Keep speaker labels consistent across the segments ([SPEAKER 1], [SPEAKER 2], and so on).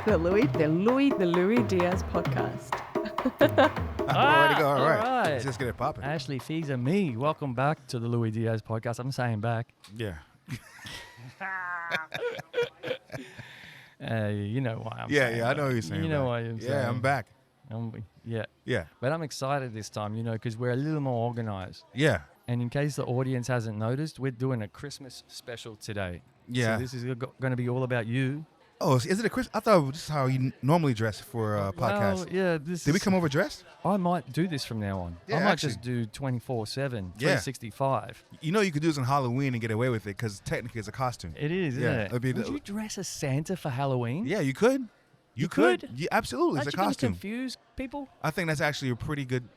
[SPEAKER 1] The Lui Diaz Podcast.
[SPEAKER 2] I'm ready to go. All right.
[SPEAKER 3] right.
[SPEAKER 2] Let's just get it popping.
[SPEAKER 3] Ashley, Fils-Amie, welcome back to the Lui Diaz Podcast. I'm saying back.
[SPEAKER 2] Yeah.
[SPEAKER 3] You know why I'm
[SPEAKER 2] Yeah,
[SPEAKER 3] saying
[SPEAKER 2] yeah. I know what you're saying.
[SPEAKER 3] You know
[SPEAKER 2] back.
[SPEAKER 3] why I'm saying.
[SPEAKER 2] Yeah, I'm back.
[SPEAKER 3] Yeah.
[SPEAKER 2] Yeah.
[SPEAKER 3] But I'm excited this time, because we're a little more organized.
[SPEAKER 2] Yeah.
[SPEAKER 3] And in case the audience hasn't noticed, we're doing a Christmas special today.
[SPEAKER 2] Yeah.
[SPEAKER 3] So this is going to be all about you.
[SPEAKER 2] Oh, is it a Chris? I thought this is how you normally dress for a podcast.
[SPEAKER 3] Well, yeah.
[SPEAKER 2] Did we come over dressed?
[SPEAKER 3] I might do this from now on.
[SPEAKER 2] Yeah,
[SPEAKER 3] I might
[SPEAKER 2] actually.
[SPEAKER 3] just do 24/7,
[SPEAKER 2] Yeah. 365.
[SPEAKER 3] 365.
[SPEAKER 2] You know you could do this on Halloween and get away with it because technically it's a costume.
[SPEAKER 3] It is, isn't
[SPEAKER 2] Yeah,
[SPEAKER 3] it?
[SPEAKER 2] it'd be
[SPEAKER 3] Would
[SPEAKER 2] the-
[SPEAKER 3] you dress as Santa for Halloween?
[SPEAKER 2] Yeah, you could.
[SPEAKER 3] You could?
[SPEAKER 2] Yeah, absolutely.
[SPEAKER 3] Aren't
[SPEAKER 2] It's a
[SPEAKER 3] you gonna
[SPEAKER 2] costume.
[SPEAKER 3] confuse people?
[SPEAKER 2] I think that's actually a pretty good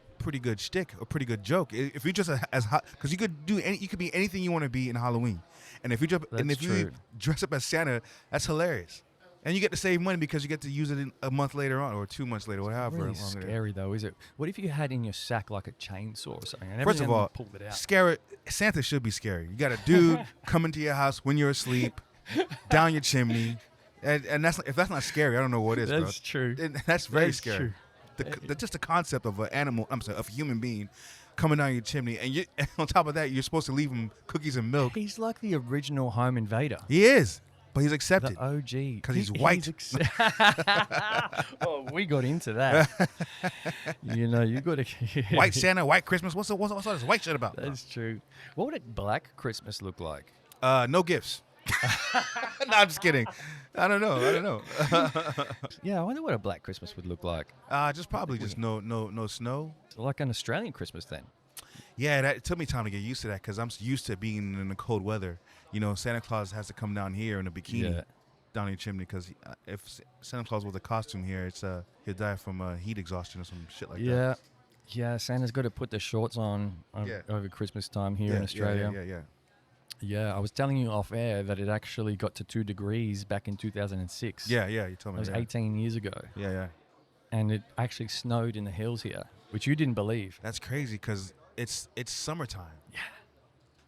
[SPEAKER 2] shtick, a pretty good joke. If you just as hot, because you could do you could be anything you want to be in Halloween, and if you
[SPEAKER 3] That's
[SPEAKER 2] you
[SPEAKER 3] true.
[SPEAKER 2] dress up as Santa, that's hilarious, and you get to save money because you get to use it a month later on or 2 months later, whatever.
[SPEAKER 3] Really scary though, is it? What if you had in your sack like a chainsaw or something? And
[SPEAKER 2] First of
[SPEAKER 3] every now and
[SPEAKER 2] all,
[SPEAKER 3] then pulled it out.
[SPEAKER 2] scary. Santa should be scary. You got a dude come into your house when you're asleep, down your chimney, and if that's not scary, I don't know what is.
[SPEAKER 3] That's
[SPEAKER 2] bro.
[SPEAKER 3] true.
[SPEAKER 2] That's very
[SPEAKER 3] That's
[SPEAKER 2] scary.
[SPEAKER 3] true.
[SPEAKER 2] Just the concept of an animal, of a human being coming down your chimney, and and on top of that, you're supposed to leave him cookies and milk.
[SPEAKER 3] He's like the original home invader.
[SPEAKER 2] He is, but he's accepted.
[SPEAKER 3] The OG.
[SPEAKER 2] 'Cause he's white.
[SPEAKER 3] Oh, we got into that. You got to.
[SPEAKER 2] White Santa, white Christmas. What's all this white shit about?
[SPEAKER 3] That's true. What would a black Christmas look like?
[SPEAKER 2] No gifts. No, I'm just kidding. I don't know.
[SPEAKER 3] Yeah, I wonder what a black Christmas would look like.
[SPEAKER 2] Just probably just no snow.
[SPEAKER 3] Like an Australian Christmas then.
[SPEAKER 2] Yeah, it took me time to get used to that because I'm used to being in the cold weather. Santa Claus has to come down here in a bikini down your chimney because if Santa Claus was a costume here, he'll die from heat exhaustion or some shit like that.
[SPEAKER 3] Yeah, Santa's got to put the shorts on over Christmas time here in Australia.
[SPEAKER 2] Yeah.
[SPEAKER 3] Yeah, I was telling you off air that it actually got to 2 degrees back in 2006.
[SPEAKER 2] Yeah, you told me
[SPEAKER 3] That was
[SPEAKER 2] that.
[SPEAKER 3] 18 years ago.
[SPEAKER 2] Yeah.
[SPEAKER 3] And it actually snowed in the hills here, which you didn't believe.
[SPEAKER 2] That's crazy because it's summertime. Yeah.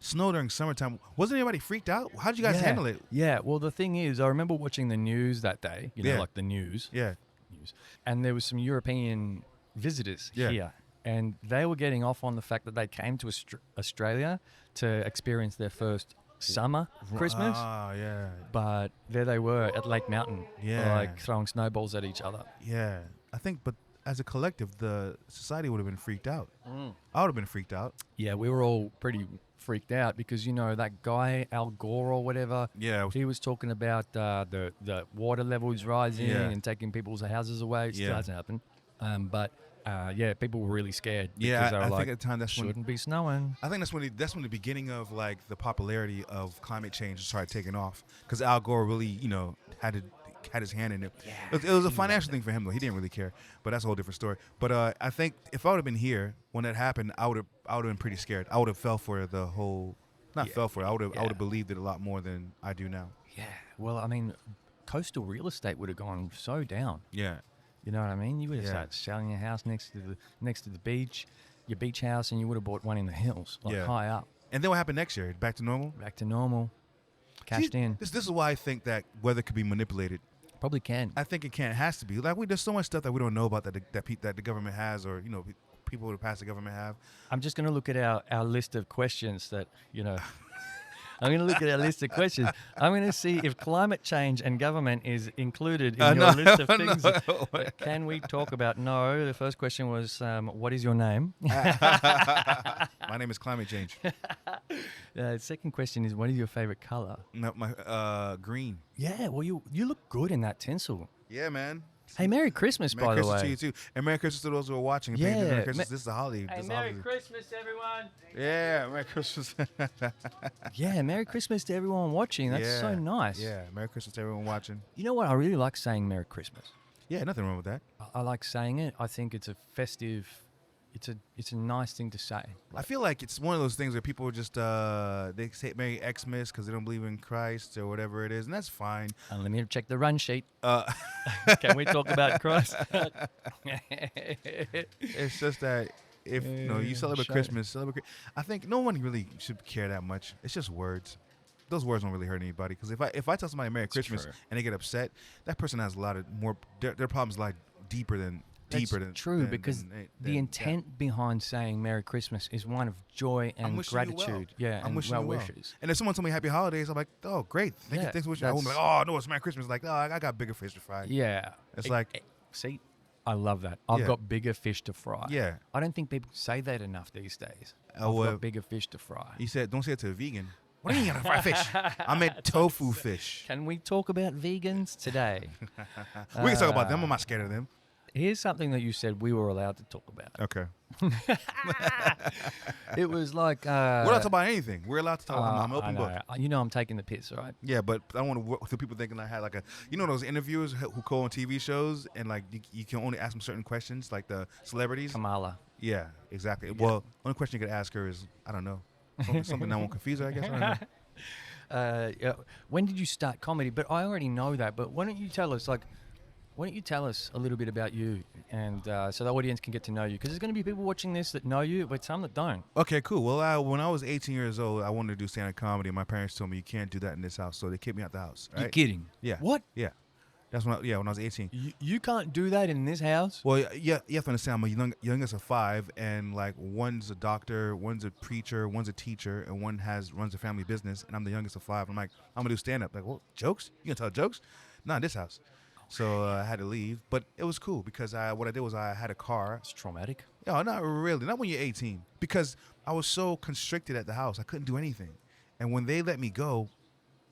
[SPEAKER 2] Snow during summertime. Wasn't anybody freaked out? How did you guys handle it?
[SPEAKER 3] Yeah, well, the thing is, I remember watching the news that day, like the news.
[SPEAKER 2] Yeah.
[SPEAKER 3] And there was some European visitors here. And they were getting off on the fact that they came to Australia to experience their first summer Christmas.
[SPEAKER 2] Oh, yeah.
[SPEAKER 3] But there they were at Lake Mountain, throwing snowballs at each other.
[SPEAKER 2] Yeah. I think, but as a collective, the society would have been freaked out. I would have been freaked out.
[SPEAKER 3] Yeah, we were all pretty freaked out because, that guy, Al Gore or whatever, he was talking about the water levels rising and taking people's houses away. It still hasn't happened. But people were really scared.
[SPEAKER 2] Yeah,
[SPEAKER 3] because they were
[SPEAKER 2] I
[SPEAKER 3] like,
[SPEAKER 2] think at the time that's when
[SPEAKER 3] shouldn't be snowing.
[SPEAKER 2] I think that's when the beginning of like the popularity of climate change started taking off because Al Gore really had his hand in it. It was a financial thing for him though. He didn't really care, but that's a whole different story. But I think if I would have been here when that happened, I would have been pretty scared. I would have fell for the whole, fell for it. I would have believed it a lot more than I do now.
[SPEAKER 3] Yeah, well, I mean, coastal real estate would have gone so down.
[SPEAKER 2] Yeah.
[SPEAKER 3] You know what I mean? You would have started selling your house next to the beach, your beach house, and you would have bought one in the hills, high up.
[SPEAKER 2] And then what happened next year? Back to normal?
[SPEAKER 3] Back to normal. Cashed in.
[SPEAKER 2] This is why I think that weather could be manipulated.
[SPEAKER 3] Probably can.
[SPEAKER 2] I think it can. It has to be. Like there's so much stuff that we don't know about that the government has, or people who pass the government have.
[SPEAKER 3] I'm just going to look at our list of questions that I'm going to look at our list of questions. I'm going to see if climate change and government is included in your list of things. Can we talk about? No. The first question was, what is your name?
[SPEAKER 2] My name is Climate Change.
[SPEAKER 3] Second question is, what is your favorite color?
[SPEAKER 2] No, my green.
[SPEAKER 3] Yeah, well, you look good in that tinsel.
[SPEAKER 2] Yeah, man.
[SPEAKER 3] Hey, Merry Christmas,
[SPEAKER 2] Merry
[SPEAKER 3] by
[SPEAKER 2] Christmas
[SPEAKER 3] the way.
[SPEAKER 2] to you too, and Merry Christmas to those who are watching.
[SPEAKER 3] Yeah,
[SPEAKER 2] Merry Christmas. This is a holiday.
[SPEAKER 3] Hey, Merry Christmas, everyone.
[SPEAKER 2] Yeah, Merry Christmas.
[SPEAKER 3] Yeah, Merry Christmas to everyone watching. That's so nice.
[SPEAKER 2] Yeah, Merry Christmas to everyone watching.
[SPEAKER 3] You know what? I really like saying Merry Christmas.
[SPEAKER 2] Yeah, nothing wrong with that.
[SPEAKER 3] I like saying it. I think it's a festive. It's a nice thing to say.
[SPEAKER 2] I feel like it's one of those things where people just they say Merry Xmas because they don't believe in Christ or whatever it is, and that's fine.
[SPEAKER 3] And let me check the run sheet. Can we talk about Christ?
[SPEAKER 2] It's just that if you celebrate Christmas, I think no one really should care that much. It's just words. those words don't really hurt anybody. Because if I tell somebody Merry Christmas
[SPEAKER 3] true.
[SPEAKER 2] and they get upset, that person has a lot of more. Their problems lie deeper than.
[SPEAKER 3] True, because the intent behind saying Merry Christmas is one of joy and gratitude. Yeah,
[SPEAKER 2] I'm
[SPEAKER 3] and
[SPEAKER 2] wishing
[SPEAKER 3] well
[SPEAKER 2] you well.
[SPEAKER 3] wishes.
[SPEAKER 2] And if someone told me Happy Holidays, I'm like, oh, great. Thanks for wishing. I won't be like, oh, no, it's Merry Christmas. Like, oh, I got bigger fish to fry.
[SPEAKER 3] Yeah.
[SPEAKER 2] It's like...
[SPEAKER 3] See, I love that. I've got bigger fish to fry.
[SPEAKER 2] Yeah.
[SPEAKER 3] I don't think people say that enough these days. I've got bigger fish to fry.
[SPEAKER 2] You said, don't say it to a vegan. What do you mean you gotta fry fish? I meant tofu fish.
[SPEAKER 3] Can we talk about vegans today?
[SPEAKER 2] We can talk about them. I'm not scared of them.
[SPEAKER 3] Here's something that you said we were allowed to talk about.
[SPEAKER 2] Okay.
[SPEAKER 3] It was like...
[SPEAKER 2] we're allowed to talk about anything. We're allowed to talk about... I'm open book.
[SPEAKER 3] You know I'm taking the piss, right?
[SPEAKER 2] Yeah, but I don't want the people thinking I had like a... You know those interviewers who go on TV shows and like you can only ask them certain questions, like the celebrities?
[SPEAKER 3] Kamala.
[SPEAKER 2] Yeah, exactly. Yeah. Well, only question you could ask her is, I don't know. Something that won't confuse her, I guess. I don't know.
[SPEAKER 3] Yeah. When did you start comedy? But I already know that. But why don't you tell us, a little bit about you, and so the audience can get to know you? Because there's going to be people watching this that know you, but some that don't.
[SPEAKER 2] Okay, cool. Well, when I was 18 years old, I wanted to do stand-up comedy. My parents told me you can't do that in this house, so they kicked me out the house. Right?
[SPEAKER 3] You're kidding?
[SPEAKER 2] Yeah.
[SPEAKER 3] What?
[SPEAKER 2] Yeah. That's when I was 18.
[SPEAKER 3] You can't do that in this house?
[SPEAKER 2] Well, yeah, you have to understand. I'm a youngest of 5, and like one's a doctor, one's a preacher, one's a teacher, and one runs a family business, and I'm the youngest of 5. I'm like, I'm gonna do stand-up. Like, well, jokes? You gonna tell jokes? Not in this house. So I had to leave, but it was cool because what I did was I had a car.
[SPEAKER 3] It's traumatic.
[SPEAKER 2] No, not really. Not when you're 18, because I was so constricted at the house. I couldn't do anything, and when they let me go,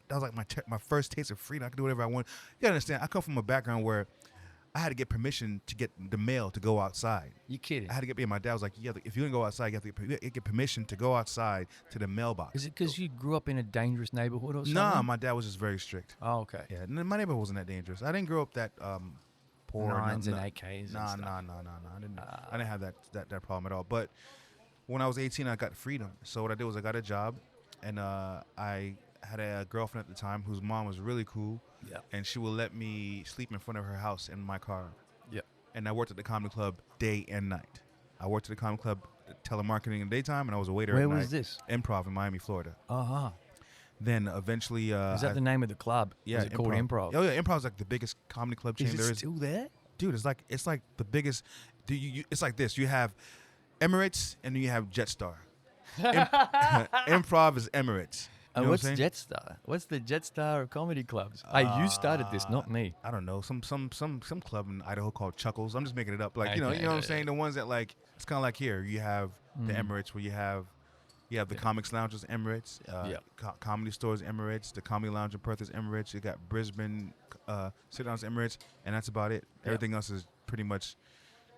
[SPEAKER 2] that was like my first taste of freedom. I could do whatever I want. You gotta understand, I come from a background where I had to get permission to get the mail to go outside.
[SPEAKER 3] You kidding?
[SPEAKER 2] I had to get. My dad was like, if you're gonna go outside, you have to get permission to go outside to the mailbox.
[SPEAKER 3] Is it because you grew up in a dangerous neighborhood or something?
[SPEAKER 2] Nah, my dad was just very strict.
[SPEAKER 3] Oh, okay.
[SPEAKER 2] Yeah, my neighborhood wasn't that dangerous. I didn't grow up that poor.
[SPEAKER 3] 9s and 8Ks.
[SPEAKER 2] Nah. I didn't have that problem at all. But when I was 18, I got freedom. So what I did was I got a job, and I had a girlfriend at the time whose mom was really cool.
[SPEAKER 3] Yeah.
[SPEAKER 2] And she would let me sleep in front of her house in my car.
[SPEAKER 3] Yeah.
[SPEAKER 2] And I worked at the comedy club day and night. I worked at the comedy club telemarketing in the daytime, and I was a waiter at night.
[SPEAKER 3] Where was this?
[SPEAKER 2] Improv in Miami, Florida.
[SPEAKER 3] Uh-huh.
[SPEAKER 2] Then eventually...
[SPEAKER 3] is that the name of the club?
[SPEAKER 2] Yeah.
[SPEAKER 3] Is it called Improv?
[SPEAKER 2] Oh, yeah. Improv is like the biggest comedy club chain there is.
[SPEAKER 3] Is it still there?
[SPEAKER 2] Dude, it's like the biggest... It's like this. You have Emirates, and then you have Jetstar. Improv is Emirates. You know
[SPEAKER 3] what's Jetstar? What's the Jetstar of comedy clubs? You started this, not me.
[SPEAKER 2] I don't know. Some club in Idaho called Chuckles. I'm just making it up. Like, you know what I'm saying? The ones that like, it's kind of like here. You have the Emirates where you have the Comics Lounges, Emirates. Comedy Stores, Emirates. The Comedy Lounge in Perth is Emirates. You got Brisbane sit downs, Emirates, and that's about it. Everything else is pretty much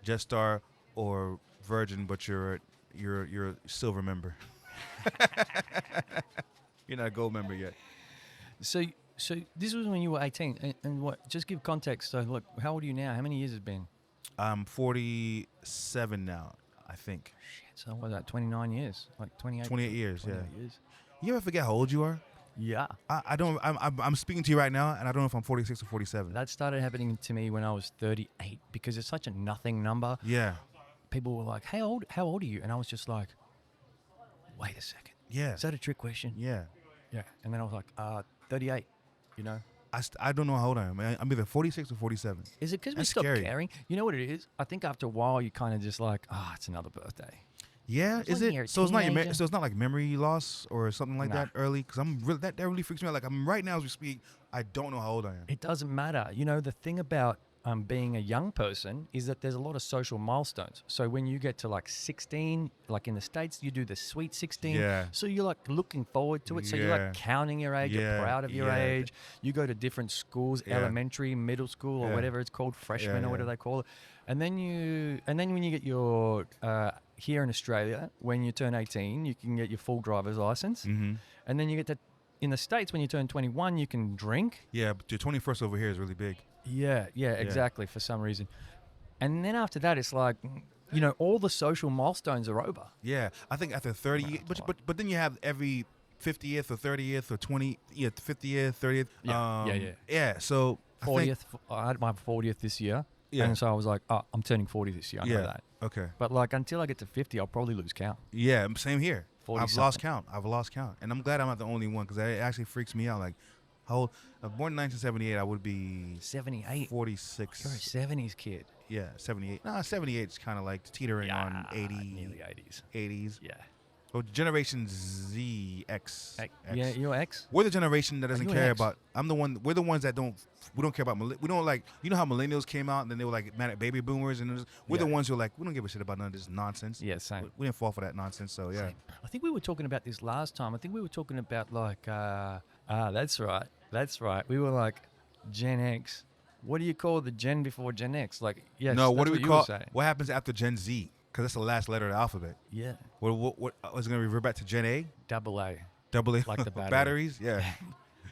[SPEAKER 2] Jetstar or Virgin, but you're a silver member. You're not a gold member yet.
[SPEAKER 3] So this was when you were 18, and what? Just give context. So look, how old are you now? How many years has it been?
[SPEAKER 2] I'm 47 now, I think.
[SPEAKER 3] Shit, so what was that? 29 years, like 28.
[SPEAKER 2] 28 years,
[SPEAKER 3] 28
[SPEAKER 2] yeah.
[SPEAKER 3] Years.
[SPEAKER 2] You ever forget how old you are?
[SPEAKER 3] Yeah.
[SPEAKER 2] I don't. I'm speaking to you right now, and I don't know if I'm 46 or 47.
[SPEAKER 3] That started happening to me when I was 38 because it's such a nothing number.
[SPEAKER 2] Yeah.
[SPEAKER 3] People were like, "How old are you?" And I was just like, "Wait a second.
[SPEAKER 2] Yeah.
[SPEAKER 3] Is that a trick question?"
[SPEAKER 2] Yeah.
[SPEAKER 3] Yeah. And then I was like, 38, you know?
[SPEAKER 2] I don't know how old I am. I'm either 46 or 47.
[SPEAKER 3] Is it because we
[SPEAKER 2] That's
[SPEAKER 3] stopped
[SPEAKER 2] scary.
[SPEAKER 3] caring? You know what it is? I think after a while, you kind of just like, it's another birthday.
[SPEAKER 2] Yeah,
[SPEAKER 3] It's
[SPEAKER 2] is
[SPEAKER 3] like
[SPEAKER 2] it?
[SPEAKER 3] you're a
[SPEAKER 2] So it's not
[SPEAKER 3] teenager.
[SPEAKER 2] so it's not like memory loss or something like
[SPEAKER 3] Nah.
[SPEAKER 2] that early? Because I'm really that really freaks me out. Like I'm right now as we speak, I don't know how old I am.
[SPEAKER 3] It doesn't matter. You know, the thing about being a young person is that there's a lot of social milestones. So when you get to like 16, like in the States, you do the sweet 16.
[SPEAKER 2] Yeah.
[SPEAKER 3] So you're like looking forward to it. So you're
[SPEAKER 2] Yeah.
[SPEAKER 3] like counting your age.
[SPEAKER 2] Yeah.
[SPEAKER 3] You're proud of your
[SPEAKER 2] Yeah.
[SPEAKER 3] age. You go to different schools,
[SPEAKER 2] Yeah.
[SPEAKER 3] elementary, middle school, or
[SPEAKER 2] Yeah.
[SPEAKER 3] whatever it's called, freshman
[SPEAKER 2] Yeah,
[SPEAKER 3] or whatever
[SPEAKER 2] yeah.
[SPEAKER 3] they call it. And then when you get your here in Australia, when you turn 18, you can get your full driver's license.
[SPEAKER 2] Mm-hmm.
[SPEAKER 3] And then you get to in the States when you turn 21, you can drink.
[SPEAKER 2] Yeah, but your 21st over here is really big.
[SPEAKER 3] Yeah, exactly, for some reason. And then after that, it's like, you know, all the social milestones are over.
[SPEAKER 2] Yeah, I think after 30, but then you have every 50th or 30th or 50th, 30th.
[SPEAKER 3] Yeah.
[SPEAKER 2] Yeah. So I think
[SPEAKER 3] 40th, I had my 40th this year.
[SPEAKER 2] Yeah.
[SPEAKER 3] And so I was like, oh, I'm turning 40 this year. I know that.
[SPEAKER 2] Okay.
[SPEAKER 3] But like until I get to 50, I'll probably lose count.
[SPEAKER 2] Yeah, same here.
[SPEAKER 3] 40
[SPEAKER 2] I've lost count. And I'm glad I'm not the only one because it actually freaks me out. Like, how old? Born in 1978, I would be
[SPEAKER 3] 78.
[SPEAKER 2] 46.
[SPEAKER 3] You're a 70s kid.
[SPEAKER 2] Yeah, 78. No, 78 is kind of like teetering on 80.
[SPEAKER 3] Nearly 80s.
[SPEAKER 2] 80s.
[SPEAKER 3] Yeah.
[SPEAKER 2] Well, Generation Z, X.
[SPEAKER 3] Yeah, you're X.
[SPEAKER 2] We're the generation that doesn't
[SPEAKER 3] you an
[SPEAKER 2] care
[SPEAKER 3] X?
[SPEAKER 2] about. We're the ones that we don't care about. We don't like. You know how millennials came out and then they were like mad at baby boomers, and we're the ones who are like, we don't give a shit about none of this nonsense.
[SPEAKER 3] Yeah, same.
[SPEAKER 2] We didn't fall for that nonsense. So yeah.
[SPEAKER 3] Same. I think we were talking about this last time. I think we were talking about like, that's right. That's right. We were like, Gen X. What do you call the Gen before Gen X? Like, yes.
[SPEAKER 2] No, what do we call?
[SPEAKER 3] Saying.
[SPEAKER 2] What happens after Gen Z? Because that's the last letter of the alphabet.
[SPEAKER 3] Yeah.
[SPEAKER 2] What is it going to revert back to Gen A?
[SPEAKER 3] Double A.
[SPEAKER 2] Double A.
[SPEAKER 3] Like the battery.
[SPEAKER 2] Batteries? Yeah.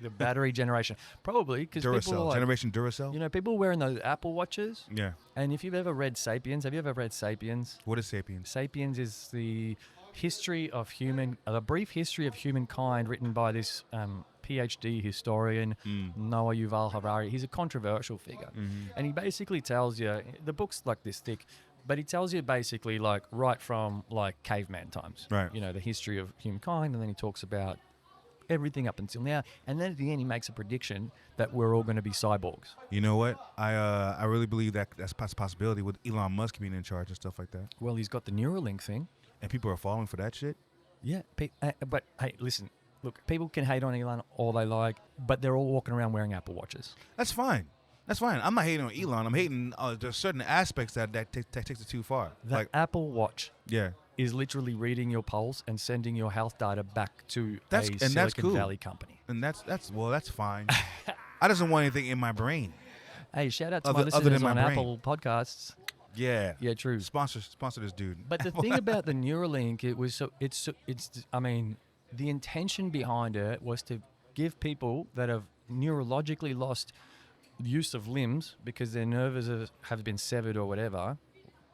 [SPEAKER 3] The battery generation. Probably because people are like,
[SPEAKER 2] Generation Duracell?
[SPEAKER 3] you know, people wearing those Apple Watches.
[SPEAKER 2] Yeah.
[SPEAKER 3] And if you've ever read Sapiens, have you ever read Sapiens?
[SPEAKER 2] What is Sapiens?
[SPEAKER 3] Sapiens is the history of a brief history of humankind written by this PhD historian, Noah Yuval Harari. He's a controversial figure. And he basically tells you, the book's like this thick, but he tells you basically like right from like caveman times,
[SPEAKER 2] right?
[SPEAKER 3] You know, the history of humankind, and then he talks about everything up until now, and then at the end he makes a prediction that we're all going to be cyborgs.
[SPEAKER 2] You know what? I really believe that's a possibility with Elon Musk being in charge and stuff like that.
[SPEAKER 3] Well, he's got the Neuralink thing,
[SPEAKER 2] and people are falling for that shit.
[SPEAKER 3] Yeah, but hey, listen, look, people can hate on Elon all they like, but they're all walking around wearing Apple Watches.
[SPEAKER 2] That's fine. That's fine. I'm not hating on Elon. I'm hating there's certain aspects that takes it too far.
[SPEAKER 3] Like Apple Watch.
[SPEAKER 2] Yeah.
[SPEAKER 3] Is literally reading your pulse and sending your health data back to Silicon Valley company.
[SPEAKER 2] And that's fine. I just don't want anything in my brain.
[SPEAKER 3] Hey, shout out to my listeners on Apple Podcasts.
[SPEAKER 2] Yeah.
[SPEAKER 3] Yeah, true.
[SPEAKER 2] Sponsor this dude.
[SPEAKER 3] But the thing about the Neuralink, I mean, the intention behind it was to give people that have neurologically lost use of limbs because their nerves have been severed or whatever,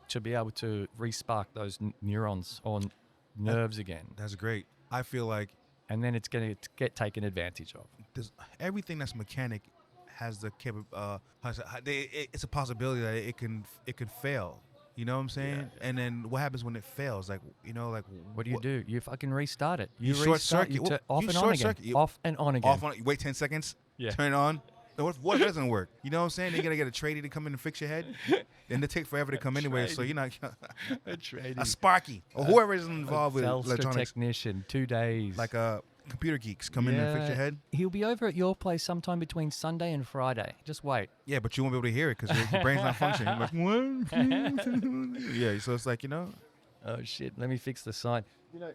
[SPEAKER 3] to be able to re-spark those neurons or nerves again. That's
[SPEAKER 2] great. I feel like...
[SPEAKER 3] And then it's going to get taken advantage of.
[SPEAKER 2] Everything that's mechanic has the it's a possibility that it can fail. You know what I'm saying? Yeah. And then what happens when it fails? Like, you know, like...
[SPEAKER 3] What do? You fucking restart it.
[SPEAKER 2] You short circuit.
[SPEAKER 3] Off and on again. Off and on again.
[SPEAKER 2] Wait 10 seconds.
[SPEAKER 3] Yeah.
[SPEAKER 2] Turn it on. What doesn't work? You know what I'm saying? They're going to get a tradie to come in and fix your head. And they take forever to come anyway, so you're not... a Sparky. Or whoever is involved with electronics.
[SPEAKER 3] Technician, 2 days.
[SPEAKER 2] Like computer geeks come in and fix your head.
[SPEAKER 3] He'll be over at your place sometime between Sunday and Friday. Just wait.
[SPEAKER 2] Yeah, but you won't be able to hear it because your brain's not functioning. Like, what? Yeah, so it's like, you know...
[SPEAKER 3] Oh, shit. Let me fix the sign. You know...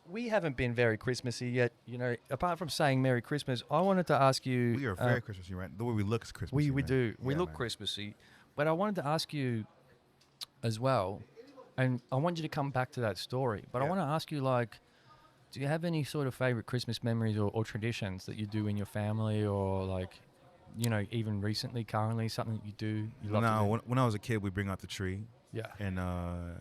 [SPEAKER 3] We haven't been very Christmassy yet, you know. Apart from saying Merry Christmas, I wanted to ask you...
[SPEAKER 2] We are very Christmassy, right? The way we look is Christmassy.
[SPEAKER 3] We do. We look Christmassy. But I wanted to ask you as well, and I want you to come back to that story, but I want to ask you, like, do you have any sort of favorite Christmas memories or traditions that you do in your family, or, like, you know, even recently, currently, something you do? You love to do?
[SPEAKER 2] When I was a kid, we bring out the tree.
[SPEAKER 3] Yeah.
[SPEAKER 2] And I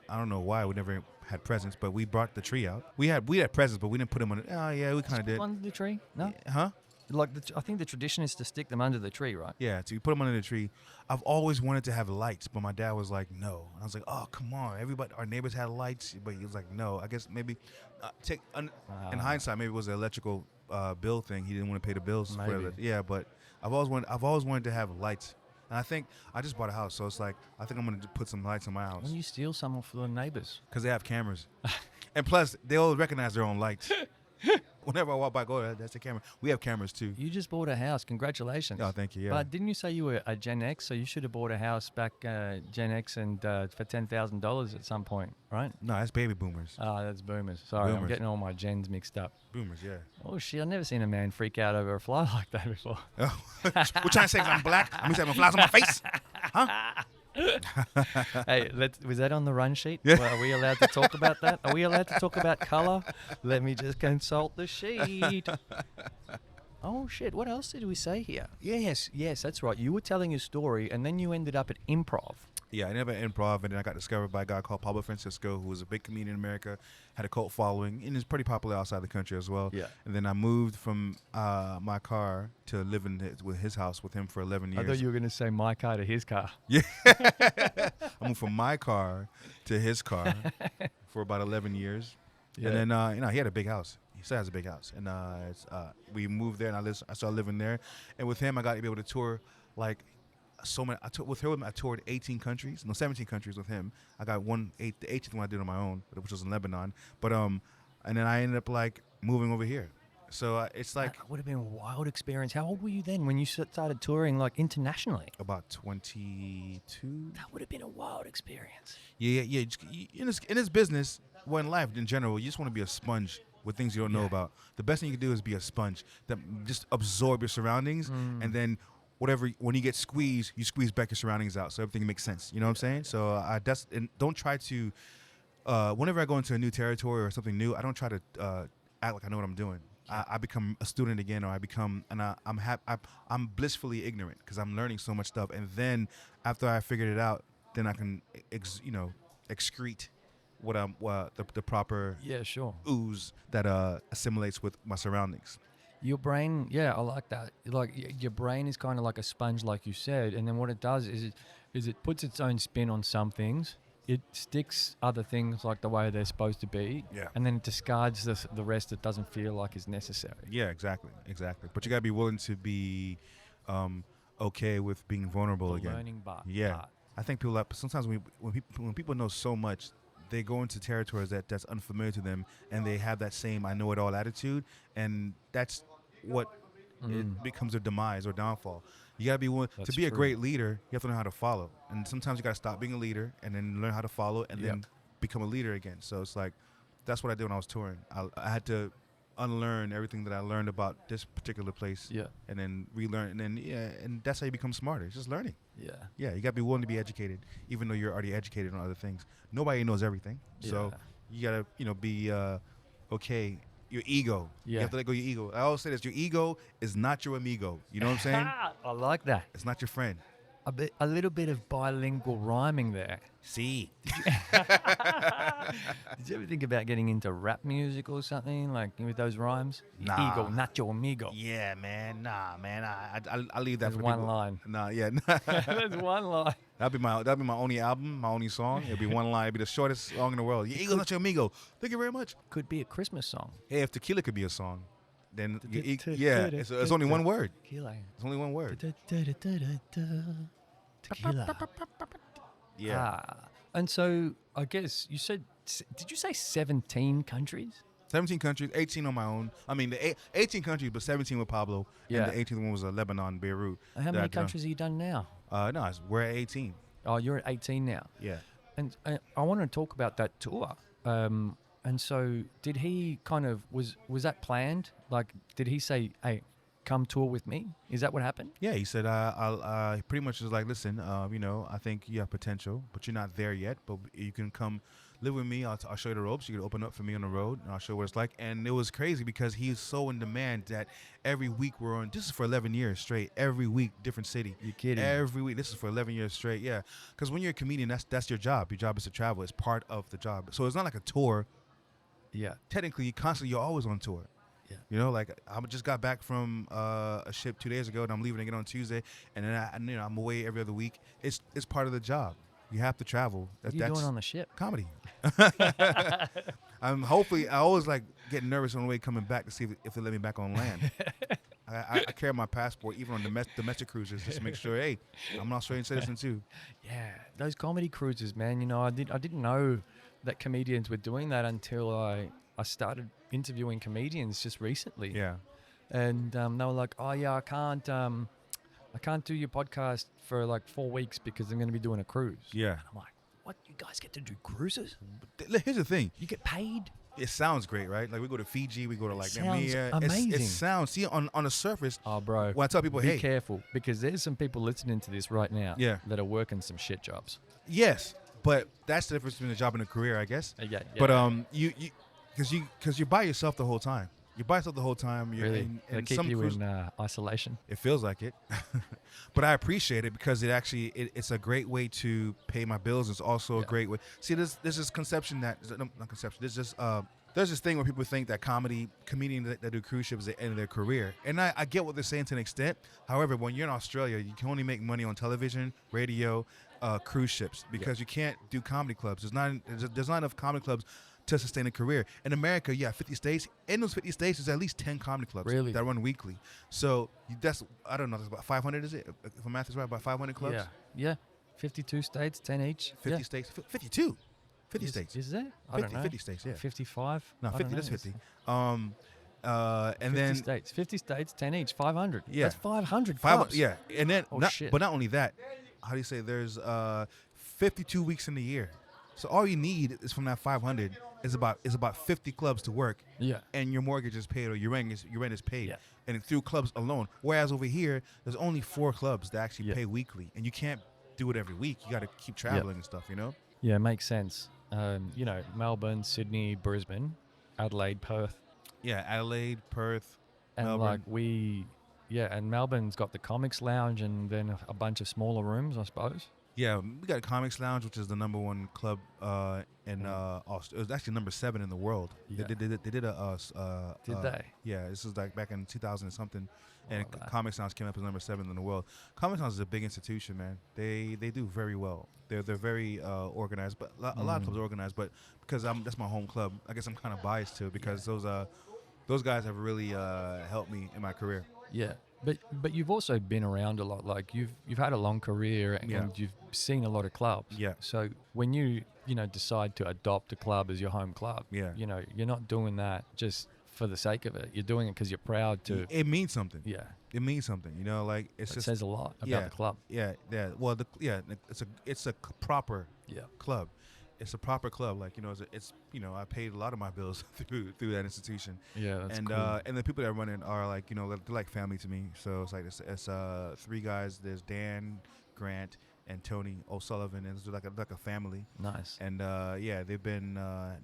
[SPEAKER 2] don't know why we never had presents, but we brought the tree out. We had presents, but we didn't put them on it. Oh, yeah, we kind of did.
[SPEAKER 3] Under the tree? No?
[SPEAKER 2] Yeah, huh?
[SPEAKER 3] Like, I think the tradition is to stick them under the tree, right?
[SPEAKER 2] Yeah, so you put them under the tree. I've always wanted to have lights, but my dad was like, no. And I was like, oh, come on. Our neighbors had lights, but he was like, no. I guess maybe, in hindsight, maybe it was an electrical bill thing. He didn't want to pay the bills.
[SPEAKER 3] Maybe.
[SPEAKER 2] Yeah, but I've always wanted to have lights. And I think I just bought a house, so it's like I think I'm gonna put some lights in my house.
[SPEAKER 3] When you steal some for the neighbors,
[SPEAKER 2] because they have cameras, and plus they all recognize their own lights. Whenever I walk by, that's a camera. We have cameras too.
[SPEAKER 3] You just bought a house. Congratulations.
[SPEAKER 2] Oh, thank you. Yeah.
[SPEAKER 3] But didn't you say you were a Gen X? So you should have bought a house back Gen X and for $10,000 at some point, right?
[SPEAKER 2] No, that's baby boomers.
[SPEAKER 3] Oh, that's boomers. Sorry, I'm getting all my gens mixed up.
[SPEAKER 2] Boomers, yeah.
[SPEAKER 3] Oh shit! I've never seen a man freak out over a fly like that before.
[SPEAKER 2] Oh. We're trying to say I'm black. I'm saying flies on my face, huh?
[SPEAKER 3] Hey, was that on the run sheet? Yeah. Well, are we allowed to talk about that? Are we allowed to talk about color? Let me just consult the sheet. Oh, shit. What else did we say here? Yes, that's right. You were telling a story, and then you ended up at improv.
[SPEAKER 2] Yeah, I never improv, and then I got discovered by a guy called Pablo Francisco, who was a big comedian in America, had a cult following, and is pretty popular outside the country as well.
[SPEAKER 3] Yeah.
[SPEAKER 2] And then I moved from my car to live in with his house with him for 11 years.
[SPEAKER 3] I thought you were going to say my car to his car.
[SPEAKER 2] Yeah. I moved from my car to his car for about 11 years.
[SPEAKER 3] Yeah.
[SPEAKER 2] And then, he had a big house. He still has a big house. And we moved there, and I started living there. And with him, I got to be able to tour, like, so many. With him, I toured 17 countries with him. I got the 18th one I did on my own, which was in Lebanon. But and then I ended up like moving over here. So it's like
[SPEAKER 3] that would have been a wild experience. How old were you then when you started touring like internationally?
[SPEAKER 2] about 22.
[SPEAKER 3] That would have been a wild experience.
[SPEAKER 2] Yeah. In this business, well, in life in general, you just want to be a sponge with things you don't know about. The best thing you can do is be a sponge that just absorb your surroundings, and then when you get squeezed, you squeeze back your surroundings out, so everything makes sense. You know what I'm saying? So and don't try to. Whenever I go into a new territory or something new, I don't try to act like I know what I'm doing. I become a student again, or I'm blissfully ignorant because I'm learning so much stuff. And then after I figured it out, then I can excrete the proper ooze that assimilates with my surroundings.
[SPEAKER 3] Your brain, I like that. Like your brain is kind of like a sponge, like you said, and then what it does is it puts its own spin on some things. It sticks other things like the way they're supposed to be, and then it discards the rest that doesn't feel like is necessary. Yeah,
[SPEAKER 2] exactly. But you gotta be willing to be okay with being vulnerable again.
[SPEAKER 3] Learning part.
[SPEAKER 2] I think sometimes when people know so much, they go into territories that's unfamiliar to them, and they have that same I know it all attitude, and that's what it becomes their demise or downfall. You gotta be willing to be a great leader. You have to know how to follow, and sometimes you gotta stop being a leader and then learn how to follow, and then become a leader again. So it's like that's what I did when I was touring. I had to unlearn everything that I learned about this particular place, and then relearn, and then and that's how you become smarter. It's just learning. You gotta be willing to be educated, even though you're already educated on other things. Nobody knows everything, so you gotta be okay. Your ego. You have to let go of your ego. I always say this: your ego is not your amigo. You know what I'm saying?
[SPEAKER 3] I like that.
[SPEAKER 2] It's not your friend.
[SPEAKER 3] A little bit of bilingual rhyming there.
[SPEAKER 2] See.
[SPEAKER 3] Did you ever think about getting into rap music or something, like with those rhymes?
[SPEAKER 2] Nah.
[SPEAKER 3] Ego, not your amigo.
[SPEAKER 2] Yeah, man. Nah, man. I leave that
[SPEAKER 3] There's
[SPEAKER 2] for
[SPEAKER 3] one
[SPEAKER 2] people.
[SPEAKER 3] line.
[SPEAKER 2] Nah, yeah.
[SPEAKER 3] There's one line.
[SPEAKER 2] That'd be my only album, my only song. It'd be one line. It'd be the shortest song in the world. Your ego's not your amigo. Thank you very much.
[SPEAKER 3] Could be a Christmas song.
[SPEAKER 2] Hey, if tequila could be a song, then it's only one word.
[SPEAKER 3] Tequila.
[SPEAKER 2] It's only one word.
[SPEAKER 3] Tequila.
[SPEAKER 2] Yeah.
[SPEAKER 3] And so I guess you said, did you say 17 countries?
[SPEAKER 2] 17 countries, 18 on my own. I mean, 18 countries, but 17 with Pablo.
[SPEAKER 3] Yeah.
[SPEAKER 2] And the 18th one was Lebanon, Beirut.
[SPEAKER 3] And how many countries have you done now?
[SPEAKER 2] No, we're at 18.
[SPEAKER 3] Oh, you're at 18 now.
[SPEAKER 2] Yeah.
[SPEAKER 3] And I want to talk about that tour. And so did he kind of, was that planned? Like, did he say, hey, come tour with me? Is that what happened?
[SPEAKER 2] Yeah, he said, I'll pretty much was like, listen, I think you have potential, but you're not there yet, but you can come live with me. I'll show you the ropes. You can open up for me on the road, and I'll show you what it's like. And it was crazy because he's so in demand that every week we're on, this is for 11 years straight, every week, different city.
[SPEAKER 3] You kidding?
[SPEAKER 2] Every week. This is for 11 years straight, yeah. Because when you're a comedian, that's your job. Your job is to travel. It's part of the job. So it's not like a tour.
[SPEAKER 3] Yeah.
[SPEAKER 2] Technically, you're always on tour.
[SPEAKER 3] Yeah.
[SPEAKER 2] You know, like I just got back from a ship 2 days ago, and I'm leaving again on Tuesday, and then I'm away every other week. It's part of the job. You have to travel.
[SPEAKER 3] What are you doing on the ship?
[SPEAKER 2] Comedy. Hopefully, I always like getting nervous on the way coming back to see if they let me back on land. I carry my passport even on domestic cruises just to make sure, hey, I'm an Australian citizen too.
[SPEAKER 3] Yeah, those comedy cruises, man. You know, I didn't know that comedians were doing that until I started interviewing comedians just recently.
[SPEAKER 2] Yeah.
[SPEAKER 3] And they were like, oh yeah, I can't do your podcast for like 4 weeks because I'm going to be doing a cruise.
[SPEAKER 2] Yeah.
[SPEAKER 3] And I'm like, what? You guys get to do cruises?
[SPEAKER 2] Here's the thing.
[SPEAKER 3] You get paid?
[SPEAKER 2] It sounds great, right? Like we go to Fiji, we go to like
[SPEAKER 3] sounds amazing.
[SPEAKER 2] It sounds, see, on the surface.
[SPEAKER 3] Oh, bro.
[SPEAKER 2] When I tell people,
[SPEAKER 3] be careful because there's some people listening to this right now that are working some shit jobs.
[SPEAKER 2] Yes, but that's the difference between a job and a career, I guess.
[SPEAKER 3] Yeah.
[SPEAKER 2] But because you're by yourself the whole time. You're by yourself the whole time.
[SPEAKER 3] Really? They keep you in isolation?
[SPEAKER 2] It feels like it. But I appreciate it because it's a great way to pay my bills. It's also a great way. See, there's this conception that, not conception, there's this thing where people think that comedians that do cruise ships is the end of their career. And I get what they're saying to an extent. However, when you're in Australia, you can only make money on television, radio, cruise ships because you can't do comedy clubs. There's not enough comedy clubs to sustain a career. In America, 50 states. In those 50 states, there's at least 10 comedy clubs that run weekly. So that's, I don't know, that's about 500, is it? If my math is right, about 500 clubs?
[SPEAKER 3] Yeah. 52 states, 10 each.
[SPEAKER 2] 50 states. 52. 50 states.
[SPEAKER 3] Is it?
[SPEAKER 2] 50 states, yeah.
[SPEAKER 3] 55?
[SPEAKER 2] No, 50, that's 50. And
[SPEAKER 3] 50
[SPEAKER 2] then...
[SPEAKER 3] 50 states, 10 each, 500.
[SPEAKER 2] Yeah.
[SPEAKER 3] That's 500 clubs.
[SPEAKER 2] Yeah, and then,
[SPEAKER 3] Shit.
[SPEAKER 2] But not only that, how do you say, there's 52 weeks in the year. So all you need is from that 500 is about 50 clubs to work. Yeah. And your mortgage is paid or your rent is paid. Yeah. And through clubs alone. Whereas over here, there's only 4 clubs that actually pay weekly. And you can't do it every week. You got to keep traveling and stuff, you know? Yeah,
[SPEAKER 3] it makes sense. Melbourne, Sydney, Brisbane, Adelaide, Perth.
[SPEAKER 2] Yeah, Adelaide, Perth,
[SPEAKER 3] and
[SPEAKER 2] Melbourne.
[SPEAKER 3] And Melbourne's got the Comics Lounge and then a bunch of smaller rooms, I suppose.
[SPEAKER 2] Yeah, we got Comics Lounge, which is the number 1 club in Australia. It was actually number 7 in the world. Yeah. They did
[SPEAKER 3] Did they?
[SPEAKER 2] Yeah, this was like back in 2000 and something, and Comics Lounge came up as number 7 in the world. Comics Lounge is a big institution, man. They do very well. They're very organized, but a lot of clubs are organized. But because that's my home club, I guess I'm kind of biased too because those guys have really helped me in my career.
[SPEAKER 3] Yeah. But you've also been around a lot. Like you've had a long career and you've seen a lot of clubs.
[SPEAKER 2] Yeah.
[SPEAKER 3] So when you decide to adopt a club as your home club, you're not doing that just for the sake of it. You're doing it because you're proud to.
[SPEAKER 2] It means something.
[SPEAKER 3] Yeah.
[SPEAKER 2] It means something. Like it
[SPEAKER 3] says a lot about the club.
[SPEAKER 2] Yeah. Yeah. Well, it's a proper club. It's a proper club. Like, it's I paid a lot of my bills through that institution.
[SPEAKER 3] Yeah, that's
[SPEAKER 2] and
[SPEAKER 3] cool.
[SPEAKER 2] And the people that run it are like, they're like family to me. So it's like it's 3 guys. There's Dan, Grant, and Tony O'Sullivan, and it's like a family.
[SPEAKER 3] Nice.
[SPEAKER 2] And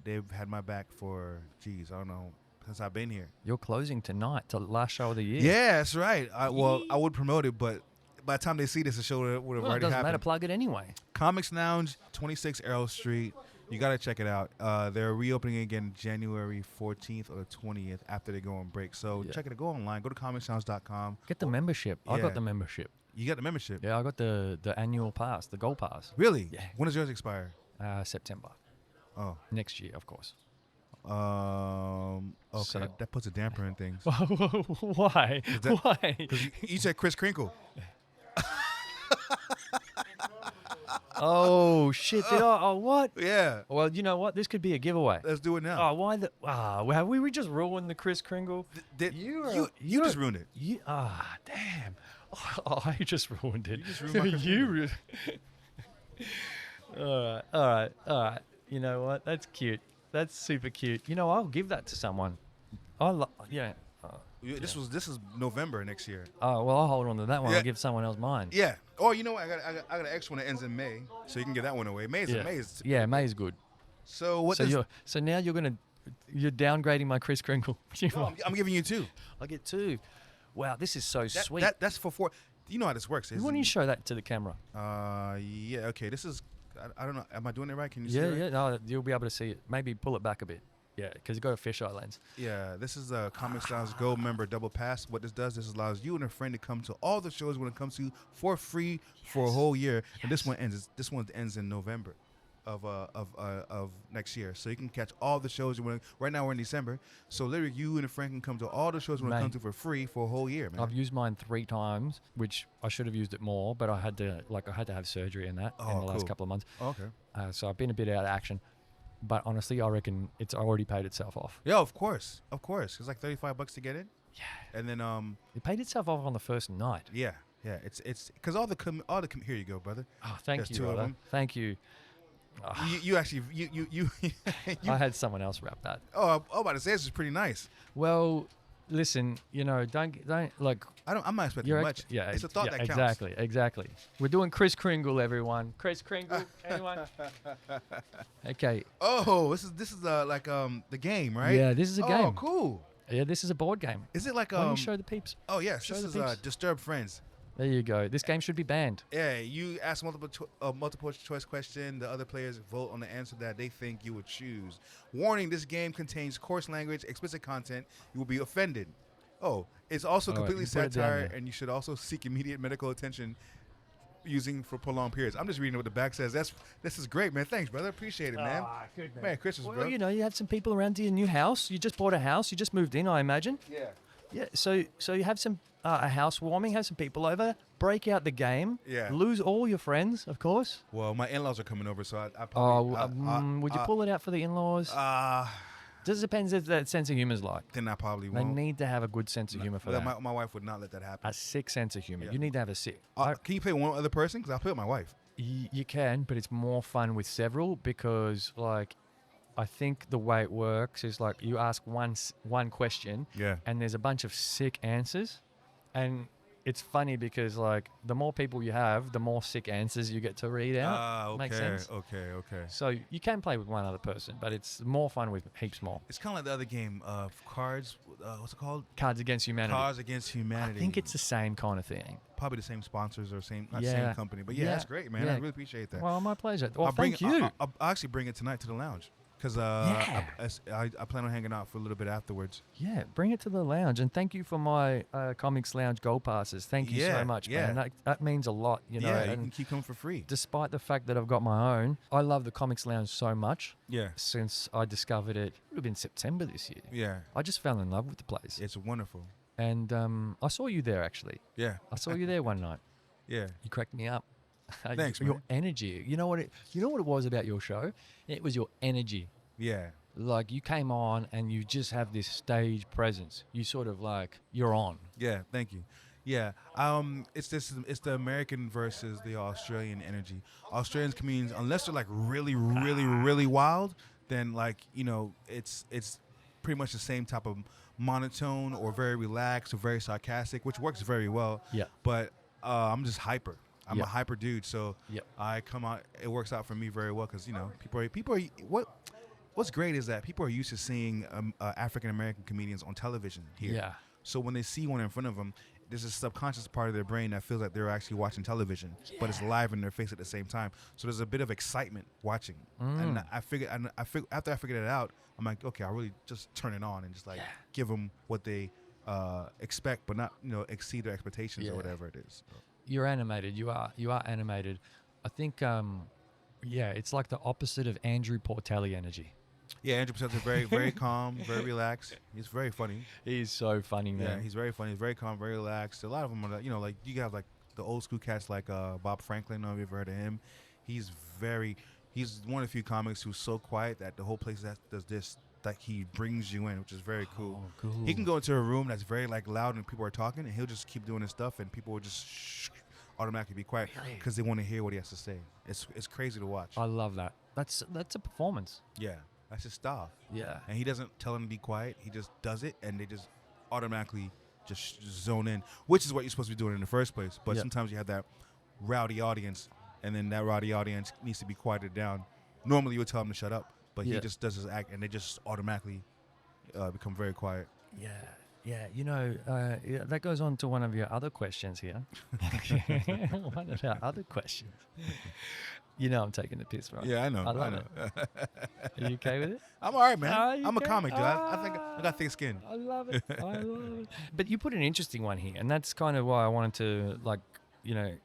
[SPEAKER 2] they've had my back for I don't know, since I've been here.
[SPEAKER 3] You're closing tonight, the last show of the year.
[SPEAKER 2] Yeah, that's right. I would promote it, but by the time they see this, the show would have already happened.
[SPEAKER 3] It doesn't matter. Plug it anyway.
[SPEAKER 2] Comics Lounge, 26 Errol Street. You got to check it out. They're reopening again January 14th or the 20th after they go on break. So check it. Go online. Go to comicslounge.com.
[SPEAKER 3] Get the membership. I got the membership.
[SPEAKER 2] You got the membership?
[SPEAKER 3] Yeah, I got the annual pass, the gold pass.
[SPEAKER 2] Really?
[SPEAKER 3] Yeah.
[SPEAKER 2] When does yours expire?
[SPEAKER 3] September.
[SPEAKER 2] Oh.
[SPEAKER 3] Next year, of course.
[SPEAKER 2] Okay,
[SPEAKER 3] So-
[SPEAKER 2] that puts a damper in things.
[SPEAKER 3] Why? Why?
[SPEAKER 2] Because you said Chris Crinkle.
[SPEAKER 3] Oh shit! Did I? Oh what?
[SPEAKER 2] Yeah.
[SPEAKER 3] Well, you know what? This could be a giveaway.
[SPEAKER 2] Let's do it now.
[SPEAKER 3] Oh, why the? Have we just ruined the Chris Kringle?
[SPEAKER 2] You just ruined it.
[SPEAKER 3] Damn! Oh, I just ruined it.
[SPEAKER 2] You just ruined my Chris Kringle.
[SPEAKER 3] All right. You know what? That's cute. That's super cute. I'll give that to someone.
[SPEAKER 2] This is November next year.
[SPEAKER 3] Oh well, I'll hold on to that one.
[SPEAKER 2] Yeah.
[SPEAKER 3] I'll give someone else mine.
[SPEAKER 2] Yeah. Oh, you know what? I got an extra one that ends in May, so you can get that one away. May is
[SPEAKER 3] Yeah, May is good.
[SPEAKER 2] So what?
[SPEAKER 3] So now you're downgrading my Chris Kringle.
[SPEAKER 2] No, I'm giving you 2.
[SPEAKER 3] I get 2. Wow, this is so sweet.
[SPEAKER 2] That's for 4. You know how this works.
[SPEAKER 3] Why don't you show that to the camera?
[SPEAKER 2] Yeah. Okay. This is. I don't know. Am I doing it right? Can you see it?
[SPEAKER 3] Yeah. No, you'll be able to see it. Maybe pull it back a bit. Yeah, because you got a fisheye lens.
[SPEAKER 2] Yeah, this is a Comics Lounge Gold Member Double Pass. What this allows you and a friend to come to all the shows when it comes to for free for a whole year. And this one ends in November of next year. So you can catch all the shows you want. Right now we're in December, so literally you and a friend can come to all the shows you want to come to for free for a whole year, man.
[SPEAKER 3] I've used mine 3 times, which I should have used it more, but I had to have surgery in that in the last couple of months.
[SPEAKER 2] Okay.
[SPEAKER 3] So I've been a bit out of action. But honestly, I reckon it's already paid itself off.
[SPEAKER 2] Yeah, of course. It's like $35 to get in.
[SPEAKER 3] Yeah.
[SPEAKER 2] And then
[SPEAKER 3] it paid itself off on the first night.
[SPEAKER 2] Yeah. It's because here you go, brother.
[SPEAKER 3] Oh, thank you,
[SPEAKER 2] 2
[SPEAKER 3] brother.
[SPEAKER 2] of them.
[SPEAKER 3] Thank you.
[SPEAKER 2] You actually
[SPEAKER 3] I had someone else wrap that.
[SPEAKER 2] Oh, I'm about to say this is pretty nice.
[SPEAKER 3] Well, listen, don't like.
[SPEAKER 2] I'm not expecting much. It's a thought that counts.
[SPEAKER 3] Exactly. We're doing Chris Kringle, everyone. Chris Kringle, anyone? Okay.
[SPEAKER 2] Oh, this is like the game, right?
[SPEAKER 3] Yeah, this is a game.
[SPEAKER 2] Oh, cool.
[SPEAKER 3] Yeah, this is a board game.
[SPEAKER 2] Is it like
[SPEAKER 3] Why don't you show the peeps?
[SPEAKER 2] Oh yes,
[SPEAKER 3] Show
[SPEAKER 2] this
[SPEAKER 3] the
[SPEAKER 2] is
[SPEAKER 3] peeps.
[SPEAKER 2] Disturbed Friends.
[SPEAKER 3] There you go. This game should be banned.
[SPEAKER 2] Yeah, you ask multiple choice question. The other players vote on the answer that they think you would choose. Warning: this game contains coarse language, explicit content. You will be offended. Oh, it's also
[SPEAKER 3] All right,
[SPEAKER 2] completely
[SPEAKER 3] you put it down
[SPEAKER 2] satire,
[SPEAKER 3] there.
[SPEAKER 2] and you should also seek immediate medical attention using for prolonged periods. I'm just reading what the back says. This is great, man. Thanks, brother. Appreciate it, man.
[SPEAKER 3] Good,
[SPEAKER 2] Man, Christmas,
[SPEAKER 3] Well,
[SPEAKER 2] bro.
[SPEAKER 3] you know, you have some people around your new house. You just bought a house. You just moved in, I imagine.
[SPEAKER 2] Yeah.
[SPEAKER 3] Yeah. So you have some a housewarming, have some people over, break out the game.
[SPEAKER 2] Yeah.
[SPEAKER 3] Lose all your friends, of course.
[SPEAKER 2] Well, my in-laws are coming over, so I
[SPEAKER 3] Oh,
[SPEAKER 2] probably.
[SPEAKER 3] would you pull it out for the in-laws? Just depends if that sense of humor is like.
[SPEAKER 2] Then I probably
[SPEAKER 3] They
[SPEAKER 2] won't.
[SPEAKER 3] need to have a good sense of humor for
[SPEAKER 2] Well,
[SPEAKER 3] that.
[SPEAKER 2] my wife would not let that happen.
[SPEAKER 3] A sick sense of humor.
[SPEAKER 2] Yeah.
[SPEAKER 3] You need to have a sick.
[SPEAKER 2] Can you play one other person? Because I'll play with my wife.
[SPEAKER 3] You can, but it's more fun with several because, like, I think the way it works is like you ask one question,
[SPEAKER 2] Yeah.
[SPEAKER 3] and there's a bunch of sick answers, and it's funny because like the more people you have, the more sick answers you get to read out.
[SPEAKER 2] Okay.
[SPEAKER 3] Makes sense.
[SPEAKER 2] Okay.
[SPEAKER 3] So you can play with one other person, but it's more fun with heaps more.
[SPEAKER 2] It's kind of like the other game of cards. What's it called?
[SPEAKER 3] Cards Against Humanity.
[SPEAKER 2] Cards Against Humanity.
[SPEAKER 3] I think it's the same kind of thing.
[SPEAKER 2] probably the same sponsors or same
[SPEAKER 3] Yeah.
[SPEAKER 2] same company. But yeah,
[SPEAKER 3] Yeah.
[SPEAKER 2] that's great, man.
[SPEAKER 3] Yeah.
[SPEAKER 2] I really appreciate that.
[SPEAKER 3] Well, my pleasure. Well,
[SPEAKER 2] I'll bring
[SPEAKER 3] thank you.
[SPEAKER 2] I'll actually bring it tonight to the lounge because
[SPEAKER 3] Yeah.
[SPEAKER 2] I plan on hanging out for a little bit afterwards.
[SPEAKER 3] Yeah, bring it to the lounge, and thank you for my Comics Lounge Gold Passes. Thank you
[SPEAKER 2] Yeah,
[SPEAKER 3] so much,
[SPEAKER 2] yeah.
[SPEAKER 3] man. That means a lot, you know.
[SPEAKER 2] Yeah, you
[SPEAKER 3] and
[SPEAKER 2] can keep coming for free.
[SPEAKER 3] despite the fact that I've got my own, I love the Comics Lounge so much.
[SPEAKER 2] Yeah,
[SPEAKER 3] Since I discovered it, it would have been September this year.
[SPEAKER 2] yeah,
[SPEAKER 3] I just fell in love with the place,
[SPEAKER 2] it's wonderful.
[SPEAKER 3] and I saw you there actually.
[SPEAKER 2] Yeah,
[SPEAKER 3] I saw you there one night.
[SPEAKER 2] yeah.
[SPEAKER 3] You cracked me up.
[SPEAKER 2] Thanks,
[SPEAKER 3] Your
[SPEAKER 2] man.
[SPEAKER 3] energy. You know what it was about your show? It was your energy.
[SPEAKER 2] Yeah,
[SPEAKER 3] Like you came on and you just have this stage presence. You sort of like you're on.
[SPEAKER 2] yeah. Thank you. Yeah, it's the American versus the Australian energy. Australians comedians, unless they're like really, really, really wild, then like it's pretty much the same type of monotone or very relaxed or very sarcastic, which works very well.
[SPEAKER 3] Yeah.
[SPEAKER 2] But I'm just hyper. I'm
[SPEAKER 3] Yep.
[SPEAKER 2] a hyper dude, so
[SPEAKER 3] Yep.
[SPEAKER 2] I come out. It works out for me very well because people are What's great is that people are used to seeing African American comedians on television here.
[SPEAKER 3] Yeah.
[SPEAKER 2] So when they see one in front of them, there's a subconscious part of their brain that feels like they're actually watching television, but it's live in their face at the same time. So there's a bit of excitement watching. And I figured after I figured it out, I'm like, okay, I'll really just turn it on and just like give them what they expect, but not exceed their expectations
[SPEAKER 3] Yeah.
[SPEAKER 2] or whatever it is.
[SPEAKER 3] You're animated. You are animated. I think it's like the opposite of Andrew Portelli energy.
[SPEAKER 2] Yeah, Andrew Pacel's very, very calm, very relaxed. He's very funny.
[SPEAKER 3] He's so funny,
[SPEAKER 2] Yeah,
[SPEAKER 3] man.
[SPEAKER 2] he's very funny. He's very calm, very relaxed. A lot of them are, like you have like the old school cats like Bob Franklin. I don't know if you've ever heard of him. He's one of the few comics who's so quiet that the whole place does this, like he brings you in, which is very cool.
[SPEAKER 3] Oh, cool.
[SPEAKER 2] He can go into a room that's very like loud and people are talking, and he'll just keep doing his stuff, and people will just automatically be quiet
[SPEAKER 3] Really?
[SPEAKER 2] because they want to hear what he has to say. It's crazy to watch.
[SPEAKER 3] I love that. That's a performance.
[SPEAKER 2] Yeah, that's his style.
[SPEAKER 3] Yeah.
[SPEAKER 2] And he doesn't tell them to be quiet. He just does it, and they just automatically just zone in, which is what you're supposed to be doing in the first place. But
[SPEAKER 3] Yep.
[SPEAKER 2] sometimes you have that rowdy audience, and then that rowdy audience needs to be quieted down. Normally, you would tell them to shut up, but
[SPEAKER 3] Yeah.
[SPEAKER 2] he just does his act, and they just automatically become very quiet.
[SPEAKER 3] Yeah. That goes on to one of your other questions here. One of our other questions. I'm taking the piss, right?
[SPEAKER 2] Yeah, I know.
[SPEAKER 3] I love it. Are you okay with it?
[SPEAKER 2] I'm all right, man.
[SPEAKER 3] Are you
[SPEAKER 2] I'm a
[SPEAKER 3] okay?
[SPEAKER 2] comic, dude. I think I got thick skin.
[SPEAKER 3] I love it. I love it. But you put an interesting one here, and that's kind of why I wanted to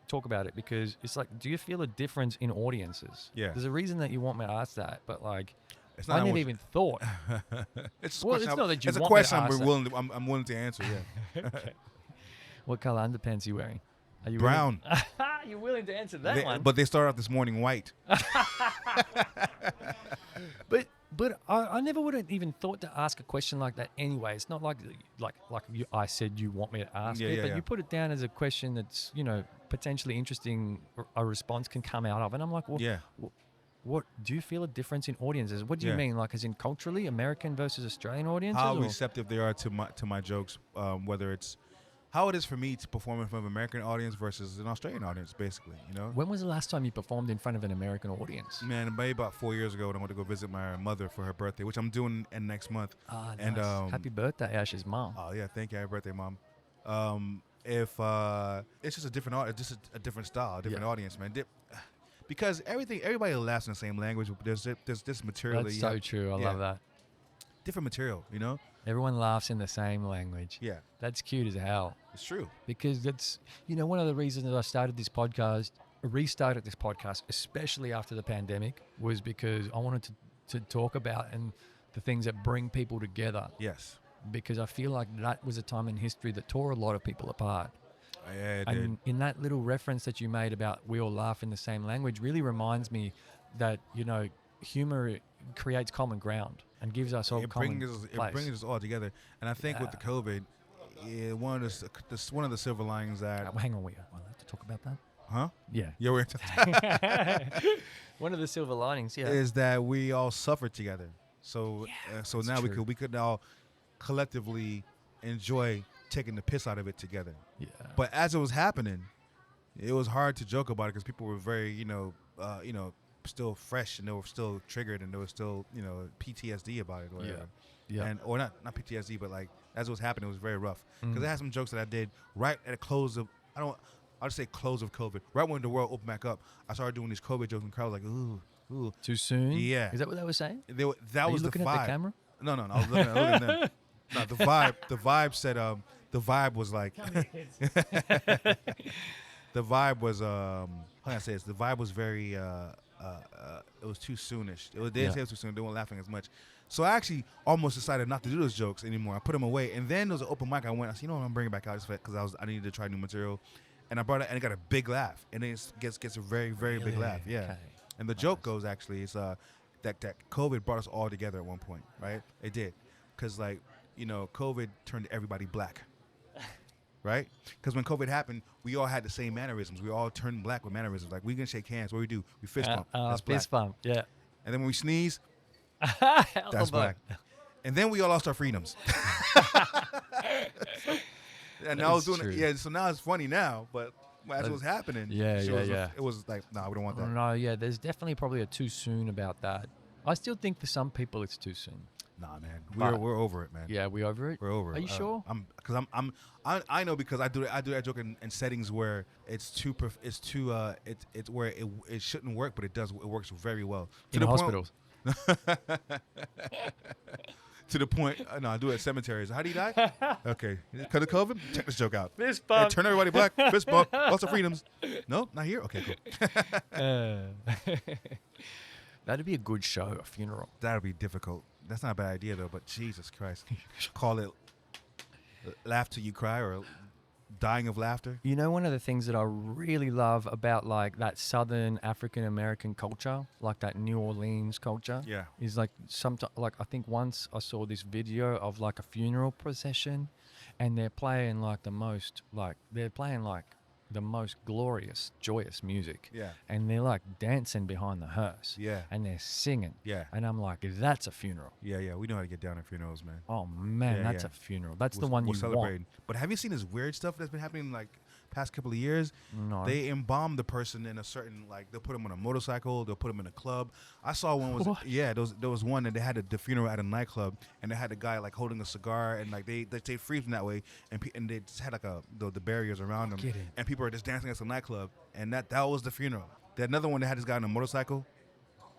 [SPEAKER 3] talk about it, because it's like, do you feel a difference in audiences?
[SPEAKER 2] Yeah.
[SPEAKER 3] There's a reason that you want me to ask that, but like,
[SPEAKER 2] It's
[SPEAKER 3] I never
[SPEAKER 2] want-
[SPEAKER 3] even thought.
[SPEAKER 2] It's a
[SPEAKER 3] Well,
[SPEAKER 2] question.
[SPEAKER 3] it's not that you
[SPEAKER 2] it's a
[SPEAKER 3] want me to
[SPEAKER 2] question
[SPEAKER 3] ask that.
[SPEAKER 2] I'm willing to answer. Yeah.
[SPEAKER 3] Okay. What color underpants are you wearing? Are you
[SPEAKER 2] Brown.
[SPEAKER 3] Willing? You're willing to answer that one.
[SPEAKER 2] But they started out this morning white.
[SPEAKER 3] But I never would have even thought to ask a question like that anyway. It's not like I said you want me to ask it, but you put it down as a question that's potentially interesting. A response can come out of, and I'm like, well,
[SPEAKER 2] Yeah.
[SPEAKER 3] What do you feel a difference in audiences? What do you
[SPEAKER 2] Yeah.
[SPEAKER 3] mean, like as in culturally, American versus Australian audiences?
[SPEAKER 2] How
[SPEAKER 3] or-
[SPEAKER 2] receptive they are to my jokes, whether it's how it is for me to perform in front of an American audience versus an Australian audience, basically, you know?
[SPEAKER 3] When was the last time you performed in front of an American audience?
[SPEAKER 2] Man, maybe about 4 years ago when I went to go visit my mother for her birthday, which I'm doing in next month.
[SPEAKER 3] Ah, nice.
[SPEAKER 2] And
[SPEAKER 3] Happy birthday, Ash's mom.
[SPEAKER 2] oh yeah, thank you, happy birthday, Mom. If it's just a different a different style, a different audience, man. Because everybody laughs in the same language. There's this material.
[SPEAKER 3] That's so true. I love that.
[SPEAKER 2] Different material, you know?
[SPEAKER 3] Everyone laughs in the same language.
[SPEAKER 2] Yeah,
[SPEAKER 3] That's cute as hell.
[SPEAKER 2] it's true.
[SPEAKER 3] Because that's, one of the reasons that I restarted this podcast, especially after the pandemic, was because I wanted to talk about and the things that bring people together.
[SPEAKER 2] Yes.
[SPEAKER 3] Because I feel like that was a time in history that tore a lot of people apart.
[SPEAKER 2] Yeah, it did.
[SPEAKER 3] And in that little reference that you made about we all laugh in the same language really reminds me that, humor creates common ground and gives us all common place.
[SPEAKER 2] It brings us all together. And I think with the COVID, one of the silver linings that...
[SPEAKER 3] Hang on, we allowed to talk about that?
[SPEAKER 2] Huh?
[SPEAKER 3] Yeah.
[SPEAKER 2] Yeah, we're
[SPEAKER 3] One of the silver linings,
[SPEAKER 2] is that we all suffered together. So so now
[SPEAKER 3] true.
[SPEAKER 2] we could all collectively enjoy taking the piss out of it together.
[SPEAKER 3] Yeah.
[SPEAKER 2] But as it was happening, it was hard to joke about it because people were very, still fresh and they were still triggered and there was still, PTSD about it or whatever.
[SPEAKER 3] Yeah.
[SPEAKER 2] And or not PTSD, but like as it was happening, it was very rough. Because I had some jokes that I did right at the close of I'll just say close of COVID. Right when the world opened back up, I started doing these COVID jokes and the crowd was like, ooh.
[SPEAKER 3] Too soon?
[SPEAKER 2] Yeah.
[SPEAKER 3] Is that what they were saying?
[SPEAKER 2] That was the vibe.
[SPEAKER 3] Looking at the camera?
[SPEAKER 2] No. I was looking at them. No, the vibe said the vibe was like the vibe was how can I say this? The vibe was very it was too soonish. They didn't say it was too soon. They weren't laughing as much. So I actually almost decided not to do those jokes anymore. I put them away. And then there was an open mic. I said, what, I'm bringing it back out because I needed to try new material. And I brought it and it got a big laugh. And then it gets a very, very big laugh. Yeah. Okay. And the joke goes actually is that COVID brought us all together at one point, right? It did. Because COVID turned everybody black. Right? Because when COVID happened, we all had the same mannerisms. We all turned black with mannerisms. Like, we can shake hands. What do we do? We fist bump. That's black.
[SPEAKER 3] Fist bump, yeah.
[SPEAKER 2] And then when we sneeze, that's black. And then we all lost our freedoms. And I was doing it. Yeah, so now it's funny now, but as it was happening, it was like, nah, we don't want that.
[SPEAKER 3] No, yeah, there's definitely probably a too soon about that. I still think for some people it's too soon.
[SPEAKER 2] Nah, man, we're over it, man.
[SPEAKER 3] Yeah, we over it.
[SPEAKER 2] We're over it.
[SPEAKER 3] Are you sure?
[SPEAKER 2] I know because I do that joke in settings where it shouldn't work, but it does. It works very well.
[SPEAKER 3] In hospitals.
[SPEAKER 2] To the point, no, I do it at cemeteries. How do you die? Okay, cut the COVID. Check this joke out.
[SPEAKER 3] Fist bump.
[SPEAKER 2] Hey, turn everybody black. Fist bump. Lots of freedoms. No, not here. Okay, cool.
[SPEAKER 3] That'd be a good show, a funeral.
[SPEAKER 2] That'd be difficult. That's not a bad idea though. But Jesus Christ, call it "Laugh Till You Cry" or "Dying of Laughter."
[SPEAKER 3] One of the things that I really love about like that Southern African American culture, like that New Orleans culture, is like I think once I saw this video of like a funeral procession, and they're playing the most glorious, joyous music.
[SPEAKER 2] Yeah.
[SPEAKER 3] And they're like dancing behind the hearse.
[SPEAKER 2] Yeah.
[SPEAKER 3] And they're singing.
[SPEAKER 2] Yeah.
[SPEAKER 3] And I'm like, that's a funeral.
[SPEAKER 2] Yeah. We know how to get down at funerals, man.
[SPEAKER 3] Oh man, that's a funeral. That's the one you want.
[SPEAKER 2] But have you seen this weird stuff that's been happening like past couple of years?
[SPEAKER 3] No.
[SPEAKER 2] They embalm the person in a certain, like, they'll put them on a motorcycle, they'll put them in a club. I saw one was there was one that they had the funeral at a nightclub, and they had the guy like holding a cigar, and like they freeze them that way, and they just had like the barriers around them, and people are just dancing at the nightclub, and that was the funeral. They had another one that had this guy on a motorcycle,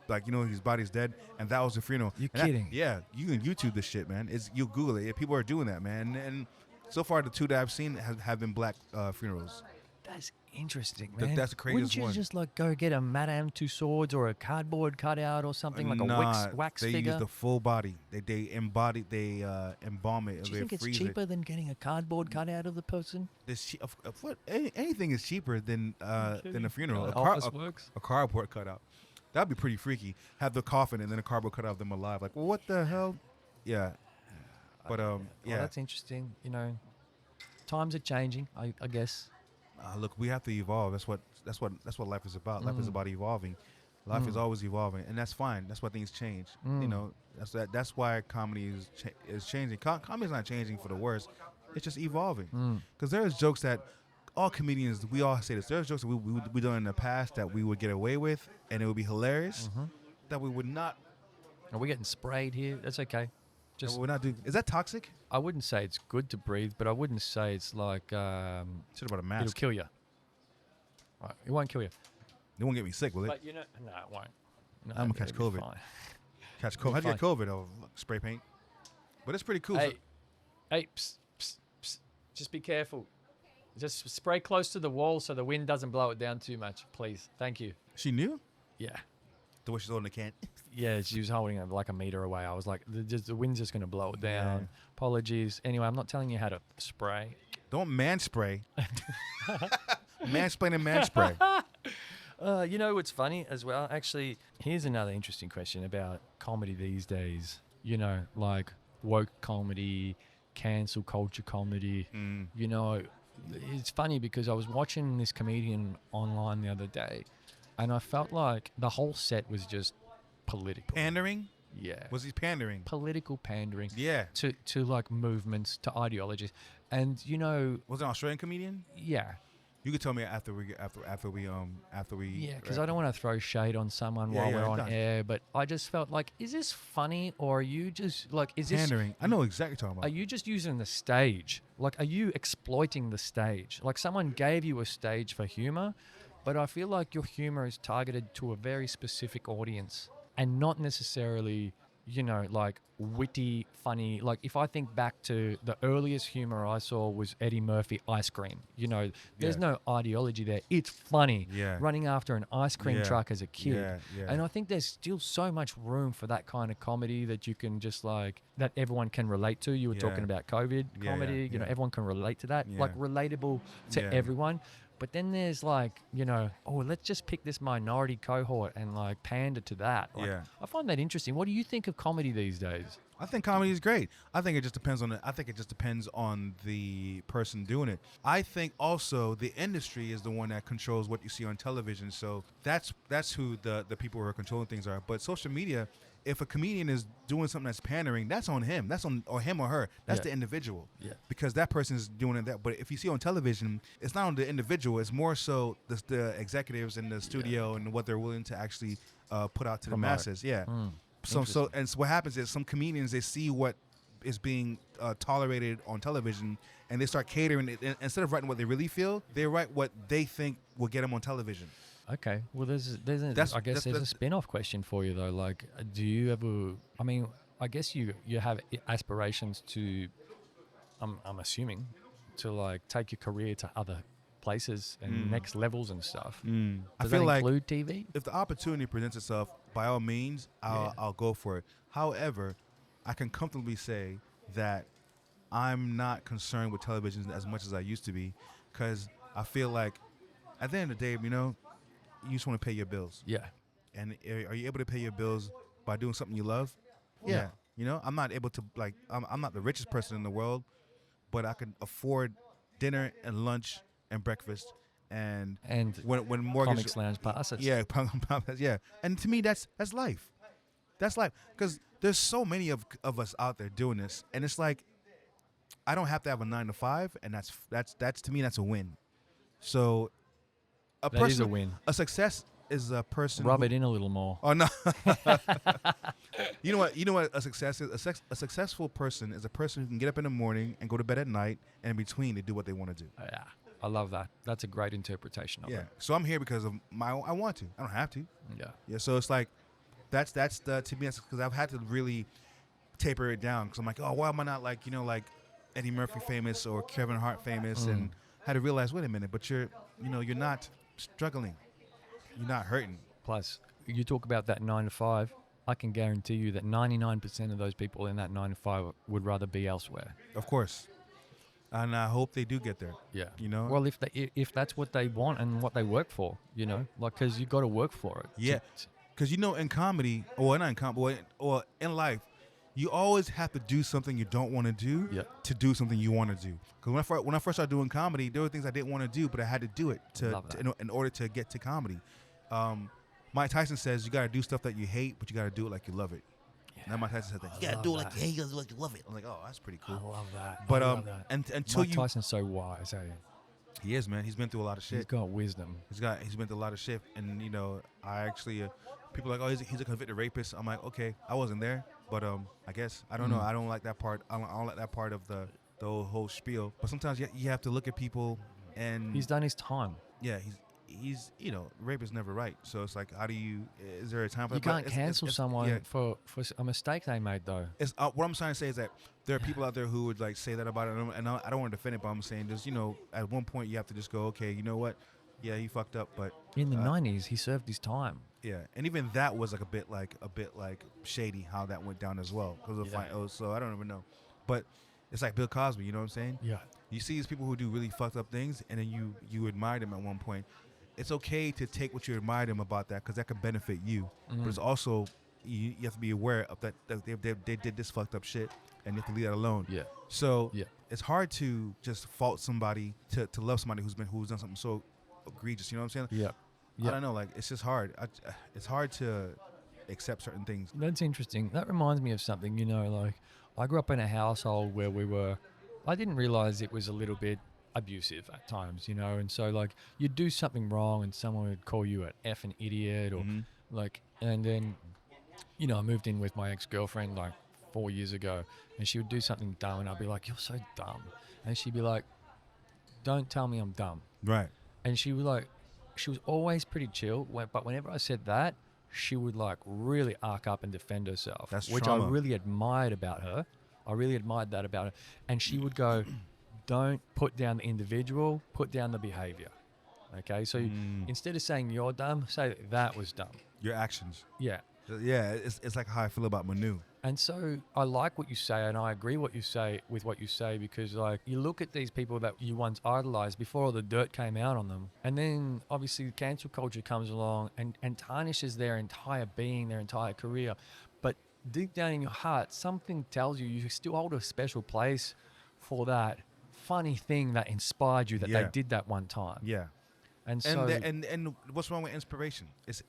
[SPEAKER 2] like, his body's dead, and that was the funeral.
[SPEAKER 3] You kidding?
[SPEAKER 2] Yeah, you can YouTube this shit, man. You'll Google it. People are doing that, man, and so far, the two that I've seen have been black funerals.
[SPEAKER 3] That's interesting, man.
[SPEAKER 2] That's the craziest one.
[SPEAKER 3] Wouldn't you just like go get a Madame Tussauds or a cardboard cutout or something like a wax figure?
[SPEAKER 2] They use the full body. They embalm it.
[SPEAKER 3] Do you think it's cheaper than getting a cardboard cutout of the person?
[SPEAKER 2] Anything is cheaper than a funeral. A cardboard cutout. That'd be pretty freaky. Have the coffin and then a cardboard cutout of them alive. Like, well, what the hell? Yeah. But
[SPEAKER 3] well, that's interesting. Times are changing, I guess.
[SPEAKER 2] Look, we have to evolve. That's what life is about. Life is about evolving. Life is always evolving, and that's fine. That's why things change. That's why comedy is changing. Comedy's not changing for the worse. It's just evolving. Because there's jokes that all comedians, we all say this. There's jokes that we done in the past that we would get away with, and it would be hilarious. That we would not.
[SPEAKER 3] Are we getting sprayed here? That's okay. Just
[SPEAKER 2] We're not doing. Is that toxic?
[SPEAKER 3] I wouldn't say it's good to breathe, but I wouldn't say it's like
[SPEAKER 2] It's about a mask.
[SPEAKER 3] it'll kill you. Right, it won't kill you.
[SPEAKER 2] It won't get me sick, will it?
[SPEAKER 3] But no, it won't. No,
[SPEAKER 2] I'm gonna catch
[SPEAKER 3] it'll be
[SPEAKER 2] COVID.
[SPEAKER 3] fine.
[SPEAKER 2] Catch COVID. How'd you get COVID? Oh, spray paint. But it's pretty cool.
[SPEAKER 3] Hey, psst, psst, psst. Just be careful. Just spray close to the wall so the wind doesn't blow it down too much, please. Thank you.
[SPEAKER 2] She knew
[SPEAKER 3] Yeah.
[SPEAKER 2] the way she's holding the can.
[SPEAKER 3] Yeah, she was holding it like a meter away. I was like, the wind's just going to blow it down.
[SPEAKER 2] Yeah.
[SPEAKER 3] Apologies. Anyway, I'm not telling you how to spray.
[SPEAKER 2] Don't man spray. Mansplain and man spray.
[SPEAKER 3] You know what's funny as well? Actually, here's another interesting question about comedy these days. You know, like woke comedy, cancel culture comedy. You know, it's funny because I was watching this comedian online the other day, and I felt like the whole set was just political.
[SPEAKER 2] Pandering?
[SPEAKER 3] Yeah.
[SPEAKER 2] Was he pandering?
[SPEAKER 3] Political pandering.
[SPEAKER 2] Yeah.
[SPEAKER 3] To like movements, to ideologies. And you know,
[SPEAKER 2] Was it an Australian comedian?
[SPEAKER 3] yeah.
[SPEAKER 2] You could tell me after we.
[SPEAKER 3] Yeah, because I don't want to throw shade on someone while we're on
[SPEAKER 2] done.
[SPEAKER 3] air, but I just felt like, is this funny, or are you just like, is this?
[SPEAKER 2] Pandering. I know exactly what you're talking
[SPEAKER 3] Are
[SPEAKER 2] about.
[SPEAKER 3] you just using the stage? Like, are you exploiting the stage? Like, someone gave you a stage for humor, but I feel like your humor is targeted to a very specific audience and not necessarily, you know, like witty, funny. Like, if I think back to the earliest humor I saw was Eddie Murphy, ice cream. You know, there's
[SPEAKER 2] Yeah.
[SPEAKER 3] no ideology there. It's funny.
[SPEAKER 2] Yeah.
[SPEAKER 3] Running after an ice cream
[SPEAKER 2] Yeah.
[SPEAKER 3] truck as a kid.
[SPEAKER 2] Yeah.
[SPEAKER 3] And I think there's still so much room for that kind of comedy that you can just like, that everyone can relate to. You were talking
[SPEAKER 2] Yeah.
[SPEAKER 3] about COVID
[SPEAKER 2] Yeah,
[SPEAKER 3] comedy, you know,
[SPEAKER 2] yeah.
[SPEAKER 3] everyone can relate to that.
[SPEAKER 2] Yeah.
[SPEAKER 3] Like relatable to
[SPEAKER 2] Yeah.
[SPEAKER 3] everyone. But then there's like, you know, oh, let's just pick this minority cohort and like pander to that. Like,
[SPEAKER 2] Yeah.
[SPEAKER 3] I find that interesting. What do you think of comedy these days?
[SPEAKER 2] I think comedy is great. I think it just depends on the person doing it. I think also the industry is the one that controls what you see on television. So that's who the people who are controlling things are. But social media, if a comedian is doing something that's pandering, that's on him. That's on or him or her. That's
[SPEAKER 3] Yeah.
[SPEAKER 2] the individual.
[SPEAKER 3] Yeah.
[SPEAKER 2] Because that person is doing it that. But if you see on television, it's not on the individual. It's more so the executives in the studio and what they're willing to actually put out to the
[SPEAKER 3] Promote.
[SPEAKER 2] masses. Yeah. So what happens is some comedians, they see what is being tolerated on television, and they start catering it. And instead of writing what they really feel, they write what they think will get them on television.
[SPEAKER 3] Okay. Well, there's
[SPEAKER 2] That's-
[SPEAKER 3] I guess
[SPEAKER 2] that's-
[SPEAKER 3] there's a spin-off question for you though. Like, do you ever? I mean, I guess you have aspirations to. I'm assuming to like take your career to other places and next levels and stuff.
[SPEAKER 2] I
[SPEAKER 3] Does
[SPEAKER 2] feel
[SPEAKER 3] that
[SPEAKER 2] like
[SPEAKER 3] include TV?
[SPEAKER 2] if the opportunity presents itself, by all means, I'll go for it. However, I can comfortably say that I'm not concerned with television as much as I used to be, because I feel like at the end of the day, you know, you just want to pay your bills.
[SPEAKER 3] Yeah.
[SPEAKER 2] And are you able to pay your bills by doing something you love? Yeah. You know, I'm not able to, like, I'm not the richest person in the world, but I can afford dinner and lunch and breakfast and when mortgage
[SPEAKER 3] Comics Lounge passes.
[SPEAKER 2] yeah. Yeah. And to me, that's life. That's life. Because there's so many of us out there doing this, and it's like I don't have to have a 9 to 5, and that's to me, that's a win. So
[SPEAKER 3] That is a win.
[SPEAKER 2] A success is a person.
[SPEAKER 3] Rub it in a little more.
[SPEAKER 2] Oh no. You know what a success is? A successful person is a person who can get up in the morning and go to bed at night, and in between they do what they want to do.
[SPEAKER 3] Yeah. I love that. That's a great interpretation of
[SPEAKER 2] Yeah.
[SPEAKER 3] it.
[SPEAKER 2] So I'm here because of I want to. I don't have to.
[SPEAKER 3] Yeah.
[SPEAKER 2] Yeah. So it's like that's the to me, that's because I've had to really taper it down, because I'm like, oh, why am I not like, you know, like Eddie Murphy famous or Kevin Hart famous, and had to realize, wait a minute, but you're not struggling, you're not hurting.
[SPEAKER 3] Plus, you talk about that 9 to 5. I can guarantee you that 99% of those people in that 9 to 5 would rather be elsewhere.
[SPEAKER 2] Of course. And I hope they do get there.
[SPEAKER 3] Yeah.
[SPEAKER 2] You know?
[SPEAKER 3] Well, if that's what they want and what they work for, you know, like, because you got to work for it.
[SPEAKER 2] Yeah. Because, you know, in comedy, or not in comedy, or in life, you always have to do something you don't want to do to do something you want to do. Because when I first started doing comedy, there were things I didn't want to do, but I had to do it in order to get to comedy. Mike Tyson says you got to do stuff that you hate, but you got to do it like you love it. Now Mike Tyson said that. You gotta do it like you hate it, like you love it. I'm like, oh, that's pretty cool.
[SPEAKER 3] I love that.
[SPEAKER 2] But
[SPEAKER 3] I love that.
[SPEAKER 2] until
[SPEAKER 3] Mike Tyson's so wise, hey?
[SPEAKER 2] he is, man. He's been through a lot of shit.
[SPEAKER 3] He's got wisdom.
[SPEAKER 2] He's been through a lot of shit, and I actually people are like, oh, he's a convicted rapist. I'm like, okay, I wasn't there, but I guess I don't know. I don't like that part. I don't like that part of the whole spiel. But sometimes you have to look at people, and
[SPEAKER 3] He's done his time.
[SPEAKER 2] yeah, he's rape is never right. So it's like, how do you? Is there a time for
[SPEAKER 3] You
[SPEAKER 2] that? But
[SPEAKER 3] can't cancel someone
[SPEAKER 2] yeah.
[SPEAKER 3] for a mistake they made, though.
[SPEAKER 2] It's what I'm trying to say is that there are people out there who would like say that about it, and I don't want to defend it, but I'm saying just at one point you have to just go, okay, you know what? Yeah, he fucked up, but
[SPEAKER 3] In the 90s, he served his time.
[SPEAKER 2] yeah, and even that was like a bit like shady how that went down as well because of so I don't even know, but it's like Bill Cosby, you know what I'm saying?
[SPEAKER 3] Yeah.
[SPEAKER 2] You see these people who do really fucked up things, and then you admire them at one point. It's okay to take what you admire them about that because that could benefit you, but it's also you have to be aware of that they did this fucked up shit, and you have to leave that alone.
[SPEAKER 3] Yeah.
[SPEAKER 2] So
[SPEAKER 3] Yeah.
[SPEAKER 2] it's hard to just fault somebody to love somebody who's done something so egregious. You know what I'm saying?
[SPEAKER 3] Yeah.
[SPEAKER 2] I don't know. Like it's just hard. It's hard to accept certain things.
[SPEAKER 3] That's interesting. That reminds me of something, like I grew up in a household where I didn't realize it was a little bit abusive at times, and so like you'd do something wrong and someone would call you an effing idiot or and then, I moved in with my ex-girlfriend like 4 years ago and she would do something dumb and I'd be like, you're so dumb. And she'd be like, don't tell me I'm dumb.
[SPEAKER 2] Right.
[SPEAKER 3] And she was always pretty chill, but whenever I said that, she would like really arc up and defend herself, which
[SPEAKER 2] trauma.
[SPEAKER 3] I really admired about her. I really admired that about her. And she would go, don't put down the individual, put down the behavior. Okay, so instead of saying you're dumb, say that was dumb.
[SPEAKER 2] Your actions.
[SPEAKER 3] Yeah.
[SPEAKER 2] Yeah, it's like how I feel about Manu.
[SPEAKER 3] And so I like what you say, and I agree with what you say, because like you look at these people that you once idolized before all the dirt came out on them, and then obviously cancel culture comes along and tarnishes their entire being, their entire career. But deep down in your heart, something tells you still hold a special place for that funny thing that inspired you that they did that one time.
[SPEAKER 2] Yeah.
[SPEAKER 3] And so
[SPEAKER 2] and what's wrong with inspiration? It's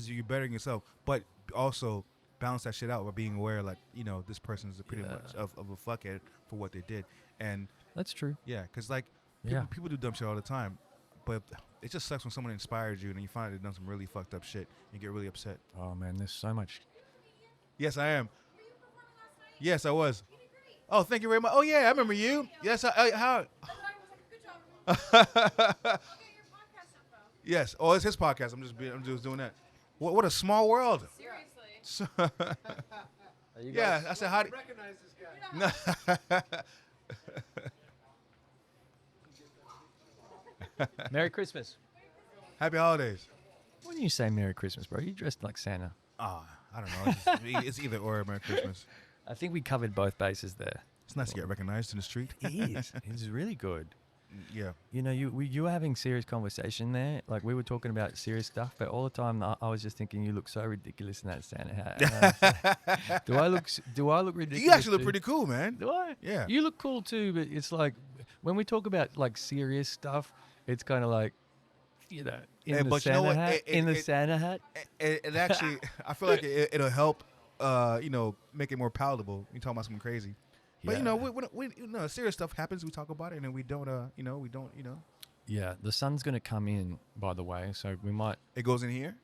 [SPEAKER 2] you bettering yourself, but also balance that shit out by being aware, like, this person is pretty much of a fuckhead for what they did. And
[SPEAKER 3] that's true.
[SPEAKER 2] Yeah, because like people do dumb shit all the time, but it just sucks when someone inspires you and you find they've done some really fucked up shit and you get really upset.
[SPEAKER 3] Oh man, there's so much.
[SPEAKER 2] Yes, I am. Yes, I was. Oh, thank you very much. Oh yeah, I remember you. Yes, how? Yes. Oh, it's his podcast. I'm just doing that. What a small world.
[SPEAKER 4] Seriously.
[SPEAKER 2] Yeah, I said, how do you
[SPEAKER 4] recognize this guy?
[SPEAKER 3] Merry Christmas.
[SPEAKER 2] Happy holidays.
[SPEAKER 3] When you say Merry Christmas, bro, you dressed like Santa.
[SPEAKER 2] Oh, I don't know. It's either or Merry Christmas.
[SPEAKER 3] I think we covered both bases there.
[SPEAKER 2] It's nice to get recognized in the street.
[SPEAKER 3] It is. It's really good.
[SPEAKER 2] Yeah.
[SPEAKER 3] You were having serious conversation there. Like we were talking about serious stuff, but all the time I was just thinking you look so ridiculous in that Santa hat. Do I look ridiculous?
[SPEAKER 2] You actually look pretty cool, man.
[SPEAKER 3] Do I?
[SPEAKER 2] Yeah.
[SPEAKER 3] You look cool too, but it's like when we talk about like serious stuff, it's kind of like, in the Santa hat. In the Santa hat.
[SPEAKER 2] It actually, I feel like it'll help. Make it more palatable. You talking about something crazy. But we serious stuff happens. We talk about it, and then we don't.
[SPEAKER 3] Yeah, the sun's gonna come in, by the way, so we might.
[SPEAKER 2] It goes in here.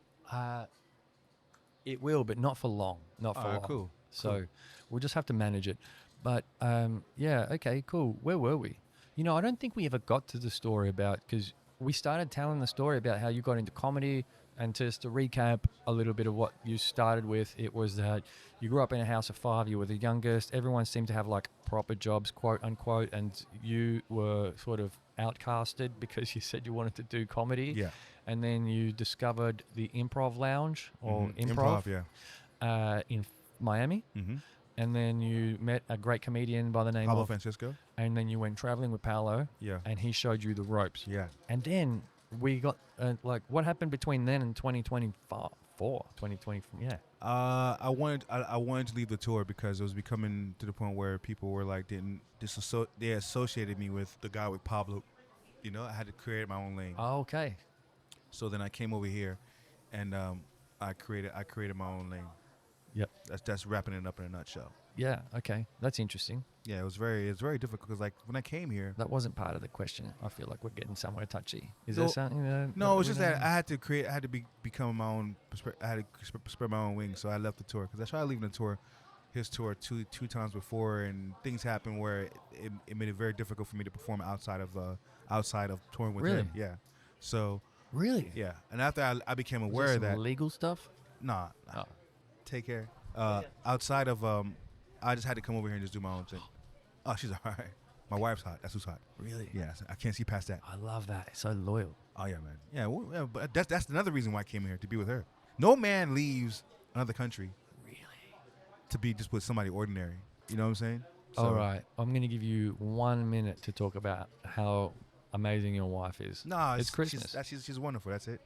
[SPEAKER 3] It will, but not for long. Not for long.
[SPEAKER 2] Cool.
[SPEAKER 3] So we'll just have to manage it. But okay, cool. Where were we? I don't think we ever got to the story about, because we started telling the story about how you got into comedy. And just to recap a little bit of what you started with, it was that you grew up in a house of 5, you were the youngest, everyone seemed to have like proper jobs, quote unquote, and you were sort of outcasted because you said you wanted to do comedy.
[SPEAKER 2] Yeah.
[SPEAKER 3] And then you discovered the Improv Lounge or
[SPEAKER 2] Improv,
[SPEAKER 3] in Miami.
[SPEAKER 2] Mm-hmm.
[SPEAKER 3] And then you met a great comedian by the name
[SPEAKER 2] Pablo
[SPEAKER 3] of
[SPEAKER 2] Francisco. And
[SPEAKER 3] then you went traveling with Paolo.
[SPEAKER 2] Yeah.
[SPEAKER 3] And he showed you the ropes.
[SPEAKER 2] Yeah.
[SPEAKER 3] And then we got what happened between then and 2020? Yeah.
[SPEAKER 2] I wanted to leave the tour because it was becoming to the point where people were like they associated me with the guy with Pablo. I had to create my own lane.
[SPEAKER 3] Oh, okay.
[SPEAKER 2] So then I came over here, and I created my own lane.
[SPEAKER 3] Yep.
[SPEAKER 2] That's wrapping it up in a nutshell.
[SPEAKER 3] Yeah. Okay. That's interesting.
[SPEAKER 2] Yeah, it was very difficult because like when I came here.
[SPEAKER 3] That wasn't part of the question. I feel like we're getting somewhere touchy. Is
[SPEAKER 2] No,
[SPEAKER 3] there something?
[SPEAKER 2] No, it's just that I had to become my own. I had to spread my own wings, so I left the tour because I tried leaving the tour, his tour two times before, and things happened where it made it very difficult for me to perform outside of touring with
[SPEAKER 3] Really?
[SPEAKER 2] him. Yeah, so
[SPEAKER 3] Really?
[SPEAKER 2] yeah, and after I became
[SPEAKER 3] Was
[SPEAKER 2] aware
[SPEAKER 3] there
[SPEAKER 2] of
[SPEAKER 3] some
[SPEAKER 2] that,
[SPEAKER 3] legal stuff.
[SPEAKER 2] nah,
[SPEAKER 3] Oh.
[SPEAKER 2] take care. Outside of I just had to come over here and just do my own thing. Oh, she's all right. My wife's hot. That's who's hot.
[SPEAKER 3] Really?
[SPEAKER 2] Yeah, I can't see past that.
[SPEAKER 3] I love that. It's so loyal.
[SPEAKER 2] Oh yeah, man. Yeah, well, yeah, but that's another reason why I came here to be with her. No man leaves another country
[SPEAKER 3] Really?
[SPEAKER 2] to be just with somebody ordinary. You know what I'm saying?
[SPEAKER 3] All right. I'm going to give you 1 minute to talk about how amazing your wife is.
[SPEAKER 2] Nah,
[SPEAKER 3] It's Christmas.
[SPEAKER 2] She's wonderful. That's it.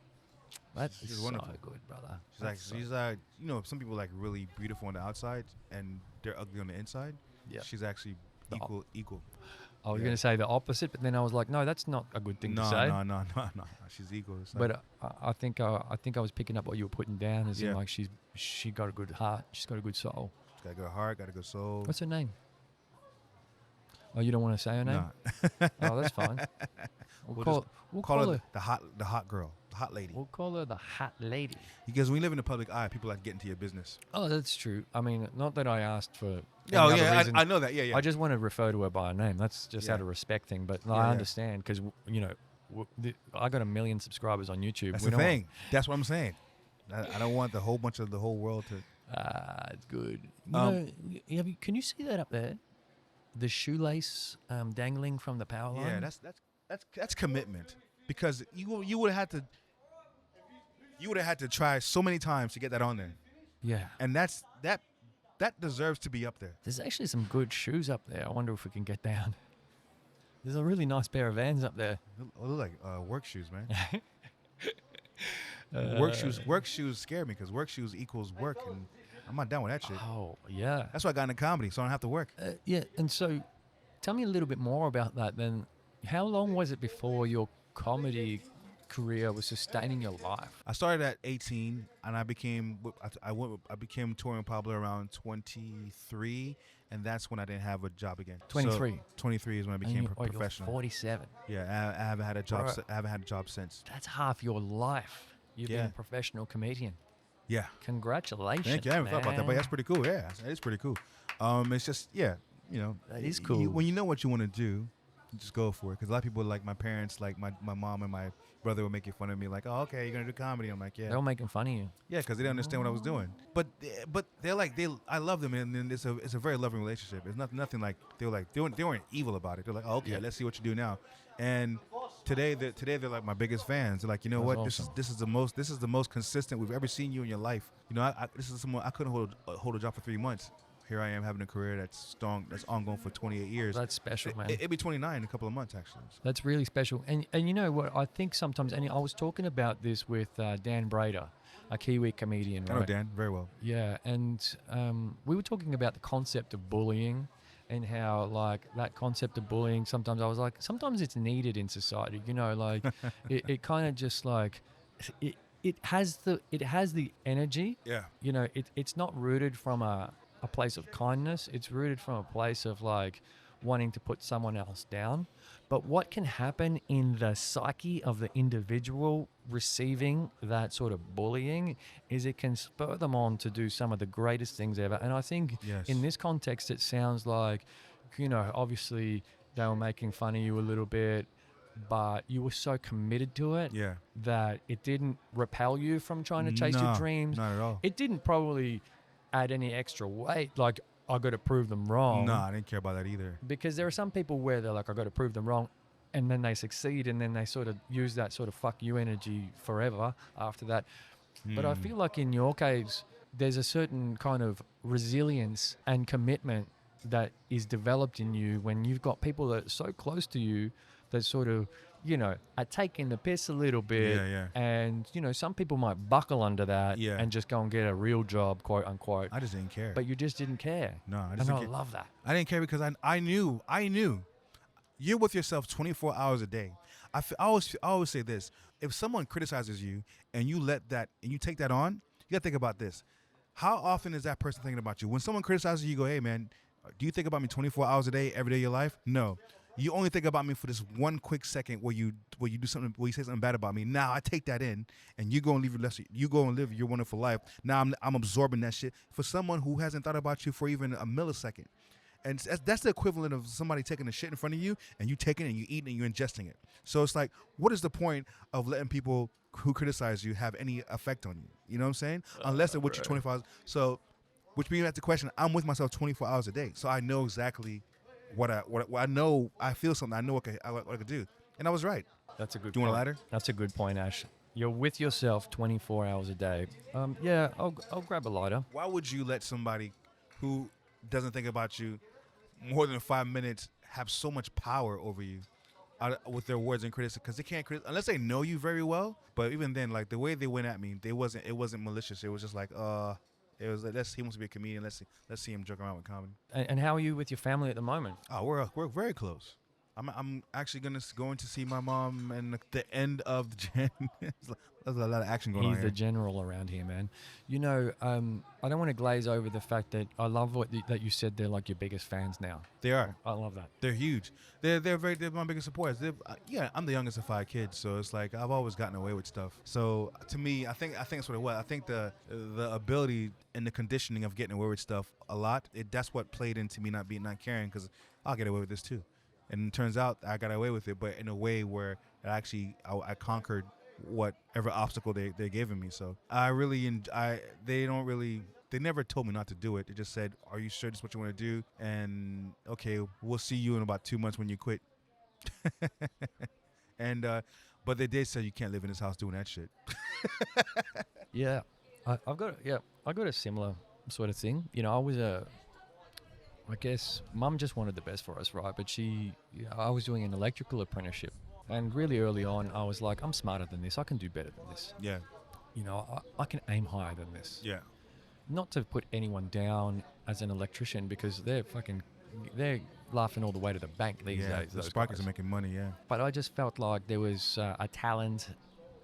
[SPEAKER 3] That's
[SPEAKER 2] she's
[SPEAKER 3] so
[SPEAKER 2] wonderful.
[SPEAKER 3] good, brother.
[SPEAKER 2] She's like you know, some people like really beautiful on the outside and they're ugly on the inside.
[SPEAKER 3] Yeah.
[SPEAKER 2] She's actually equal.
[SPEAKER 3] I was
[SPEAKER 2] Yeah.
[SPEAKER 3] going to say the opposite, but then I was like, no, that's not a good thing to say.
[SPEAKER 2] No. She's equal. It's like,
[SPEAKER 3] But I think I was picking up what you were putting down as in
[SPEAKER 2] Yeah.
[SPEAKER 3] like she got a good heart. She's got a good soul.
[SPEAKER 2] she's got a good heart, got a good soul.
[SPEAKER 3] What's her name? Oh, you don't want to say her name?
[SPEAKER 2] Nah.
[SPEAKER 3] Oh, that's fine.
[SPEAKER 2] We'll
[SPEAKER 3] We'll
[SPEAKER 2] call
[SPEAKER 3] call
[SPEAKER 2] her
[SPEAKER 3] her.
[SPEAKER 2] the hot girl, the hot lady.
[SPEAKER 3] We'll call her the hot lady.
[SPEAKER 2] Because when you live in the public eye, people like to get into your business.
[SPEAKER 3] Oh, that's true. I mean, not that I asked for. any
[SPEAKER 2] Oh
[SPEAKER 3] other
[SPEAKER 2] yeah,
[SPEAKER 3] reason.
[SPEAKER 2] I know that. Yeah.
[SPEAKER 3] I just want to refer to her by her name. That's just out
[SPEAKER 2] Yeah.
[SPEAKER 3] of respect thing. But
[SPEAKER 2] Yeah,
[SPEAKER 3] I
[SPEAKER 2] yeah.
[SPEAKER 3] understand because you know I got 1 million subscribers on YouTube.
[SPEAKER 2] That's
[SPEAKER 3] We
[SPEAKER 2] the
[SPEAKER 3] don't
[SPEAKER 2] thing. That's what I'm saying. I don't want the whole world to.
[SPEAKER 3] It's good. You know, can you see that up there? The shoelace dangling from the power line.
[SPEAKER 2] Yeah, that's commitment. Because you would have had to try so many times to get that on there,
[SPEAKER 3] Yeah.
[SPEAKER 2] and that deserves to be up there.
[SPEAKER 3] There's actually some good shoes up there. I wonder if we can get down. There's a really nice pair of Vans up there.
[SPEAKER 2] They look like work shoes, man. Work shoes scare me because work shoes equals work, and I'm not down with that shit.
[SPEAKER 3] Oh, yeah.
[SPEAKER 2] That's why I got into comedy, so I don't have to work.
[SPEAKER 3] Yeah, and so tell me a little bit more about that then. How long was it before your comedy career was sustaining your life?
[SPEAKER 2] I started at 18, and I became touring popular around 23, and that's when I didn't have a job again.
[SPEAKER 3] 23?
[SPEAKER 2] So 23 is when I became
[SPEAKER 3] You're
[SPEAKER 2] professional.
[SPEAKER 3] 47.
[SPEAKER 2] Yeah, I haven't had a job.
[SPEAKER 3] Bro.
[SPEAKER 2] I haven't had a job since.
[SPEAKER 3] That's half your life. You've been
[SPEAKER 2] Yeah.
[SPEAKER 3] a professional comedian.
[SPEAKER 2] Yeah.
[SPEAKER 3] Congratulations,
[SPEAKER 2] Thank you. I haven't thought about that, but
[SPEAKER 3] man.
[SPEAKER 2] that's pretty cool. Yeah, that is pretty cool. It's just you know,
[SPEAKER 3] That is cool.
[SPEAKER 2] when you know what you want to do, you just go for it. Because a lot of people, like my parents, like my mom and my brother, were making fun of me, like, "Oh, okay, you're gonna do comedy." I'm like, "Yeah,
[SPEAKER 3] They're all making fun of you.
[SPEAKER 2] yeah," because they didn't understand what I was doing. But they're like I love them, and then it's a very loving relationship. It's nothing like they weren't evil about it. They're like, "Oh, okay,
[SPEAKER 3] Yeah.
[SPEAKER 2] let's see what you do now." And today they're like my biggest fans. They're like, you know
[SPEAKER 3] That's
[SPEAKER 2] what,
[SPEAKER 3] awesome.
[SPEAKER 2] this is the most consistent we've ever seen you in your life. You know, this is someone I couldn't hold a job for 3 months. Here I am having a career that's strong, that's ongoing for 28 years.
[SPEAKER 3] That's special, man.
[SPEAKER 2] It'll be 29 in a couple of months, actually.
[SPEAKER 3] That's really special. And you know what? I think sometimes, and I was talking about this with Dan Brader, a Kiwi comedian.
[SPEAKER 2] I know
[SPEAKER 3] Right?
[SPEAKER 2] Dan very well.
[SPEAKER 3] Yeah, and we were talking about the concept of bullying and how, like, that concept of bullying, sometimes I was like, sometimes it's needed in society, you know, like, it kind of just, like, it has the energy,
[SPEAKER 2] Yeah.
[SPEAKER 3] you know, it's not rooted from a place of kindness, it's rooted from a place of, like, wanting to put someone else down. But what can happen in the psyche of the individual receiving that sort of bullying is it can spur them on to do some of the greatest things ever. And I think
[SPEAKER 2] Yes.
[SPEAKER 3] in this context, it sounds like, you know, obviously they were making fun of you a little bit, but you were so committed to it
[SPEAKER 2] Yeah.
[SPEAKER 3] that it didn't repel you from trying to chase your
[SPEAKER 2] No,
[SPEAKER 3] dreams.
[SPEAKER 2] Not at all.
[SPEAKER 3] It didn't probably add any extra weight. Like, I got to prove them wrong.
[SPEAKER 2] No, I didn't care about that either.
[SPEAKER 3] Because there are some people where they're like, I got to prove them wrong, and then they succeed, and then they sort of use that sort of fuck you energy forever after that. But I feel like in your case, there's a certain kind of resilience and commitment that is developed in you when you've got people that are so close to you that sort of, you know, are taking the piss a little bit.
[SPEAKER 2] Yeah.
[SPEAKER 3] And, you know, some people might buckle under that
[SPEAKER 2] Yeah.
[SPEAKER 3] and just go and get a real job, quote unquote.
[SPEAKER 2] I just didn't care.
[SPEAKER 3] But you just didn't care.
[SPEAKER 2] No, I
[SPEAKER 3] And
[SPEAKER 2] just
[SPEAKER 3] I
[SPEAKER 2] didn't care.
[SPEAKER 3] love that.
[SPEAKER 2] I didn't care because I knew. You're with yourself 24 hours a day. I always say this: if someone criticizes you and you let that and you take that on, you gotta think about this. how often is that person thinking about you? When someone criticizes you, you go, hey, man, do you think about me 24 hours a day, every day of your life? No. You only think about me for this one quick second where you do something, where you say something bad about me. Now I take that in, and you go and live your wonderful life. Now I'm absorbing that shit for someone who hasn't thought about you for even a millisecond. And that's the equivalent of somebody taking a shit in front of you, and you taking it and you eating it and you ingesting it. So it's like, what is the point of letting people who criticize you have any effect on you? You know what I'm saying? Unless they're with you 24 hours. So, which means that's the question. I'm with myself 24 hours a day, so I know exactly what I know. I feel something. I know what I could do, and I was right.
[SPEAKER 3] That's a good.
[SPEAKER 2] Do you want a ladder?
[SPEAKER 3] That's a good point, Ash. You're with yourself 24 hours a day. Yeah, I'll grab a lighter.
[SPEAKER 2] Why would you let somebody who doesn't think about you more than 5 minutes have so much power over you with their words and criticism? Because they can't unless they know you very well. But even then, like the way they went at me, it wasn't malicious. It was just like, it was like, he wants to be a comedian. Let's see him joke around with comedy.
[SPEAKER 3] And how are you with your family at the moment?
[SPEAKER 2] Oh, we're very close. I'm actually going to see my mom in the end of Jan. There's a lot of action going on
[SPEAKER 3] He's
[SPEAKER 2] here.
[SPEAKER 3] the general around here, man. You know, I don't want to glaze over the fact that I love that you said they're like your biggest fans now.
[SPEAKER 2] They are.
[SPEAKER 3] I love that.
[SPEAKER 2] They're huge. They're my biggest supporters. I'm the youngest of 5 kids, so it's like I've always gotten away with stuff. So to me, I think that's what it was. I think the ability and the conditioning of getting away with stuff a lot. That's what played into me not caring, because I'll get away with this too. And it turns out I got away with it, but in a way where I conquered whatever obstacle they're giving me. So they never told me not to do it. They just said, are you sure this is what you want to do? And okay, we'll see you in about 2 months when you quit. And but they did say you can't live in this house doing that shit.
[SPEAKER 3] Yeah, I got a similar sort of thing. You know, I guess Mum just wanted the best for us, right? But I was doing an electrical apprenticeship, and really early on, I was like, I'm smarter than this. I can do better than this.
[SPEAKER 2] Yeah.
[SPEAKER 3] You know, I can aim higher than this.
[SPEAKER 2] Yeah.
[SPEAKER 3] Not to put anyone down as an electrician, because they're laughing all the way to the bank these days.
[SPEAKER 2] The sparkers are making money. Yeah.
[SPEAKER 3] But I just felt like there was a talent,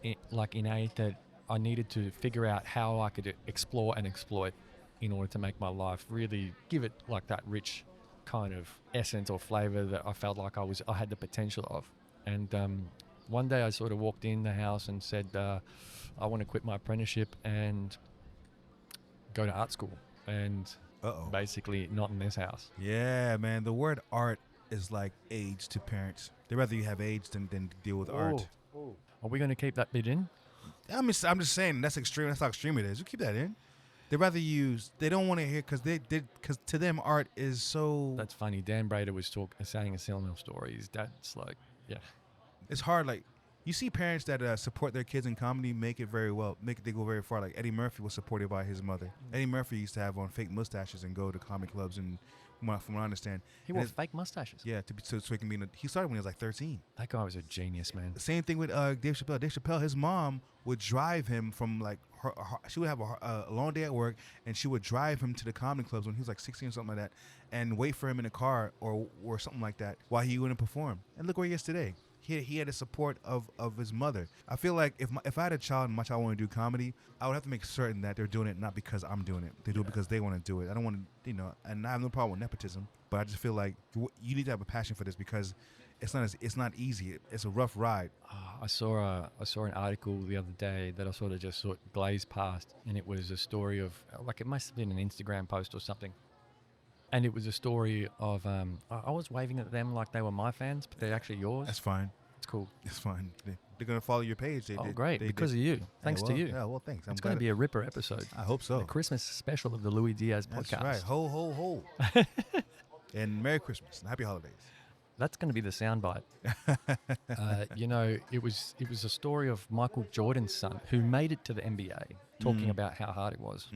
[SPEAKER 3] innate, that I needed to figure out how I could explore and exploit in order to make my life really give it like that rich kind of essence or flavor that I felt like I had the potential of. And one day I sort of walked in the house and said, I want to quit my apprenticeship and go to art school, and basically not in this house.
[SPEAKER 2] Yeah, man. The word art is like AIDS to parents. They'd rather you have AIDS than deal with art.
[SPEAKER 3] Are we going to keep that bit in?
[SPEAKER 2] I'm just saying that's extreme. That's how extreme it is. You keep that in. They rather use. They don't want to hear because to them art is so.
[SPEAKER 3] That's funny. Dan Brader was saying a similar story. His dad's like, yeah.
[SPEAKER 2] It's hard. Like you see parents that support their kids in comedy make it very well. They go very far. Like Eddie Murphy was supported by his mother. Eddie Murphy used to have on fake mustaches and go to comedy clubs, and from what I understand,
[SPEAKER 3] he wore fake mustaches.
[SPEAKER 2] Yeah, so he can be. He started when he was like 13.
[SPEAKER 3] That guy was a genius, man.
[SPEAKER 2] The same thing with Dave Chappelle. Dave Chappelle, his mom would drive him from like she would have a long day at work, and she would drive him to the comedy clubs when he was like 16 or something like that, and wait for him in a car or something like that while he wouldn't perform. And look where he is today. He had the support of his mother. I feel like if I had a child and my child wanted to do comedy, I would have to make certain that they're doing it not because I'm doing it. They do it because they want to do it. I don't want to, and I have no problem with nepotism, but I just feel like you need to have a passion for this because it's not easy. It's a rough ride.
[SPEAKER 3] I saw an article the other day that I sort of glazed past, and it was a story of, like, it must have been an Instagram post or something. And it was a story of, I was waving at them like they were my fans, but they're actually yours.
[SPEAKER 2] That's fine.
[SPEAKER 3] It's cool.
[SPEAKER 2] It's fine. They're going to follow your page.
[SPEAKER 3] Great. Because of you. Thanks to you.
[SPEAKER 2] Yeah, well, thanks.
[SPEAKER 3] It's going to be a ripper episode.
[SPEAKER 2] I hope so.
[SPEAKER 3] The Christmas special of the Lui Diaz Podcast.
[SPEAKER 2] That's right. Ho, ho, ho. And Merry Christmas and Happy Holidays.
[SPEAKER 3] That's going to be the soundbite. It was a story of Michael Jordan's son who made it to the NBA, talking about how hard it was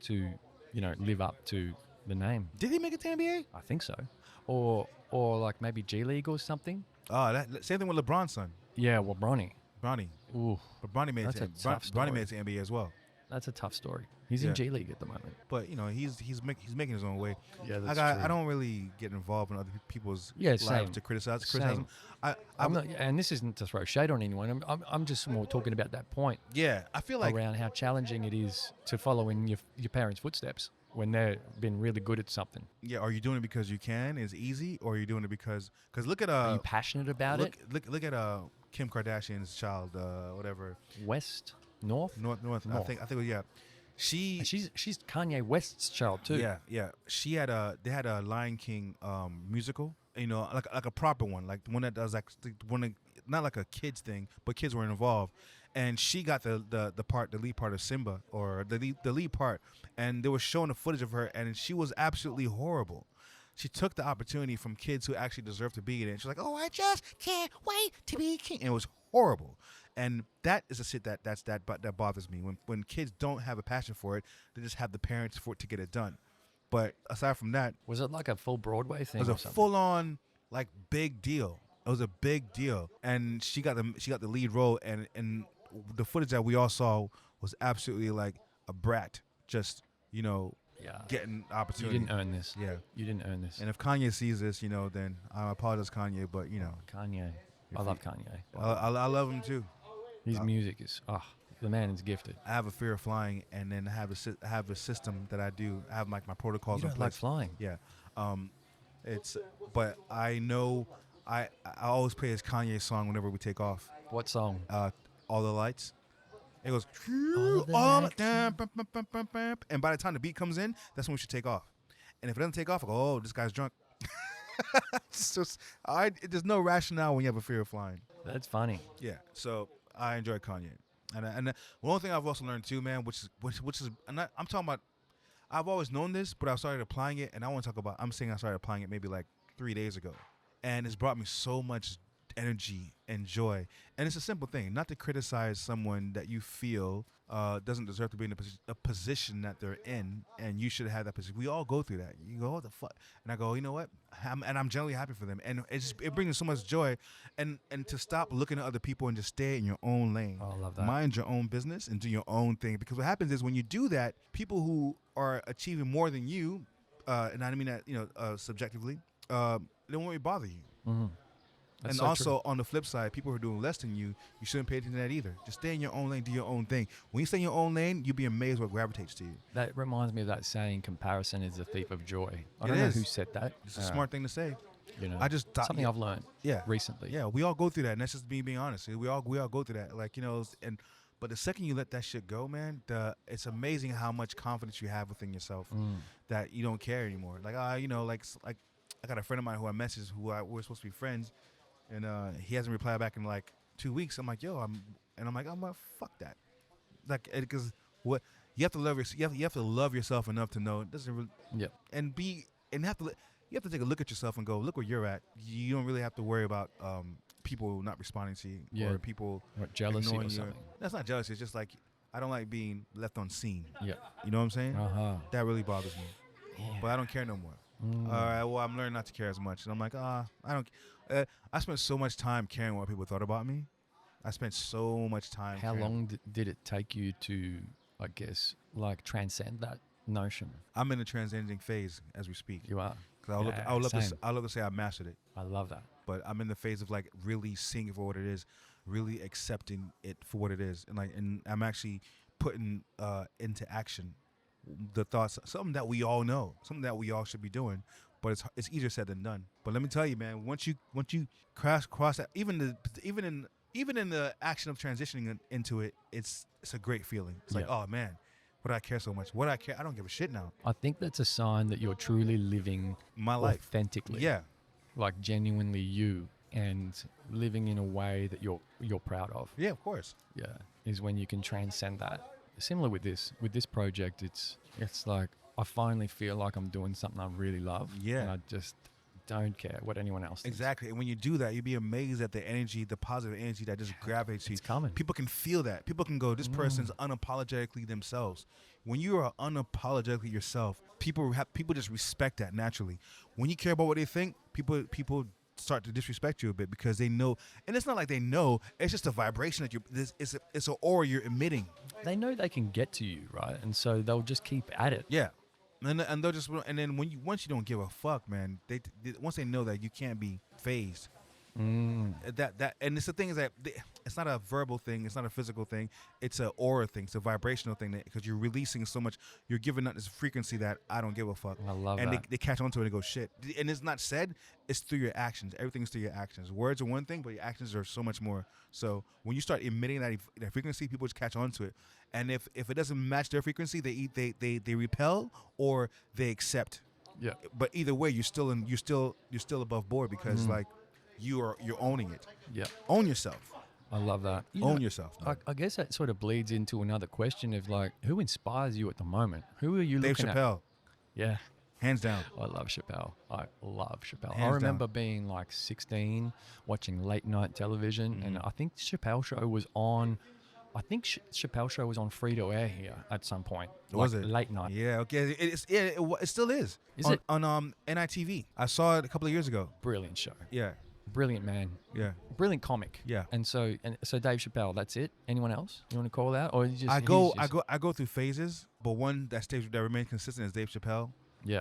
[SPEAKER 3] to, live up to the name.
[SPEAKER 2] Did he make it to NBA?
[SPEAKER 3] I think so. Or like maybe G League or something.
[SPEAKER 2] Oh, that same thing with LeBron's son.
[SPEAKER 3] Yeah, well, Bronny.
[SPEAKER 2] Bronny.
[SPEAKER 3] Ooh.
[SPEAKER 2] But Bronny made it to NBA as well.
[SPEAKER 3] That's a tough story. He's
[SPEAKER 2] Yeah.
[SPEAKER 3] in G League at the moment.
[SPEAKER 2] But he's making his own way.
[SPEAKER 3] Yeah, that's
[SPEAKER 2] I don't really get involved in other people's
[SPEAKER 3] Yeah, same.
[SPEAKER 2] lives to criticize them.
[SPEAKER 3] I'm not, and this isn't to throw shade on anyone. I'm just more talking about that point
[SPEAKER 2] I feel like
[SPEAKER 3] around how challenging it is to follow in your parents' footsteps when they've been really good at something.
[SPEAKER 2] yeah. Are you doing it because you can? Is easy, or are you doing it because look at
[SPEAKER 3] Are you passionate about it?
[SPEAKER 2] look at Kim Kardashian's child, whatever.
[SPEAKER 3] West, North.
[SPEAKER 2] North. I think yeah.
[SPEAKER 3] And she's Kanye West's child too.
[SPEAKER 2] Yeah. They had a Lion King musical, like a proper one, like the one that does like not like a kids thing, but kids were involved. And she got the lead part of Simba, or the lead part, and they were showing the footage of her, and she was absolutely horrible. She took the opportunity from kids who actually deserve to be in it. And she's like, "Oh, I just can't wait to be king," and it was horrible. And that is a shit that bothers me when kids don't have a passion for it, they just have the parents for it to get it done. But aside from that,
[SPEAKER 3] Was it like a full Broadway thing?
[SPEAKER 2] it was
[SPEAKER 3] or
[SPEAKER 2] a
[SPEAKER 3] something?
[SPEAKER 2] full on like big deal. It was a big deal, and she got the lead role, and the footage that we all saw was absolutely like a brat, just
[SPEAKER 3] Yeah.
[SPEAKER 2] getting
[SPEAKER 3] You
[SPEAKER 2] opportunity.
[SPEAKER 3] didn't earn this.
[SPEAKER 2] Yeah.
[SPEAKER 3] You didn't earn this.
[SPEAKER 2] And if Kanye sees this, then I apologize, Kanye, but
[SPEAKER 3] Kanye. I love Kanye.
[SPEAKER 2] I love him too.
[SPEAKER 3] His music is the man is gifted.
[SPEAKER 2] I have a fear of flying, and then I have a system that I do. I have like my protocols
[SPEAKER 3] You
[SPEAKER 2] in
[SPEAKER 3] don't
[SPEAKER 2] place.
[SPEAKER 3] like flying.
[SPEAKER 2] Yeah. But I know I always play his Kanye song whenever we take off.
[SPEAKER 3] What song?
[SPEAKER 2] All the lights. It goes
[SPEAKER 3] All the
[SPEAKER 2] all
[SPEAKER 3] lights.
[SPEAKER 2] and by the time the beat comes in, that's when we should take off. And if it doesn't take off, I go, "Oh, this guy's drunk." It's just, there's no rationale when you have a fear of flying.
[SPEAKER 3] That's funny.
[SPEAKER 2] Yeah, so I enjoy Kanye, and one thing I've also learned too, man, which is I'm talking about. I've always known this, but I started applying it, and I want to talk about. I'm saying I started applying it maybe like 3 days ago, and it's brought me so much energy and joy. And it's a simple thing, not to criticize someone that you feel doesn't deserve to be in a position that they're in, and you should have that position. We all go through that. You go, "What the fuck?" And I go, "You know what?" I'm generally happy for them, and it brings so much joy. And to stop looking at other people and just stay in your own lane.
[SPEAKER 3] Oh, I love that.
[SPEAKER 2] Mind your own business and do your own thing. Because what happens is when you do that, people who are achieving more than you, and I mean that subjectively, they won't really bother you.
[SPEAKER 3] Mm-hmm. That's
[SPEAKER 2] And
[SPEAKER 3] so
[SPEAKER 2] also
[SPEAKER 3] true.
[SPEAKER 2] on the flip side, people who are doing less than you shouldn't pay attention to that either. Just stay in your own lane, do your own thing. When you stay in your own lane, you'll be amazed what gravitates to you.
[SPEAKER 3] That reminds me of that saying, "Comparison is the thief of joy." I
[SPEAKER 2] It
[SPEAKER 3] don't know
[SPEAKER 2] is.
[SPEAKER 3] who said that.
[SPEAKER 2] It's a smart thing to say.
[SPEAKER 3] I
[SPEAKER 2] just thought-
[SPEAKER 3] something I've learned
[SPEAKER 2] Yeah.
[SPEAKER 3] recently.
[SPEAKER 2] Yeah, we all go through that, and that's just me being honest. We all go through that, but the second you let that shit go, man, it's amazing how much confidence you have within yourself that you don't care anymore. Like I got a friend of mine who I messaged we're supposed to be friends, and he hasn't replied back in like 2 weeks. I'm like, I'm like, fuck that, like, because what you have to love you have to love yourself enough to know it doesn't really,
[SPEAKER 3] Yep.
[SPEAKER 2] you have to take a look at yourself and go, look where you're at. You don't really have to worry about people not responding to you or people
[SPEAKER 3] What, jealousy
[SPEAKER 2] ignoring
[SPEAKER 3] or
[SPEAKER 2] you.
[SPEAKER 3] something.
[SPEAKER 2] That's not jealousy. It's just like I don't like being left unseen.
[SPEAKER 3] Yeah.
[SPEAKER 2] You know what I'm saying?
[SPEAKER 3] Uh-huh.
[SPEAKER 2] That really bothers me.
[SPEAKER 3] Yeah.
[SPEAKER 2] But I don't care no more. All right. Well, I'm learning not to care as much, and I'm like, I don't. I spent so much time caring what people thought about me. I spent so much time.
[SPEAKER 3] How
[SPEAKER 2] caring.
[SPEAKER 3] long did it take you to, I guess, like transcend that notion?
[SPEAKER 2] I'm in the transcending phase as we speak.
[SPEAKER 3] You are.
[SPEAKER 2] Because
[SPEAKER 3] Yeah,
[SPEAKER 2] I would
[SPEAKER 3] same.
[SPEAKER 2] love to say I mastered it,
[SPEAKER 3] I love that.
[SPEAKER 2] but I'm in the phase of like really seeing it for what it is, really accepting it for what it is, and I'm actually putting into action the thoughts, something that we all know, something that we all should be doing, but it's easier said than done. But let me tell you, man, once you cross that, even in the action of transitioning into it, it's a great feeling. It's like,
[SPEAKER 3] Yeah.
[SPEAKER 2] oh man, what do I care so much? What do I care? I don't give a shit now.
[SPEAKER 3] I think that's a sign that you're truly living
[SPEAKER 2] My life,
[SPEAKER 3] authentically.
[SPEAKER 2] yeah.
[SPEAKER 3] Like genuinely you, and living in a way that you're proud of.
[SPEAKER 2] Yeah, of course.
[SPEAKER 3] Yeah, is when you can transcend that. Similar with this project, it's like I finally feel like I'm doing something I really love.
[SPEAKER 2] Yeah.
[SPEAKER 3] And I just don't care what anyone else thinks.
[SPEAKER 2] Exactly. And when you do that, you'd be amazed at the energy, the positive energy that just gravitates to you.
[SPEAKER 3] It's coming.
[SPEAKER 2] People can feel that. People can go, this person's unapologetically themselves. When you are unapologetically yourself, people just respect that naturally. When you care about what they think, people start to disrespect you a bit because they know, and it's not like they know. It's just a vibration that it's an aura you're emitting.
[SPEAKER 3] They know they can get to you, right? And so they'll just keep at it.
[SPEAKER 2] Yeah, and they'll just, and then once you don't give a fuck, man, they once they know that you can't be phased. That and it's the thing is that it's not a verbal thing, it's not a physical thing, it's an aura thing, it's a vibrational thing, because you're releasing so much, you're giving out this frequency that I don't give a fuck.
[SPEAKER 3] I love
[SPEAKER 2] and
[SPEAKER 3] that.
[SPEAKER 2] they catch on to it and go shit, and it's not said, it's through your actions. Everything's through your actions. Words are one thing, but your actions are so much more. So when you start emitting that frequency, people just catch on to it, and if it doesn't match their frequency, they repel or they accept.
[SPEAKER 3] Yeah.
[SPEAKER 2] But either way, you're still above board because like you're owning it.
[SPEAKER 3] Yeah.
[SPEAKER 2] Own yourself.
[SPEAKER 3] I love that.
[SPEAKER 2] Own yourself.
[SPEAKER 3] I guess that sort of bleeds into another question of like, who inspires you at the moment? Who are you
[SPEAKER 2] Dave
[SPEAKER 3] looking
[SPEAKER 2] Chappelle,
[SPEAKER 3] at? Yeah.
[SPEAKER 2] hands down.
[SPEAKER 3] I love Chappelle. I love Chappelle. I
[SPEAKER 2] Hands
[SPEAKER 3] remember
[SPEAKER 2] down.
[SPEAKER 3] being like 16, watching late night television, and I think Chappelle show was on. I think Chappelle show was on free to air here at some point.
[SPEAKER 2] Was
[SPEAKER 3] like
[SPEAKER 2] it
[SPEAKER 3] late night?
[SPEAKER 2] Yeah. Okay. It still is.
[SPEAKER 3] Is
[SPEAKER 2] on,
[SPEAKER 3] it?
[SPEAKER 2] on NITV? I saw it a couple of years ago.
[SPEAKER 3] Brilliant show.
[SPEAKER 2] Yeah.
[SPEAKER 3] Brilliant man.
[SPEAKER 2] Yeah.
[SPEAKER 3] Brilliant comic.
[SPEAKER 2] Yeah.
[SPEAKER 3] And so Dave Chappelle. That's it. Anyone else you want to call out, or you just
[SPEAKER 2] I go through phases, but one that remains consistent is Dave Chappelle.
[SPEAKER 3] Yeah.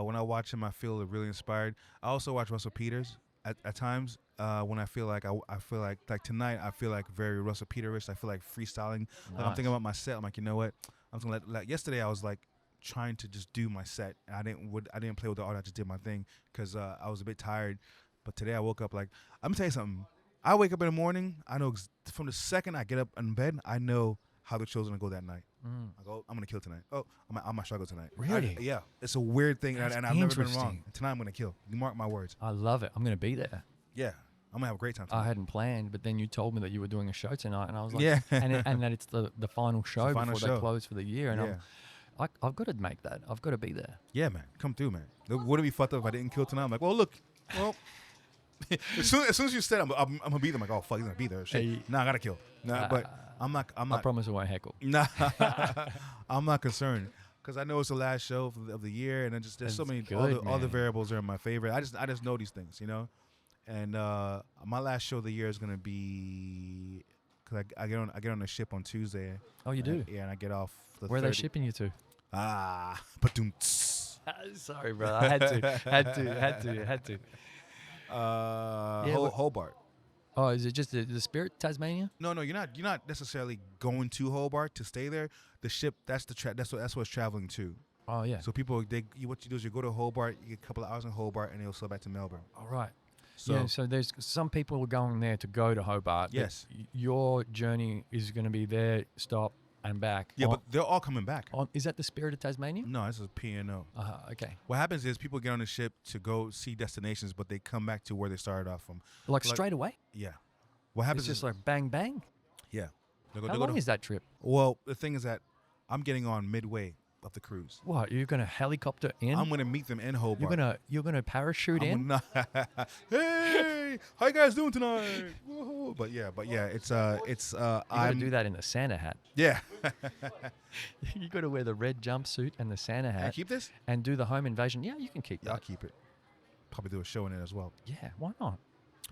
[SPEAKER 2] When I watch him, I feel really inspired. I also watch Russell Peters at times. When I feel like I feel like tonight, I feel like very Russell Peter-ish. I feel like freestyling. Like I'm thinking about my set. I'm like, you know what? I'm gonna like yesterday. I was like trying to just do my set. I didn't play with the art. I just did my thing because I was a bit tired. But today I woke up like, I'm gonna tell you something. I wake up in the morning. I know from the second I get up in bed, I know how the show's gonna go that night. I go, I'm gonna kill tonight. Oh, I'm gonna struggle tonight.
[SPEAKER 3] Really?
[SPEAKER 2] Yeah. It's a weird thing,
[SPEAKER 3] That's
[SPEAKER 2] and I've never been
[SPEAKER 3] interesting.
[SPEAKER 2] wrong. Tonight I'm gonna kill. You mark my words.
[SPEAKER 3] I love it. I'm going to be there.
[SPEAKER 2] Yeah. I'm gonna have a great time tonight.
[SPEAKER 3] I hadn't planned, but then you told me that you were doing a show tonight, and I was like,
[SPEAKER 2] Yeah.
[SPEAKER 3] and that it's the final show
[SPEAKER 2] final
[SPEAKER 3] before
[SPEAKER 2] show.
[SPEAKER 3] they close for the year, and
[SPEAKER 2] Yeah.
[SPEAKER 3] I've got to make that. I've got to be there.
[SPEAKER 2] Yeah, man. Come through, man. Would it be fucked up if I didn't kill tonight? I'm like, well, look. Well, as soon as you said I'm gonna be there, I'm like, oh, fuck, he's gonna be there. Shit.
[SPEAKER 3] Hey.
[SPEAKER 2] Nah, I gotta kill. Nah, but I'm
[SPEAKER 3] I
[SPEAKER 2] not.
[SPEAKER 3] promise I won't heckle.
[SPEAKER 2] Nah, I'm not concerned because I know it's the last show of the year, and there's so
[SPEAKER 3] That's
[SPEAKER 2] many
[SPEAKER 3] good,
[SPEAKER 2] all the
[SPEAKER 3] man.
[SPEAKER 2] variables are in my favor. I just know these things, you know. And my last show of the year is gonna be because I get on the ship on Tuesday.
[SPEAKER 3] Oh, you do?
[SPEAKER 2] Yeah, and I get off the
[SPEAKER 3] Where are they
[SPEAKER 2] 30
[SPEAKER 3] shipping you to?
[SPEAKER 2] Ba-doom.
[SPEAKER 3] Sorry, bro. I had to.
[SPEAKER 2] Hobart.
[SPEAKER 3] Oh, is it just the Spirit Tasmania?
[SPEAKER 2] No, you're not necessarily going to Hobart to stay there. The ship, that's that's what it's traveling to.
[SPEAKER 3] Oh, yeah.
[SPEAKER 2] So what you do is you go to Hobart, you get a couple of hours in Hobart, and you'll sail back to Melbourne.
[SPEAKER 3] All right.
[SPEAKER 2] So
[SPEAKER 3] So there's some people are going there to go to Hobart. but
[SPEAKER 2] Yes.
[SPEAKER 3] Your journey is going to be there, stop, and back.
[SPEAKER 2] yeah, but they're all coming back.
[SPEAKER 3] Is that the Spirit of Tasmania?
[SPEAKER 2] No, this is P&O.
[SPEAKER 3] Okay.
[SPEAKER 2] What happens is people get on the ship to go see destinations, but they come back to where they started off from.
[SPEAKER 3] Like straight away?
[SPEAKER 2] Yeah. What happens
[SPEAKER 3] It's just
[SPEAKER 2] is
[SPEAKER 3] like bang, bang?
[SPEAKER 2] yeah.
[SPEAKER 3] How long is that trip?
[SPEAKER 2] Well, the thing is that I'm getting on midway of the cruise.
[SPEAKER 3] What, you're going to helicopter in?
[SPEAKER 2] I'm gonna meet them in Hobart.
[SPEAKER 3] You're gonna parachute in?
[SPEAKER 2] Hey, how you guys doing tonight? Woohoo. But yeah, it's
[SPEAKER 3] You got to
[SPEAKER 2] I'm
[SPEAKER 3] do that in the Santa hat.
[SPEAKER 2] yeah.
[SPEAKER 3] You got to wear the red jumpsuit and the Santa
[SPEAKER 2] Can I
[SPEAKER 3] hat
[SPEAKER 2] keep this?
[SPEAKER 3] and do the home invasion. Yeah, you can keep
[SPEAKER 2] Yeah, I'll
[SPEAKER 3] that.
[SPEAKER 2] keep it. Probably do a show in it as well.
[SPEAKER 3] Yeah, why not?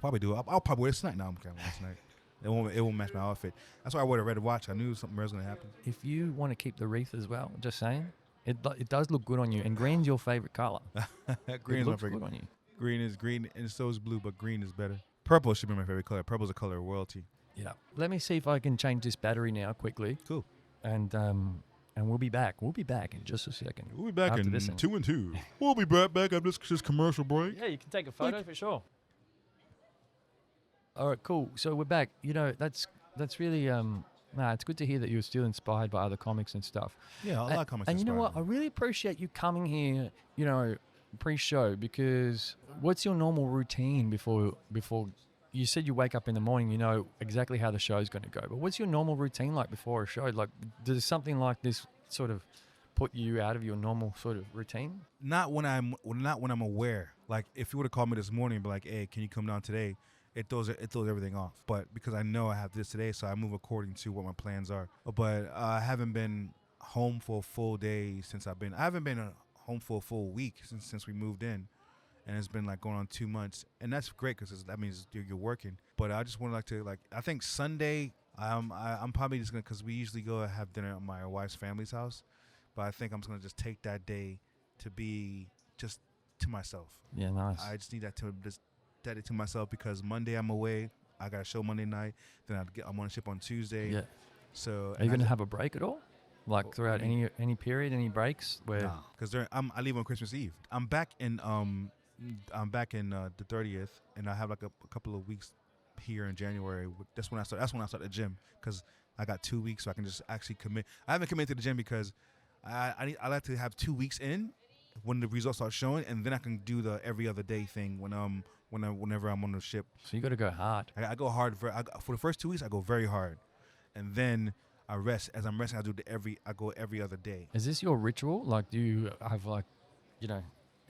[SPEAKER 2] Probably do. I'll probably wear it tonight. No, I'm kidding. Tonight. It won't match my outfit. That's why I wore the red watch. I knew something was gonna happen.
[SPEAKER 3] If you want to keep the wreath as well, just saying, it does look good on you. And green's your favorite color.
[SPEAKER 2] Green
[SPEAKER 3] it
[SPEAKER 2] is my
[SPEAKER 3] looks
[SPEAKER 2] favorite.
[SPEAKER 3] good on you.
[SPEAKER 2] Green is green, and so is blue, but green is better. Purple should be my favorite color. Purple's a color of royalty.
[SPEAKER 3] Yeah. Let me see if I can change this battery now quickly.
[SPEAKER 2] Cool.
[SPEAKER 3] And we'll be back. We'll be back in just a second.
[SPEAKER 2] We'll be back
[SPEAKER 3] After
[SPEAKER 2] in
[SPEAKER 3] this
[SPEAKER 2] 2 and 2. We'll be right back after this commercial break.
[SPEAKER 3] Yeah, you can take a photo for sure. All right, cool. So we're back. You know, that's really it's good to hear that you're still inspired by other comics and stuff.
[SPEAKER 2] Yeah, a lot of comics.
[SPEAKER 3] And you know
[SPEAKER 2] inspire
[SPEAKER 3] what? I
[SPEAKER 2] me.
[SPEAKER 3] really appreciate you coming here, you know, pre-show, because what's your normal routine before you said you wake up in the morning, you know exactly how the show's going to go. But what's your normal routine like before a show? Like, does something like this sort of put you out of your normal sort of routine?
[SPEAKER 2] Not when I'm aware. Like if you would have called me this morning and be like, "Hey, can you come down today?" It throws everything off. But because I know I have this today, so I move according to what my plans are. But I haven't been home for a full day since I haven't been home for a full week since we moved in, and it's been like going on 2 months, and that's great because that means you're working. But I just want to I think Sunday I'm probably just gonna, because we usually go have dinner at my wife's family's house, but I think I'm just gonna just take that day to be just to myself.
[SPEAKER 3] Yeah, nice.
[SPEAKER 2] I just need that to just dedicate to myself, because Monday I'm away. I got a show Monday night. Then I'm on a ship on Tuesday.
[SPEAKER 3] Yeah.
[SPEAKER 2] So
[SPEAKER 3] Are you gonna have a break at all? Like throughout
[SPEAKER 2] what do you
[SPEAKER 3] any period, any breaks where?
[SPEAKER 2] Nah, because I leave on Christmas Eve. I'm back in the 30th, and I have like a couple of weeks here in January. That's when I start the gym, because I got 2 weeks, so I can just actually commit. I haven't committed to the gym because I like to have 2 weeks in when the results start showing, and then I can do the every other day thing whenever I'm on the ship.
[SPEAKER 3] So you got to go hard.
[SPEAKER 2] I go hard for the first 2 weeks. I go very hard, and then I rest. As I'm resting, I go every other day.
[SPEAKER 3] Is this your ritual? Like, do you have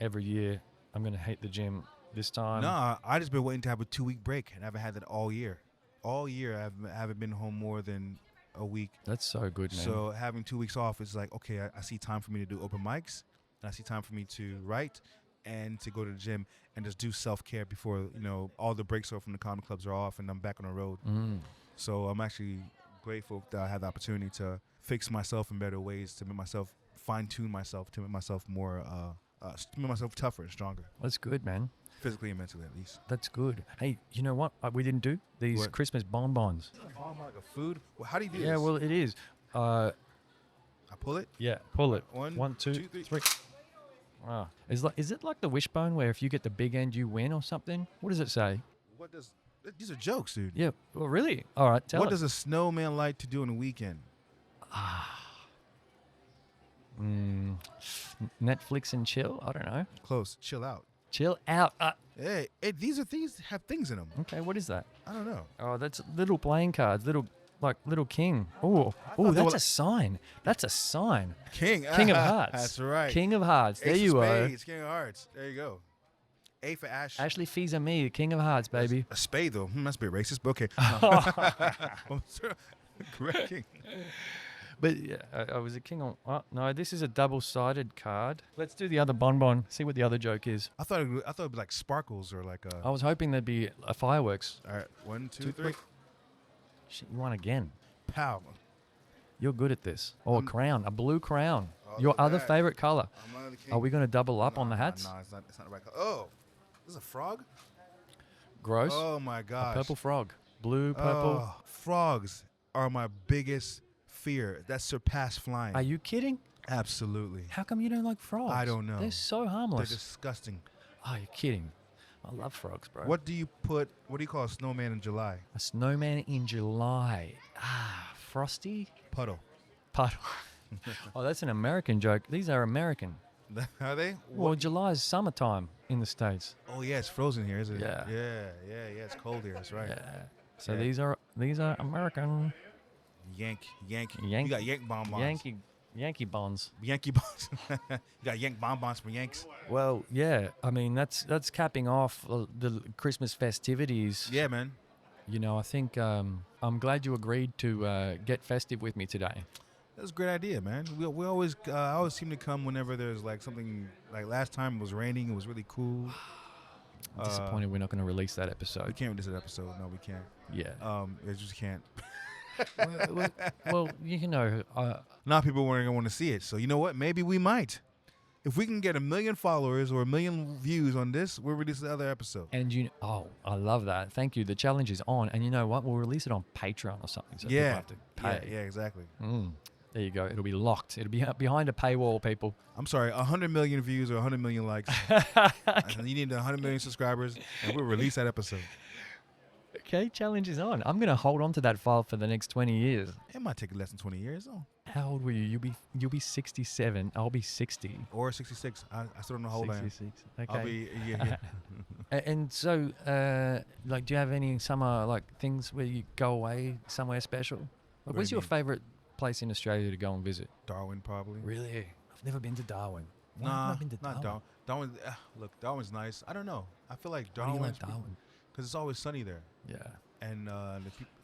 [SPEAKER 3] every year I'm gonna hit the gym this time?
[SPEAKER 2] No, I just been waiting to have a 2 week break, and I haven't had that all year. All year I haven't been home more than a week.
[SPEAKER 3] That's so good, man.
[SPEAKER 2] So having 2 weeks off is like, okay, I see time for me to do open mics, and I see time for me to write and to go to the gym and just do self-care before, all the breaks from the comedy clubs are off and I'm back on the road. So I'm actually grateful that I had the opportunity to fix myself in better ways, to make myself fine-tune myself, to make myself more, to make myself tougher and stronger.
[SPEAKER 3] That's good, man.
[SPEAKER 2] Physically and mentally, at least.
[SPEAKER 3] That's good. Hey, you know what we didn't do? These
[SPEAKER 2] What?
[SPEAKER 3] Christmas bonbons.
[SPEAKER 2] Like a food? Well, how do you do this?
[SPEAKER 3] Yeah, well, it is.
[SPEAKER 2] I pull it?
[SPEAKER 3] Yeah, pull it.
[SPEAKER 2] One,
[SPEAKER 3] two,
[SPEAKER 2] two,
[SPEAKER 3] three. Wow. Is it like the wishbone where if you get the big end, you win or something? What does it say?
[SPEAKER 2] These are jokes, dude.
[SPEAKER 3] Yeah. Well, really? All right. Tell
[SPEAKER 2] What
[SPEAKER 3] us.
[SPEAKER 2] does a snowman like to do on the weekend?
[SPEAKER 3] Netflix and chill? I don't know.
[SPEAKER 2] Close. Chill out.
[SPEAKER 3] Chill out.
[SPEAKER 2] Hey, these are things that have things in them.
[SPEAKER 3] Okay, what is that?
[SPEAKER 2] I don't know.
[SPEAKER 3] Oh, that's little playing cards. Little king. Oh,
[SPEAKER 2] thought they
[SPEAKER 3] that's
[SPEAKER 2] were
[SPEAKER 3] a sign. That's a sign.
[SPEAKER 2] King.
[SPEAKER 3] King of Hearts.
[SPEAKER 2] That's right.
[SPEAKER 3] King of Hearts. There
[SPEAKER 2] Ace
[SPEAKER 3] you
[SPEAKER 2] of
[SPEAKER 3] are.
[SPEAKER 2] spades, King of Hearts. There you go. A for Ash.
[SPEAKER 3] Ashley Fils-Amie, King of Hearts, baby.
[SPEAKER 2] A spade, though. That's a bit racist, but okay. Correct king.
[SPEAKER 3] But yeah, I was a king on. Oh, no, this is a double-sided card. Let's do the other bonbon. See what the other joke is.
[SPEAKER 2] I thought it'd be like sparkles or like
[SPEAKER 3] I was hoping there'd be a fireworks.
[SPEAKER 2] All right, 1, 2, 3.
[SPEAKER 3] Shit, you won again.
[SPEAKER 2] Pow.
[SPEAKER 3] You're good at this. Oh, a crown, a blue crown.
[SPEAKER 2] Oh,
[SPEAKER 3] Your
[SPEAKER 2] look at
[SPEAKER 3] other
[SPEAKER 2] that.
[SPEAKER 3] favorite color.
[SPEAKER 2] I'm one of the king.
[SPEAKER 3] Are we going to double up on the hats?
[SPEAKER 2] No, it's not the right color. Oh, this is a frog?
[SPEAKER 3] Gross.
[SPEAKER 2] Oh my
[SPEAKER 3] A
[SPEAKER 2] gosh.
[SPEAKER 3] purple frog. Blue, purple.
[SPEAKER 2] Oh, frogs are my biggest fear. That surpass flying.
[SPEAKER 3] Are you kidding?
[SPEAKER 2] Absolutely.
[SPEAKER 3] How come you don't like frogs?
[SPEAKER 2] I don't know.
[SPEAKER 3] They're so
[SPEAKER 2] They're
[SPEAKER 3] harmless.
[SPEAKER 2] disgusting.
[SPEAKER 3] Oh, you're kidding. I love frogs, bro.
[SPEAKER 2] What do you call a snowman in July?
[SPEAKER 3] A snowman in July. Frosty?
[SPEAKER 2] Puddle.
[SPEAKER 3] Puddle. Oh, that's an American joke. These are American.
[SPEAKER 2] Are they?
[SPEAKER 3] Well, July is summertime in the States.
[SPEAKER 2] Oh yeah, it's frozen here, isn't it?
[SPEAKER 3] Yeah.
[SPEAKER 2] Yeah. It's cold here. That's right.
[SPEAKER 3] Yeah. So
[SPEAKER 2] Yeah.
[SPEAKER 3] these are American.
[SPEAKER 2] Yank.
[SPEAKER 3] Yank-
[SPEAKER 2] You got Yank bonbons.
[SPEAKER 3] Yankee bonds.
[SPEAKER 2] Yankee bonbons. You got Yank bonbons from Yanks.
[SPEAKER 3] Well, yeah. I mean, that's capping off the Christmas festivities.
[SPEAKER 2] Yeah, man.
[SPEAKER 3] You know, I think I'm glad you agreed to get festive with me today.
[SPEAKER 2] That's a great idea, man. We always I always seem to come whenever there's like something. Like last time it was raining. It was really cool.
[SPEAKER 3] I'm disappointed we're not going to release that
[SPEAKER 2] We
[SPEAKER 3] episode.
[SPEAKER 2] can't release that episode. No, we can't.
[SPEAKER 3] Yeah.
[SPEAKER 2] It just can't.
[SPEAKER 3] well, you know,
[SPEAKER 2] Not people weren't gonna want to see it. So you know what? Maybe we might. If we can get 1 million followers or 1 million views on this, we'll release the other episode.
[SPEAKER 3] and I love that. Thank you. The challenge is on, and you know what? We'll release it on Patreon or something. So people have to pay.
[SPEAKER 2] Yeah, exactly.
[SPEAKER 3] There you go. It'll be locked. It'll be behind a paywall, people.
[SPEAKER 2] I'm sorry, 100 million views or 100 million likes. And you need 100 million subscribers, and we'll release that episode.
[SPEAKER 3] Okay, challenge is on. I'm gonna hold on to that file for the next 20 years.
[SPEAKER 2] It might take less than 20 years, though.
[SPEAKER 3] How old were you? You'll be 67. I'll be 60.
[SPEAKER 2] Or 66. I still don't know how old I am.
[SPEAKER 3] 66. Okay.
[SPEAKER 2] I'll be, yeah.
[SPEAKER 3] And so, like, do you have any summer things where you go away somewhere special? Like,
[SPEAKER 2] What
[SPEAKER 3] where's
[SPEAKER 2] do you
[SPEAKER 3] your
[SPEAKER 2] mean?
[SPEAKER 3] favorite place in Australia to go and visit?
[SPEAKER 2] Darwin, probably.
[SPEAKER 3] Really? I've never been to Darwin. Why
[SPEAKER 2] Nah,
[SPEAKER 3] have I been to
[SPEAKER 2] not Darwin. Darwin. Look, Darwin's nice. I don't know. I feel like
[SPEAKER 3] Why do you
[SPEAKER 2] Darwin's
[SPEAKER 3] like Darwin?
[SPEAKER 2] because it's always sunny there.
[SPEAKER 3] Yeah.
[SPEAKER 2] And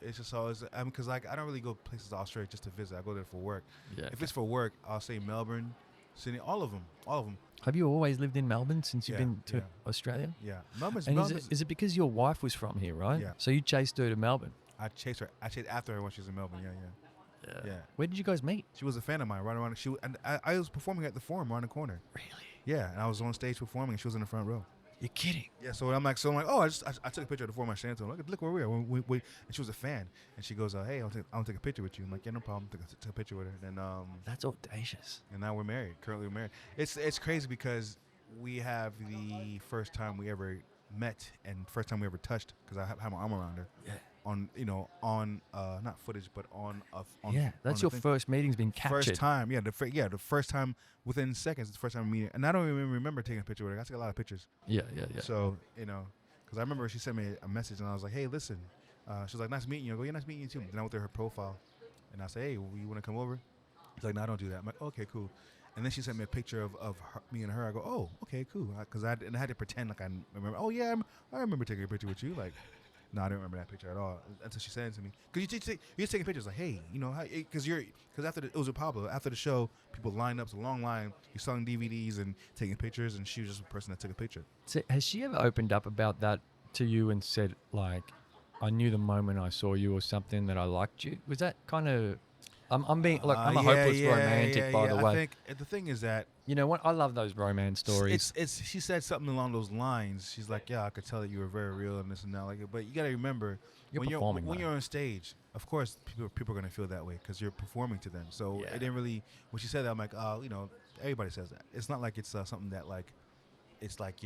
[SPEAKER 2] it's just always, because I don't really go places to Australia just to visit. I go there for work.
[SPEAKER 3] Yeah.
[SPEAKER 2] If it's for work, I'll say Melbourne, Sydney, all of them.
[SPEAKER 3] Have you always lived in Melbourne since you've
[SPEAKER 2] Yeah,
[SPEAKER 3] been to
[SPEAKER 2] yeah.
[SPEAKER 3] Australia?
[SPEAKER 2] Yeah, Melbourne's.
[SPEAKER 3] And
[SPEAKER 2] Melbourne's
[SPEAKER 3] is it because your wife was from here, right?
[SPEAKER 2] Yeah.
[SPEAKER 3] So you chased her to Melbourne.
[SPEAKER 2] I chased her. I chased after her when she was in Melbourne. Yeah.
[SPEAKER 3] Where did you guys meet?
[SPEAKER 2] She was a fan of mine. Right around. I was performing at the Forum around the corner.
[SPEAKER 3] Really?
[SPEAKER 2] Yeah, and I was on stage performing, and she was in the front row.
[SPEAKER 3] You're kidding.
[SPEAKER 2] Yeah, so I'm like, oh, I took a picture of the Forum. I sent it to her. Look where we are. And she was a fan, and she goes, hey, I'll take a picture with you. I'm like, yeah, no problem. Took a picture with her, and
[SPEAKER 3] That's audacious.
[SPEAKER 2] and now we're married. Currently, we're married. It's crazy because we have the first time we ever met and first time we ever touched because I had my arm around her.
[SPEAKER 3] Yeah.
[SPEAKER 2] On not footage, but on
[SPEAKER 3] Yeah, that's
[SPEAKER 2] on
[SPEAKER 3] your
[SPEAKER 2] the thing.
[SPEAKER 3] first meeting's been captured.
[SPEAKER 2] First time, yeah, the first time within seconds. It's the first time we meet, and I don't even remember taking a picture with her. I took a lot of pictures.
[SPEAKER 3] Yeah.
[SPEAKER 2] So because I remember she sent me a message, and I was like, hey, listen, she was like, nice meeting you. I go, yeah, nice meeting you too. Then I went to her profile, and I said, hey, you want to come over? She's like, no, I don't do that. I'm like, okay, cool. And then she sent me a picture of her, me and her. I go, oh, okay, cool. Because I had to pretend like I remember. Oh yeah, I remember taking a picture with you. Like, no, I didn't remember that picture at all until she sent it to me. Because you're just taking pictures like, hey, because after it was a Pablo. After the show, people lined up. It's a long line. You're selling DVDs and taking pictures, and she was just a person that took a picture.
[SPEAKER 3] So has she ever opened up about that to you and said, like, I knew the moment I saw you or something that I liked you? Was that kind of... I'm being like I'm a hopeless romantic, by the way.
[SPEAKER 2] I think the thing is that
[SPEAKER 3] you know what? I love those romance stories.
[SPEAKER 2] it's she said something along those lines. She's like, yeah, I could tell that you were very real and this and that. Like, but you got to remember
[SPEAKER 3] You're
[SPEAKER 2] when
[SPEAKER 3] performing,
[SPEAKER 2] when
[SPEAKER 3] though.
[SPEAKER 2] you're on stage, of course people are gonna feel that way because you're performing to them. So
[SPEAKER 3] Yeah.
[SPEAKER 2] it didn't really. When she said that, I'm like, everybody says that. It's not like it's something that like it's like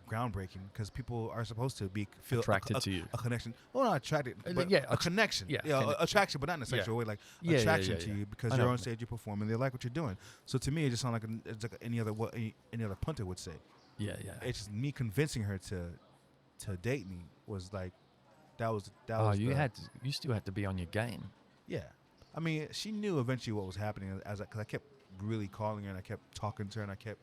[SPEAKER 2] groundbreaking because people are supposed to feel
[SPEAKER 3] Attracted to you.
[SPEAKER 2] a connection. Well, not attracted, but
[SPEAKER 3] yeah,
[SPEAKER 2] a connection.
[SPEAKER 3] yeah,
[SPEAKER 2] Attraction, but not in a sexual way. Like
[SPEAKER 3] Yeah,
[SPEAKER 2] attraction
[SPEAKER 3] yeah,
[SPEAKER 2] to
[SPEAKER 3] yeah.
[SPEAKER 2] you because
[SPEAKER 3] I
[SPEAKER 2] you're
[SPEAKER 3] know
[SPEAKER 2] on
[SPEAKER 3] what you
[SPEAKER 2] stage, you're performing, they like what you're doing. So to me, it just sounds like it's like any other punter would say.
[SPEAKER 3] Yeah.
[SPEAKER 2] It's just me convincing her to date me was like that was.
[SPEAKER 3] You still had to be on your game.
[SPEAKER 2] Yeah, I mean, she knew eventually what was happening because I kept really calling her and I kept talking to her and I kept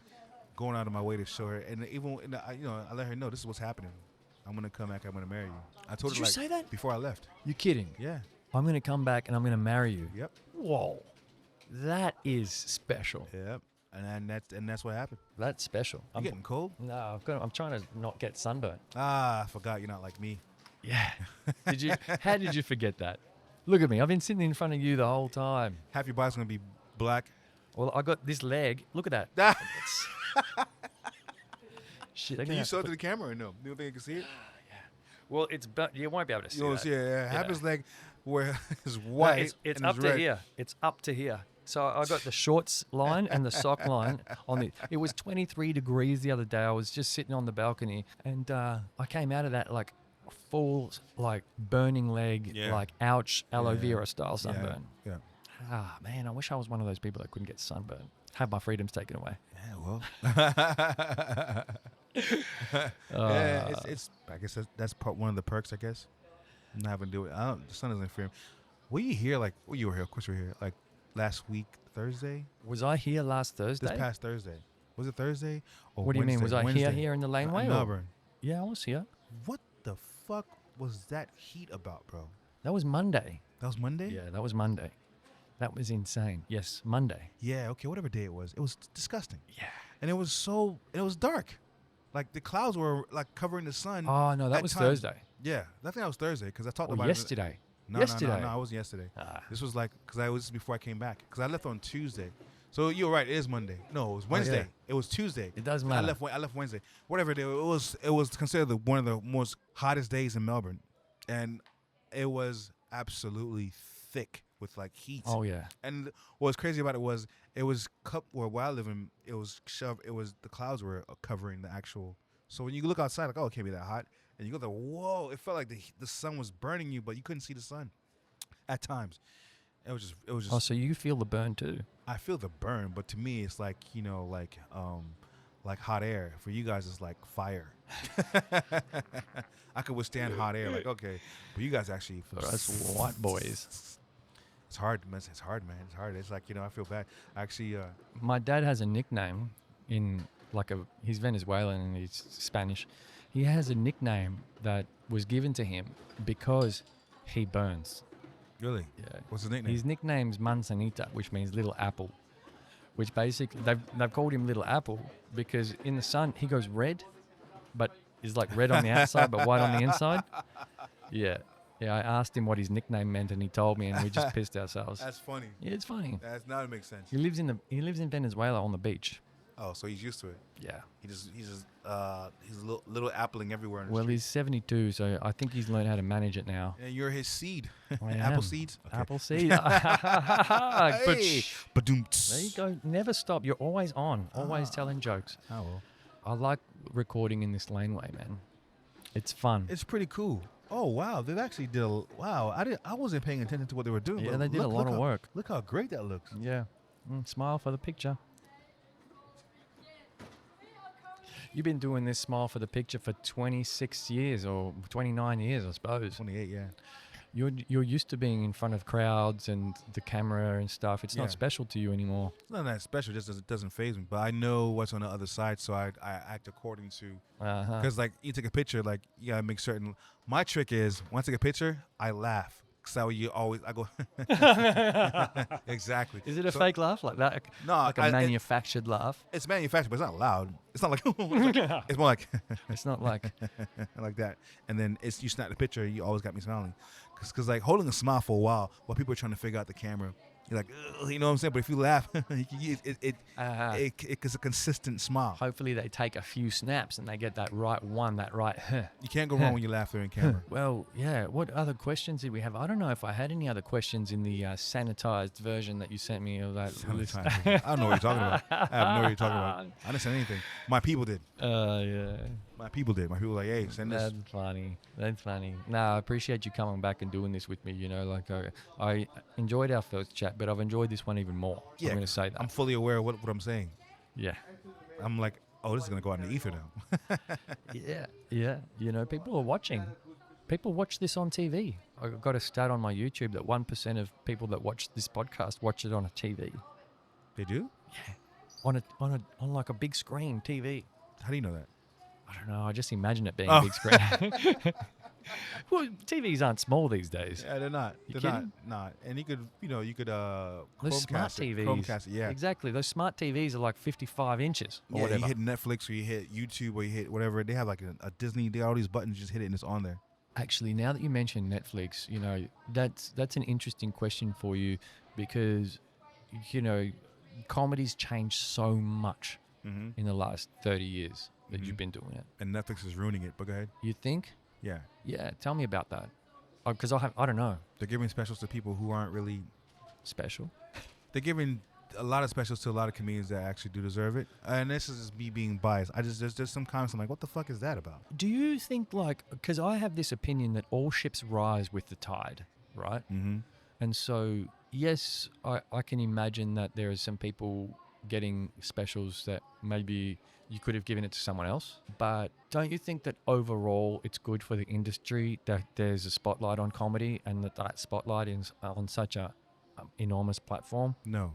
[SPEAKER 2] going out of my way to show her, and even I let her know this is what's happening. I'm gonna come back. I'm gonna marry you. I told
[SPEAKER 3] Did
[SPEAKER 2] her
[SPEAKER 3] you
[SPEAKER 2] like
[SPEAKER 3] say that?
[SPEAKER 2] before I left.
[SPEAKER 3] You kidding?
[SPEAKER 2] Yeah.
[SPEAKER 3] I'm going to come back and I'm going to marry you.
[SPEAKER 2] Yep.
[SPEAKER 3] Whoa. That is special.
[SPEAKER 2] Yep. And that's what happened.
[SPEAKER 3] That's special.
[SPEAKER 2] You getting cold?
[SPEAKER 3] No, I'm trying to not get sunburnt.
[SPEAKER 2] I forgot you're not like me.
[SPEAKER 3] Yeah. How did you forget that? Look at me. I've been sitting in front of you the whole time.
[SPEAKER 2] Half your body's gonna be black.
[SPEAKER 3] Well, I got this leg. Look at that. Shit.
[SPEAKER 2] Can you show it to the camera or no? You don't think you can see it?
[SPEAKER 3] Well, you won't be able to see
[SPEAKER 2] You don't
[SPEAKER 3] that.
[SPEAKER 2] see it. Yeah. Half
[SPEAKER 3] Yeah.
[SPEAKER 2] his leg where is
[SPEAKER 3] No,
[SPEAKER 2] white.
[SPEAKER 3] it's
[SPEAKER 2] and
[SPEAKER 3] up
[SPEAKER 2] is
[SPEAKER 3] to
[SPEAKER 2] red.
[SPEAKER 3] here. It's up to here. So I got the shorts line and the sock line on the. It was 23 degrees the other day. I was just sitting on the balcony, and I came out of that like full like burning leg,
[SPEAKER 2] Yeah.
[SPEAKER 3] like ouch, aloe
[SPEAKER 2] Yeah.
[SPEAKER 3] vera style sunburn.
[SPEAKER 2] Yeah.
[SPEAKER 3] Ah man, I wish I was one of those people that couldn't get sunburn. Have my freedoms taken away.
[SPEAKER 2] Yeah. Well. Yeah. It's. I guess that's one of the perks. I guess. I'm not having to do it. The sun doesn't interfere. Were you here? Like, you were here. Of course, you were here. Like last week, Thursday.
[SPEAKER 3] Was I here last Thursday?
[SPEAKER 2] This past Thursday. Was it Thursday? Or
[SPEAKER 3] What do you mean? Was I
[SPEAKER 2] Wednesday?
[SPEAKER 3] here in the laneway?
[SPEAKER 2] In
[SPEAKER 3] or-
[SPEAKER 2] Melbourne.
[SPEAKER 3] Yeah, I was here.
[SPEAKER 2] What the fuck was that heat about, bro?
[SPEAKER 3] That was Monday.
[SPEAKER 2] That was Monday?
[SPEAKER 3] Yeah, that was Monday. That was insane. Yes, Monday.
[SPEAKER 2] Yeah, okay, whatever day it was. It was disgusting.
[SPEAKER 3] Yeah.
[SPEAKER 2] And it was dark. Like the clouds were like covering the sun.
[SPEAKER 3] Oh no, that
[SPEAKER 2] at
[SPEAKER 3] was
[SPEAKER 2] times.
[SPEAKER 3] Thursday.
[SPEAKER 2] Yeah, I think that was Thursday because I talked
[SPEAKER 3] Or
[SPEAKER 2] about
[SPEAKER 3] yesterday.
[SPEAKER 2] it. No,
[SPEAKER 3] Yesterday.
[SPEAKER 2] No, it wasn't yesterday.
[SPEAKER 3] Ah.
[SPEAKER 2] This was like because I was before I came back because I left on Tuesday. So you're right, it is Monday. No, it was Wednesday.
[SPEAKER 3] yeah.
[SPEAKER 2] It was Tuesday.
[SPEAKER 3] It does
[SPEAKER 2] I
[SPEAKER 3] matter.
[SPEAKER 2] left Wednesday. Whatever day it was considered one of the most hottest days in Melbourne, and it was absolutely thick with like heat.
[SPEAKER 3] Oh yeah.
[SPEAKER 2] And what was crazy about it was where I live in, it was shoved. It was the clouds were covering the actual. So when you look outside, like, oh, it can't be that hot, and you go there, whoa! It felt like the sun was burning you, but you couldn't see the sun at times. It was just.
[SPEAKER 3] Oh, so you feel the burn too?
[SPEAKER 2] I feel the burn, but to me, it's like like hot air. For you guys, it's like fire. I could withstand hot air, like okay, but you guys actually.
[SPEAKER 3] For us white boys.
[SPEAKER 2] It's hard, man. It's hard, man. It's hard. It's like I feel bad. Actually,
[SPEAKER 3] My dad has a nickname in he's Venezuelan and he's Spanish. He has a nickname that was given to him because he burns.
[SPEAKER 2] really,
[SPEAKER 3] Yeah.
[SPEAKER 2] what's his nickname?
[SPEAKER 3] His nickname's Manzanita, which means little apple, which basically they've called him Little Apple because in the sun he goes red, but is like red on the outside but white on the inside. Yeah. Yeah, I asked him what his nickname meant, and he told me, and we just pissed ourselves.
[SPEAKER 2] That's funny.
[SPEAKER 3] Yeah, it's funny.
[SPEAKER 2] That's now it makes sense.
[SPEAKER 3] He lives in Venezuela on the beach.
[SPEAKER 2] Oh, so he's used to it.
[SPEAKER 3] Yeah.
[SPEAKER 2] He's little appling everywhere. In the
[SPEAKER 3] Well,
[SPEAKER 2] street.
[SPEAKER 3] he's 72, so I think he's learned how to manage it now.
[SPEAKER 2] And you're his seed.
[SPEAKER 3] I
[SPEAKER 2] Apple
[SPEAKER 3] am.
[SPEAKER 2] seeds. Okay.
[SPEAKER 3] Apple seed.
[SPEAKER 2] Hey,
[SPEAKER 3] There you go. Never stop. You're always on. Always telling jokes.
[SPEAKER 2] Oh well.
[SPEAKER 3] I like recording in this laneway, man. It's fun.
[SPEAKER 2] It's pretty cool. Oh wow, they actually did. Wow, I wasn't paying attention to what they were doing.
[SPEAKER 3] Yeah,
[SPEAKER 2] but
[SPEAKER 3] they did a lot of work.
[SPEAKER 2] Look how great that looks.
[SPEAKER 3] Yeah. Smile for the picture. You've been doing this smile for the picture for 26 years or 29 years, I suppose.
[SPEAKER 2] 28, yeah.
[SPEAKER 3] You're used to being in front of crowds and the camera and stuff. It's
[SPEAKER 2] Yeah.
[SPEAKER 3] not special to you anymore.
[SPEAKER 2] It's not that special. It doesn't faze me. But I know what's on the other side, so I act according to.
[SPEAKER 3] Uh-huh.
[SPEAKER 2] Because like you take a picture, like you gotta make certain. My trick is when I take a picture, I laugh. Cause that way you always I go. Exactly.
[SPEAKER 3] Is it a
[SPEAKER 2] So-
[SPEAKER 3] fake laugh like that?
[SPEAKER 2] No,
[SPEAKER 3] like a manufactured laugh?
[SPEAKER 2] It's manufactured, but it's not loud. It's not like. It's more like
[SPEAKER 3] It's not like
[SPEAKER 2] like that. And then you snap the picture, you always got me smiling. Cause like holding a smile for a while people are trying to figure out the camera, you're like, ugh, you know what I'm saying? But if you laugh, it's a consistent smile.
[SPEAKER 3] hopefully they take a few snaps and they get that right one, that right.
[SPEAKER 2] You can't go wrong when you laugh during camera.
[SPEAKER 3] Well, yeah. What other questions did we have? I don't know if I had any other questions in the sanitized version that you sent me of that list.
[SPEAKER 2] I don't know what you're talking about. I have no idea what you're talking about. I didn't send anything. My people did.
[SPEAKER 3] Yeah.
[SPEAKER 2] My people did. My people were like, hey, send this.
[SPEAKER 3] That's funny. That's funny. No, I appreciate you coming back and doing this with me. You know, like I enjoyed our first chat, but I've enjoyed this one even more.
[SPEAKER 2] Yeah,
[SPEAKER 3] I'm going to say that.
[SPEAKER 2] I'm fully aware of what I'm saying.
[SPEAKER 3] Yeah.
[SPEAKER 2] I'm like, oh, this is going to go out in the ether now.
[SPEAKER 3] Yeah. Yeah. You know, people are watching. People watch this on TV. I got a stat on my YouTube that 1% of people that watch this podcast watch it on a TV.
[SPEAKER 2] They do?
[SPEAKER 3] On like a big screen TV.
[SPEAKER 2] How do you know that?
[SPEAKER 3] I don't know. I just imagine it being a big screen. Well, TVs aren't small these days.
[SPEAKER 2] Yeah, they're not.
[SPEAKER 3] You
[SPEAKER 2] They're
[SPEAKER 3] kidding?
[SPEAKER 2] not. And you could
[SPEAKER 3] Those
[SPEAKER 2] Chromecast
[SPEAKER 3] smart
[SPEAKER 2] it.
[SPEAKER 3] TVs.
[SPEAKER 2] Chromecast it, yeah.
[SPEAKER 3] Exactly. Those smart TVs are like 55 inches or
[SPEAKER 2] Yeah,
[SPEAKER 3] whatever.
[SPEAKER 2] you hit Netflix or you hit YouTube or you hit whatever. They have like a Disney. They got all these buttons. You just hit it and it's on there.
[SPEAKER 3] Actually, now that you mention Netflix, you know, that's an interesting question for you because, you know, comedy's changed so much in the last 30 years that you've been doing it.
[SPEAKER 2] And Netflix is ruining it. But go ahead.
[SPEAKER 3] You think?
[SPEAKER 2] Yeah.
[SPEAKER 3] Yeah. Tell me about that. Because I don't know.
[SPEAKER 2] They're giving specials to people who aren't really.
[SPEAKER 3] Special?
[SPEAKER 2] They're giving a lot of specials to a lot of comedians that actually do deserve it. And this is just me being biased. There's some comments I'm like, what the fuck is that about?
[SPEAKER 3] Do you think because I have this opinion that all ships rise with the tide, right?
[SPEAKER 2] Mm-hmm.
[SPEAKER 3] And so, yes, I can imagine that there are some people getting specials that maybe you could have given it to someone else. But don't you think that overall it's good for the industry that there's a spotlight on comedy and that spotlight is on such a enormous platform?
[SPEAKER 2] No.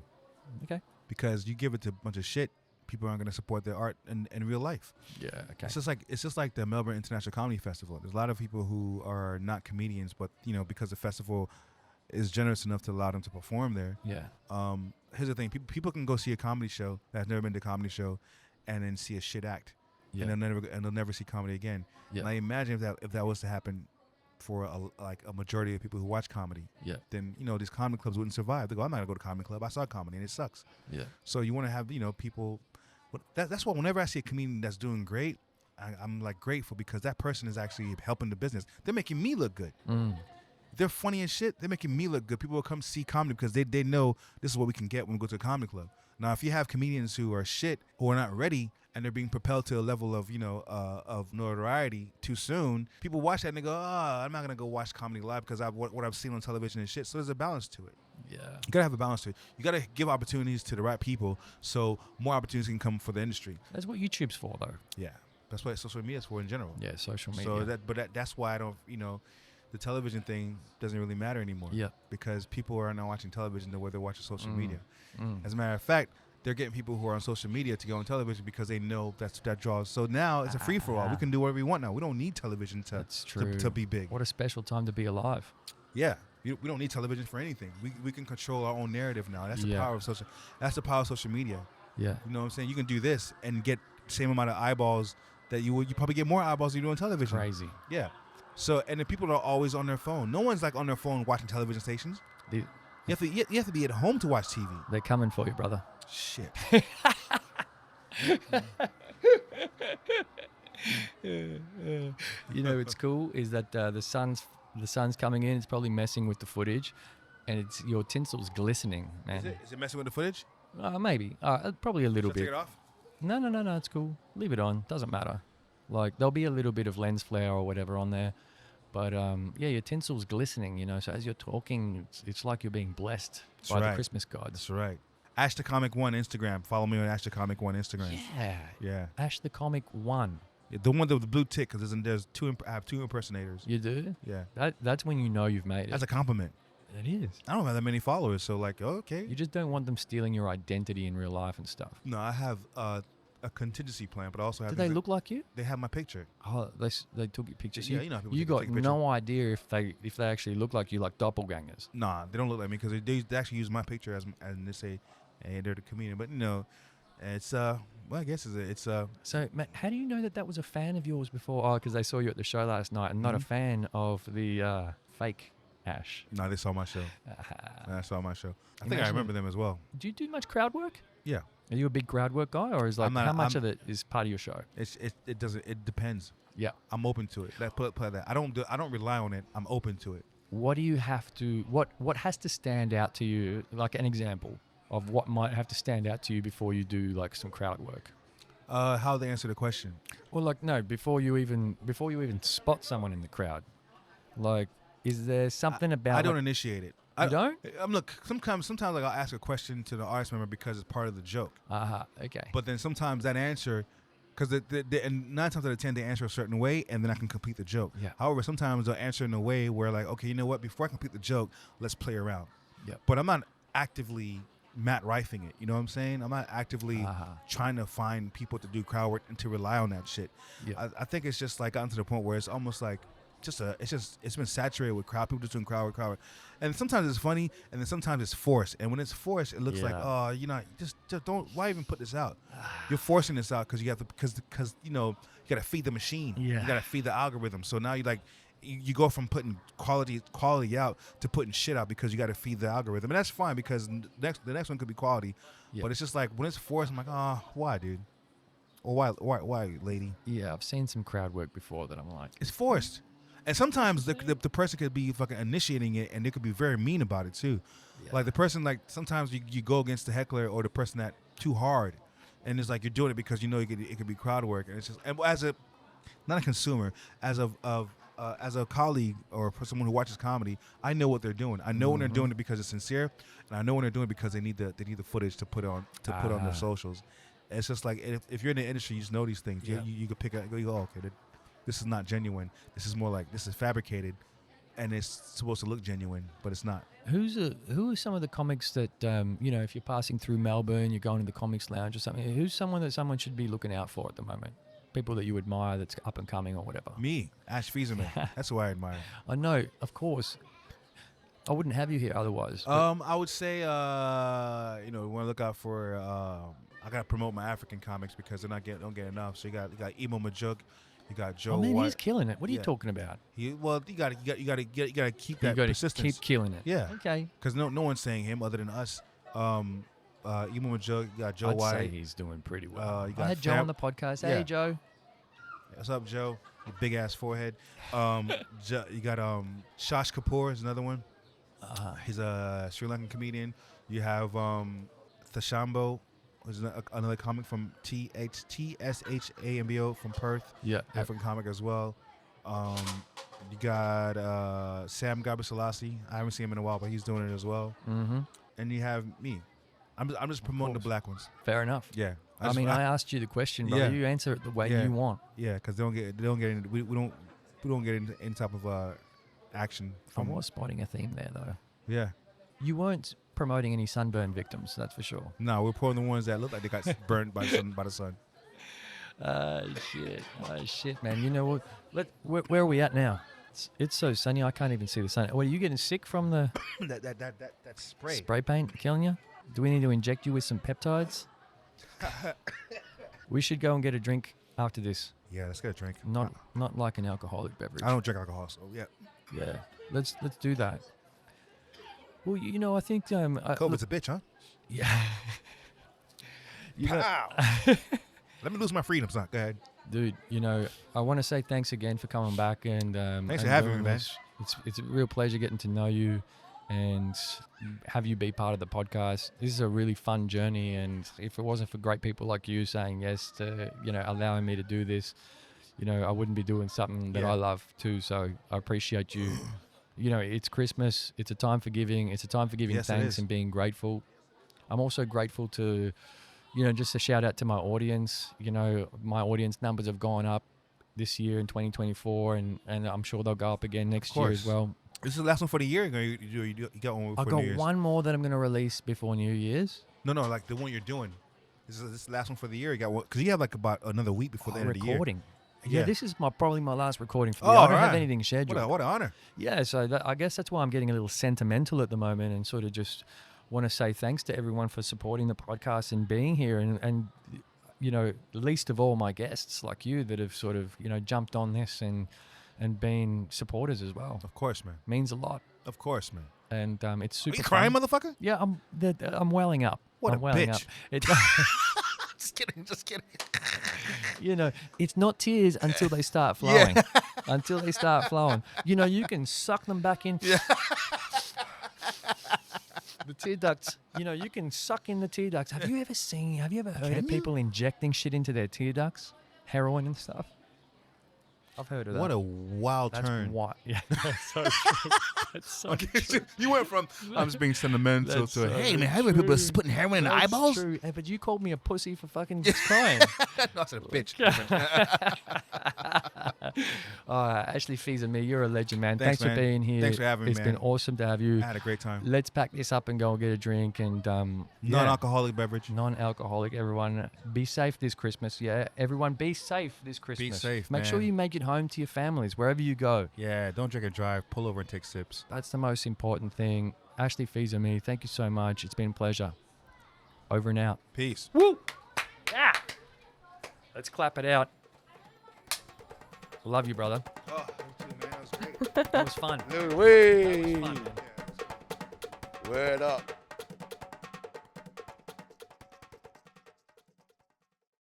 [SPEAKER 3] Okay.
[SPEAKER 2] Because you give it to a bunch of shit, people aren't going to support their art in real life.
[SPEAKER 3] Yeah, okay.
[SPEAKER 2] It's just like the Melbourne International Comedy Festival. There's a lot of people who are not comedians, but because the festival is generous enough to allow them to perform there.
[SPEAKER 3] Yeah.
[SPEAKER 2] Here's the thing: people can go see a comedy show that's never been to a comedy show, and then see a shit act,
[SPEAKER 3] Yeah.
[SPEAKER 2] and they'll never see comedy again.
[SPEAKER 3] Yeah.
[SPEAKER 2] And I imagine if that was to happen for a majority of people who watch comedy,
[SPEAKER 3] Yeah.
[SPEAKER 2] then these comedy clubs wouldn't survive. They go, I'm not gonna go to a comedy club. I saw comedy and it sucks.
[SPEAKER 3] Yeah.
[SPEAKER 2] So you want to have people. That's why whenever I see a comedian that's doing great, I'm like grateful because that person is actually helping the business. They're making me look good. They're funny as shit. They're making me look good. People will come see comedy because they know this is what we can get when we go to a comedy club. Now, if you have comedians who are shit, who are not ready, and they're being propelled to a level of of notoriety too soon, people watch that and they go, I'm not gonna go watch comedy live because what I've seen on television and shit. So there's a balance to it.
[SPEAKER 3] Yeah.
[SPEAKER 2] You gotta have a balance to it. You gotta give opportunities to the right people so more opportunities can come for the industry.
[SPEAKER 3] That's what YouTube's for, though.
[SPEAKER 2] Yeah, that's what social media is for in general.
[SPEAKER 3] Yeah, social media.
[SPEAKER 2] So that's why I don't the television thing doesn't really matter anymore.
[SPEAKER 3] Yeah.
[SPEAKER 2] Because people are not watching television the way they're watching social media. As a matter of fact, they're getting people who are on social media to go on television because they know that draws. So now it's a free for all. We can do whatever we want now. We don't need television
[SPEAKER 3] That's true.
[SPEAKER 2] to be big.
[SPEAKER 3] What a special time to be alive.
[SPEAKER 2] Yeah. We don't need television for anything. We can control our own narrative now. That's the
[SPEAKER 3] Yeah.
[SPEAKER 2] power of social. That's the power of social media.
[SPEAKER 3] Yeah.
[SPEAKER 2] You know what I'm saying? You can do this and get the same amount of eyeballs that you probably get more eyeballs than you do on television.
[SPEAKER 3] Crazy.
[SPEAKER 2] Yeah. So and the people are always on their phone. No one's like on their phone watching television stations.
[SPEAKER 3] They,
[SPEAKER 2] You have to be at home to watch TV.
[SPEAKER 3] they're coming for you, brother.
[SPEAKER 2] Shit.
[SPEAKER 3] You know, it's cool is that the sun's coming in. It's probably messing with the footage, and it's your tinsel's glistening, man.
[SPEAKER 2] Is it messing with the footage?
[SPEAKER 3] Maybe. Probably a little
[SPEAKER 2] Should I take
[SPEAKER 3] bit.
[SPEAKER 2] it off?
[SPEAKER 3] No. It's cool. Leave it on. Doesn't matter. Like there'll be a little bit of lens flare or whatever on there, but yeah, your tinsel's glistening. You know, so as you're talking, it's like you're being blessed by the
[SPEAKER 2] right.
[SPEAKER 3] Christmas gods.
[SPEAKER 2] That's right. Ash the Comic 1 Instagram. Follow me on Ash the Comic 1 Instagram.
[SPEAKER 3] Yeah.
[SPEAKER 2] Yeah.
[SPEAKER 3] Ash the Comic 1.
[SPEAKER 2] Yeah, the one with the blue tick, because there's two. I have two impersonators.
[SPEAKER 3] You do?
[SPEAKER 2] Yeah.
[SPEAKER 3] That's when you know you've made it.
[SPEAKER 2] That's a compliment.
[SPEAKER 3] It is.
[SPEAKER 2] I don't have that many followers, so like, okay.
[SPEAKER 3] You just don't want them stealing your identity in real life and stuff.
[SPEAKER 2] No, I have a contingency plan, but I also have.
[SPEAKER 3] Do they look like you?
[SPEAKER 2] They have my picture.
[SPEAKER 3] Oh, they took your pictures.
[SPEAKER 2] Yeah, you know how people
[SPEAKER 3] you
[SPEAKER 2] take
[SPEAKER 3] got
[SPEAKER 2] a picture.
[SPEAKER 3] no idea if they actually look like you, like doppelgangers.
[SPEAKER 2] Nah, they don't look like me because they actually use my picture as and they say, hey, they're the comedian. But you know, it's well, I guess it's
[SPEAKER 3] So, Matt, how do you know that was a fan of yours before? Oh, because they saw you at the show last night and not a fan of the fake Ash.
[SPEAKER 2] No, they saw my show. I saw my show. I think I
[SPEAKER 3] Imagine-
[SPEAKER 2] remember them as well.
[SPEAKER 3] Do you do much crowd work?
[SPEAKER 2] Yeah,
[SPEAKER 3] Are you a big crowd work guy, or is like
[SPEAKER 2] I'm not-
[SPEAKER 3] how much
[SPEAKER 2] I'm-
[SPEAKER 3] of it is part of your show?
[SPEAKER 2] it doesn't. It depends.
[SPEAKER 3] Yeah.
[SPEAKER 2] I'm open to it. Put that. I don't rely on it. I'm open to it.
[SPEAKER 3] What do you have to? What has to stand out to you? Like an example of what might have to stand out to you before you do like some crowd work.
[SPEAKER 2] How they answer the question?
[SPEAKER 3] Well, like no, before you even spot someone in the crowd, like is there something about?
[SPEAKER 2] I don't
[SPEAKER 3] like,
[SPEAKER 2] initiate it.
[SPEAKER 3] You don't?
[SPEAKER 2] Look, sometimes like I'll ask a question to the audience member because it's part of the joke.
[SPEAKER 3] Okay.
[SPEAKER 2] But then sometimes that answer, because and 9 times out of 10 they answer a certain way, and then I can complete the joke.
[SPEAKER 3] Yeah.
[SPEAKER 2] However, sometimes they'll answer in a way where like, okay, you know what? Before I complete the joke, let's play around.
[SPEAKER 3] Yep.
[SPEAKER 2] But I'm not actively Matt Rifing it. You know what I'm saying? I'm not actively trying to find people to do crowd work and to rely on that shit.
[SPEAKER 3] Yeah.
[SPEAKER 2] I think it's just like gotten to the point where it's almost like it's been saturated with crowd. People just doing crowd work. And sometimes it's funny, and then sometimes it's forced. And when it's forced, it looks like, oh, you know, just don't. Why even put this out? You're forcing this out because you have to, because you know, you got to feed the machine.
[SPEAKER 3] Yeah.
[SPEAKER 2] You got to feed the algorithm. So now you go from putting quality out to putting shit out because you got to feed the algorithm, and that's fine because the next one could be quality.
[SPEAKER 3] Yeah.
[SPEAKER 2] But it's just like when it's forced, I'm like, oh, why, dude? Or why, lady?
[SPEAKER 3] Yeah, I've seen some crowd work before that I'm like,
[SPEAKER 2] It's forced. And sometimes the person could be fucking initiating it, and they could be very mean about it too.
[SPEAKER 3] Yeah.
[SPEAKER 2] Like the person, like sometimes you go against the heckler or the person that too hard, and it's like you're doing it because you know it could be crowd work, and it's just, and as a not a consumer, as a colleague or someone who watches comedy, I know what they're doing. I know when they're doing it because it's sincere, and I know when they're doing it because they need the footage to put on their socials. It's just like if you're in the industry, you just know these things.
[SPEAKER 3] Yeah.
[SPEAKER 2] You could pick up, you go, okay, this is not genuine. This is more like this is fabricated, and it's supposed to look genuine, but it's not.
[SPEAKER 3] who are some of the comics that you know, if you're passing through Melbourne, you're going to the comics lounge or something, who's someone that someone should be looking out for at the moment? People that you admire that's up and coming or whatever.
[SPEAKER 2] Me, Ash Fils-Amie. That's who I admire.
[SPEAKER 3] I know, of course. I wouldn't have you here otherwise.
[SPEAKER 2] I would say, you know, want to look out for. I gotta promote my African comics because don't get enough. So you got Emo Majuk, you got Joe
[SPEAKER 3] man,
[SPEAKER 2] White.
[SPEAKER 3] he's killing it. What are you
[SPEAKER 2] Yeah.
[SPEAKER 3] talking about?
[SPEAKER 2] You gotta keep
[SPEAKER 3] You
[SPEAKER 2] that
[SPEAKER 3] got to
[SPEAKER 2] persistence.
[SPEAKER 3] keep killing it.
[SPEAKER 2] Yeah.
[SPEAKER 3] Okay.
[SPEAKER 2] Because no one's saying him other than us. Emo Majuk, you got Joe
[SPEAKER 3] I'd
[SPEAKER 2] White.
[SPEAKER 3] say he's doing pretty well.
[SPEAKER 2] you
[SPEAKER 3] I
[SPEAKER 2] got
[SPEAKER 3] had Joe on the podcast. Hey,
[SPEAKER 2] Yeah.
[SPEAKER 3] Joe.
[SPEAKER 2] What's up, Joe? Your big ass forehead. You got Shash Kapoor is another one. He's a Sri Lankan comedian. You have Thashambo, who's another comic from TSHAMBO from Perth.
[SPEAKER 3] Yeah.
[SPEAKER 2] African comic as well. You got Sam Gabriselassie. I haven't seen him in a while, but he's doing it as well.
[SPEAKER 3] Mm-hmm.
[SPEAKER 2] And you have me. I'm just promoting the black ones.
[SPEAKER 3] Fair enough.
[SPEAKER 2] Yeah.
[SPEAKER 3] I mean, I asked you the question, but
[SPEAKER 2] Yeah.
[SPEAKER 3] you answer it the way
[SPEAKER 2] Yeah.
[SPEAKER 3] you want.
[SPEAKER 2] Yeah, because we don't get into any type of action
[SPEAKER 3] I
[SPEAKER 2] from.
[SPEAKER 3] was spotting a theme there, though.
[SPEAKER 2] Yeah.
[SPEAKER 3] You weren't promoting any sunburn victims, that's for sure.
[SPEAKER 2] No, we're pulling the ones that look like they got burned by the sun.
[SPEAKER 3] Shit, man. You know what? Where are we at now? It's so sunny. I can't even see the sun. What, are you getting sick from the
[SPEAKER 2] that spray.
[SPEAKER 3] spray paint killing you? Do we need to inject you with some peptides? We should go and get a drink after this.
[SPEAKER 2] Yeah, let's get a drink.
[SPEAKER 3] Not like an alcoholic beverage.
[SPEAKER 2] I don't drink alcohol, so yeah.
[SPEAKER 3] Yeah, let's do that. Well, you know, I think
[SPEAKER 2] COVID's a bitch, huh?
[SPEAKER 3] yeah. You know,
[SPEAKER 2] Pow! Let me lose my freedom, son. Go ahead.
[SPEAKER 3] dude, you know, I want to say thanks again for coming back and
[SPEAKER 2] Thanks for
[SPEAKER 3] and
[SPEAKER 2] having
[SPEAKER 3] doing
[SPEAKER 2] me, man.
[SPEAKER 3] this. It's a real pleasure getting to know you and have you be part of the podcast. This is a really fun journey, and if it wasn't for great people like you saying yes to, you know, allowing me to do this, you know, I wouldn't be doing something that
[SPEAKER 2] Yeah.
[SPEAKER 3] I love too. So I appreciate you. You know, it's Christmas. It's a time for giving. It's a time for giving
[SPEAKER 2] Yes, it
[SPEAKER 3] thanks
[SPEAKER 2] is.
[SPEAKER 3] and being grateful. I'm also grateful to, you know, just a shout out to my audience. You know, my audience numbers have gone up this year in 2024, and I'm sure they'll go up again next year as
[SPEAKER 2] course.
[SPEAKER 3] well.
[SPEAKER 2] This is the last one for the year. You got one
[SPEAKER 3] I
[SPEAKER 2] for
[SPEAKER 3] got
[SPEAKER 2] New Year's.
[SPEAKER 3] one more that I'm going to release before New Year's.
[SPEAKER 2] No, like the one you're doing. This is the last one for the year. You got one because you have like about another week before the end of the year.
[SPEAKER 3] Recording. Yeah,
[SPEAKER 2] Yeah.
[SPEAKER 3] this is probably my last recording for the
[SPEAKER 2] Oh,
[SPEAKER 3] year. I don't have
[SPEAKER 2] alright.
[SPEAKER 3] anything scheduled.
[SPEAKER 2] What an honor.
[SPEAKER 3] Yeah, so I guess that's why I'm getting a little sentimental at the moment, and sort of just want to say thanks to everyone for supporting the podcast and being here, and you know, least of all my guests like you that have sort of, you know, jumped on this and been supporters as well.
[SPEAKER 2] Of course, man.
[SPEAKER 3] Means a lot,
[SPEAKER 2] Of course, man.
[SPEAKER 3] and it's
[SPEAKER 2] Are
[SPEAKER 3] super.
[SPEAKER 2] you crying,
[SPEAKER 3] fun.
[SPEAKER 2] motherfucker?
[SPEAKER 3] Yeah, I'm welling up.
[SPEAKER 2] What
[SPEAKER 3] I'm
[SPEAKER 2] a
[SPEAKER 3] welling
[SPEAKER 2] bitch.
[SPEAKER 3] Up. It,
[SPEAKER 2] Just kidding.
[SPEAKER 3] you know, it's not tears until they start flowing. Until they start flowing. You know, you can suck them back in.
[SPEAKER 2] Yeah.
[SPEAKER 3] The tear ducts, you know, you can suck in the tear ducts. Have you ever heard
[SPEAKER 2] Can
[SPEAKER 3] of
[SPEAKER 2] you?
[SPEAKER 3] people injecting shit into their tear ducts? Heroin and stuff? I've heard of that.
[SPEAKER 2] What a wild
[SPEAKER 3] That's
[SPEAKER 2] turn.
[SPEAKER 3] what. Yeah, that's so true. That's so true.
[SPEAKER 2] You went from I'm just being sentimental
[SPEAKER 3] That's
[SPEAKER 2] to
[SPEAKER 3] so
[SPEAKER 2] hey man, how many people
[SPEAKER 3] true.
[SPEAKER 2] putting heroin in the
[SPEAKER 3] That's
[SPEAKER 2] eyeballs?
[SPEAKER 3] true. Hey, but you called me a pussy for fucking just crying.
[SPEAKER 2] No, I said a bitch.
[SPEAKER 3] Actually, Fils-Amie, you're a legend, man.
[SPEAKER 2] Thanks,
[SPEAKER 3] For
[SPEAKER 2] man.
[SPEAKER 3] being here.
[SPEAKER 2] Thanks for having me,
[SPEAKER 3] It's
[SPEAKER 2] man.
[SPEAKER 3] been awesome to have you.
[SPEAKER 2] I had a great time.
[SPEAKER 3] Let's pack this up and go and get a drink and yeah.
[SPEAKER 2] Non-alcoholic beverage.
[SPEAKER 3] Non-alcoholic, everyone. Be safe this Christmas, yeah? Everyone be safe this Christmas.
[SPEAKER 2] safe,
[SPEAKER 3] Make sure
[SPEAKER 2] man.
[SPEAKER 3] you make it home to your families, wherever you go.
[SPEAKER 2] Yeah, don't drink and drive. Pull over and take sips.
[SPEAKER 3] That's the most important thing. Ashley Fils-Amie, thank you so much. It's been a pleasure. Over and out.
[SPEAKER 2] Peace.
[SPEAKER 3] Woo! Yeah! Let's clap it out. Love you, brother.
[SPEAKER 2] Oh, you too, man. That was great.
[SPEAKER 3] That was fun.
[SPEAKER 5] Louis.
[SPEAKER 3] That was fun, man.
[SPEAKER 5] Word up.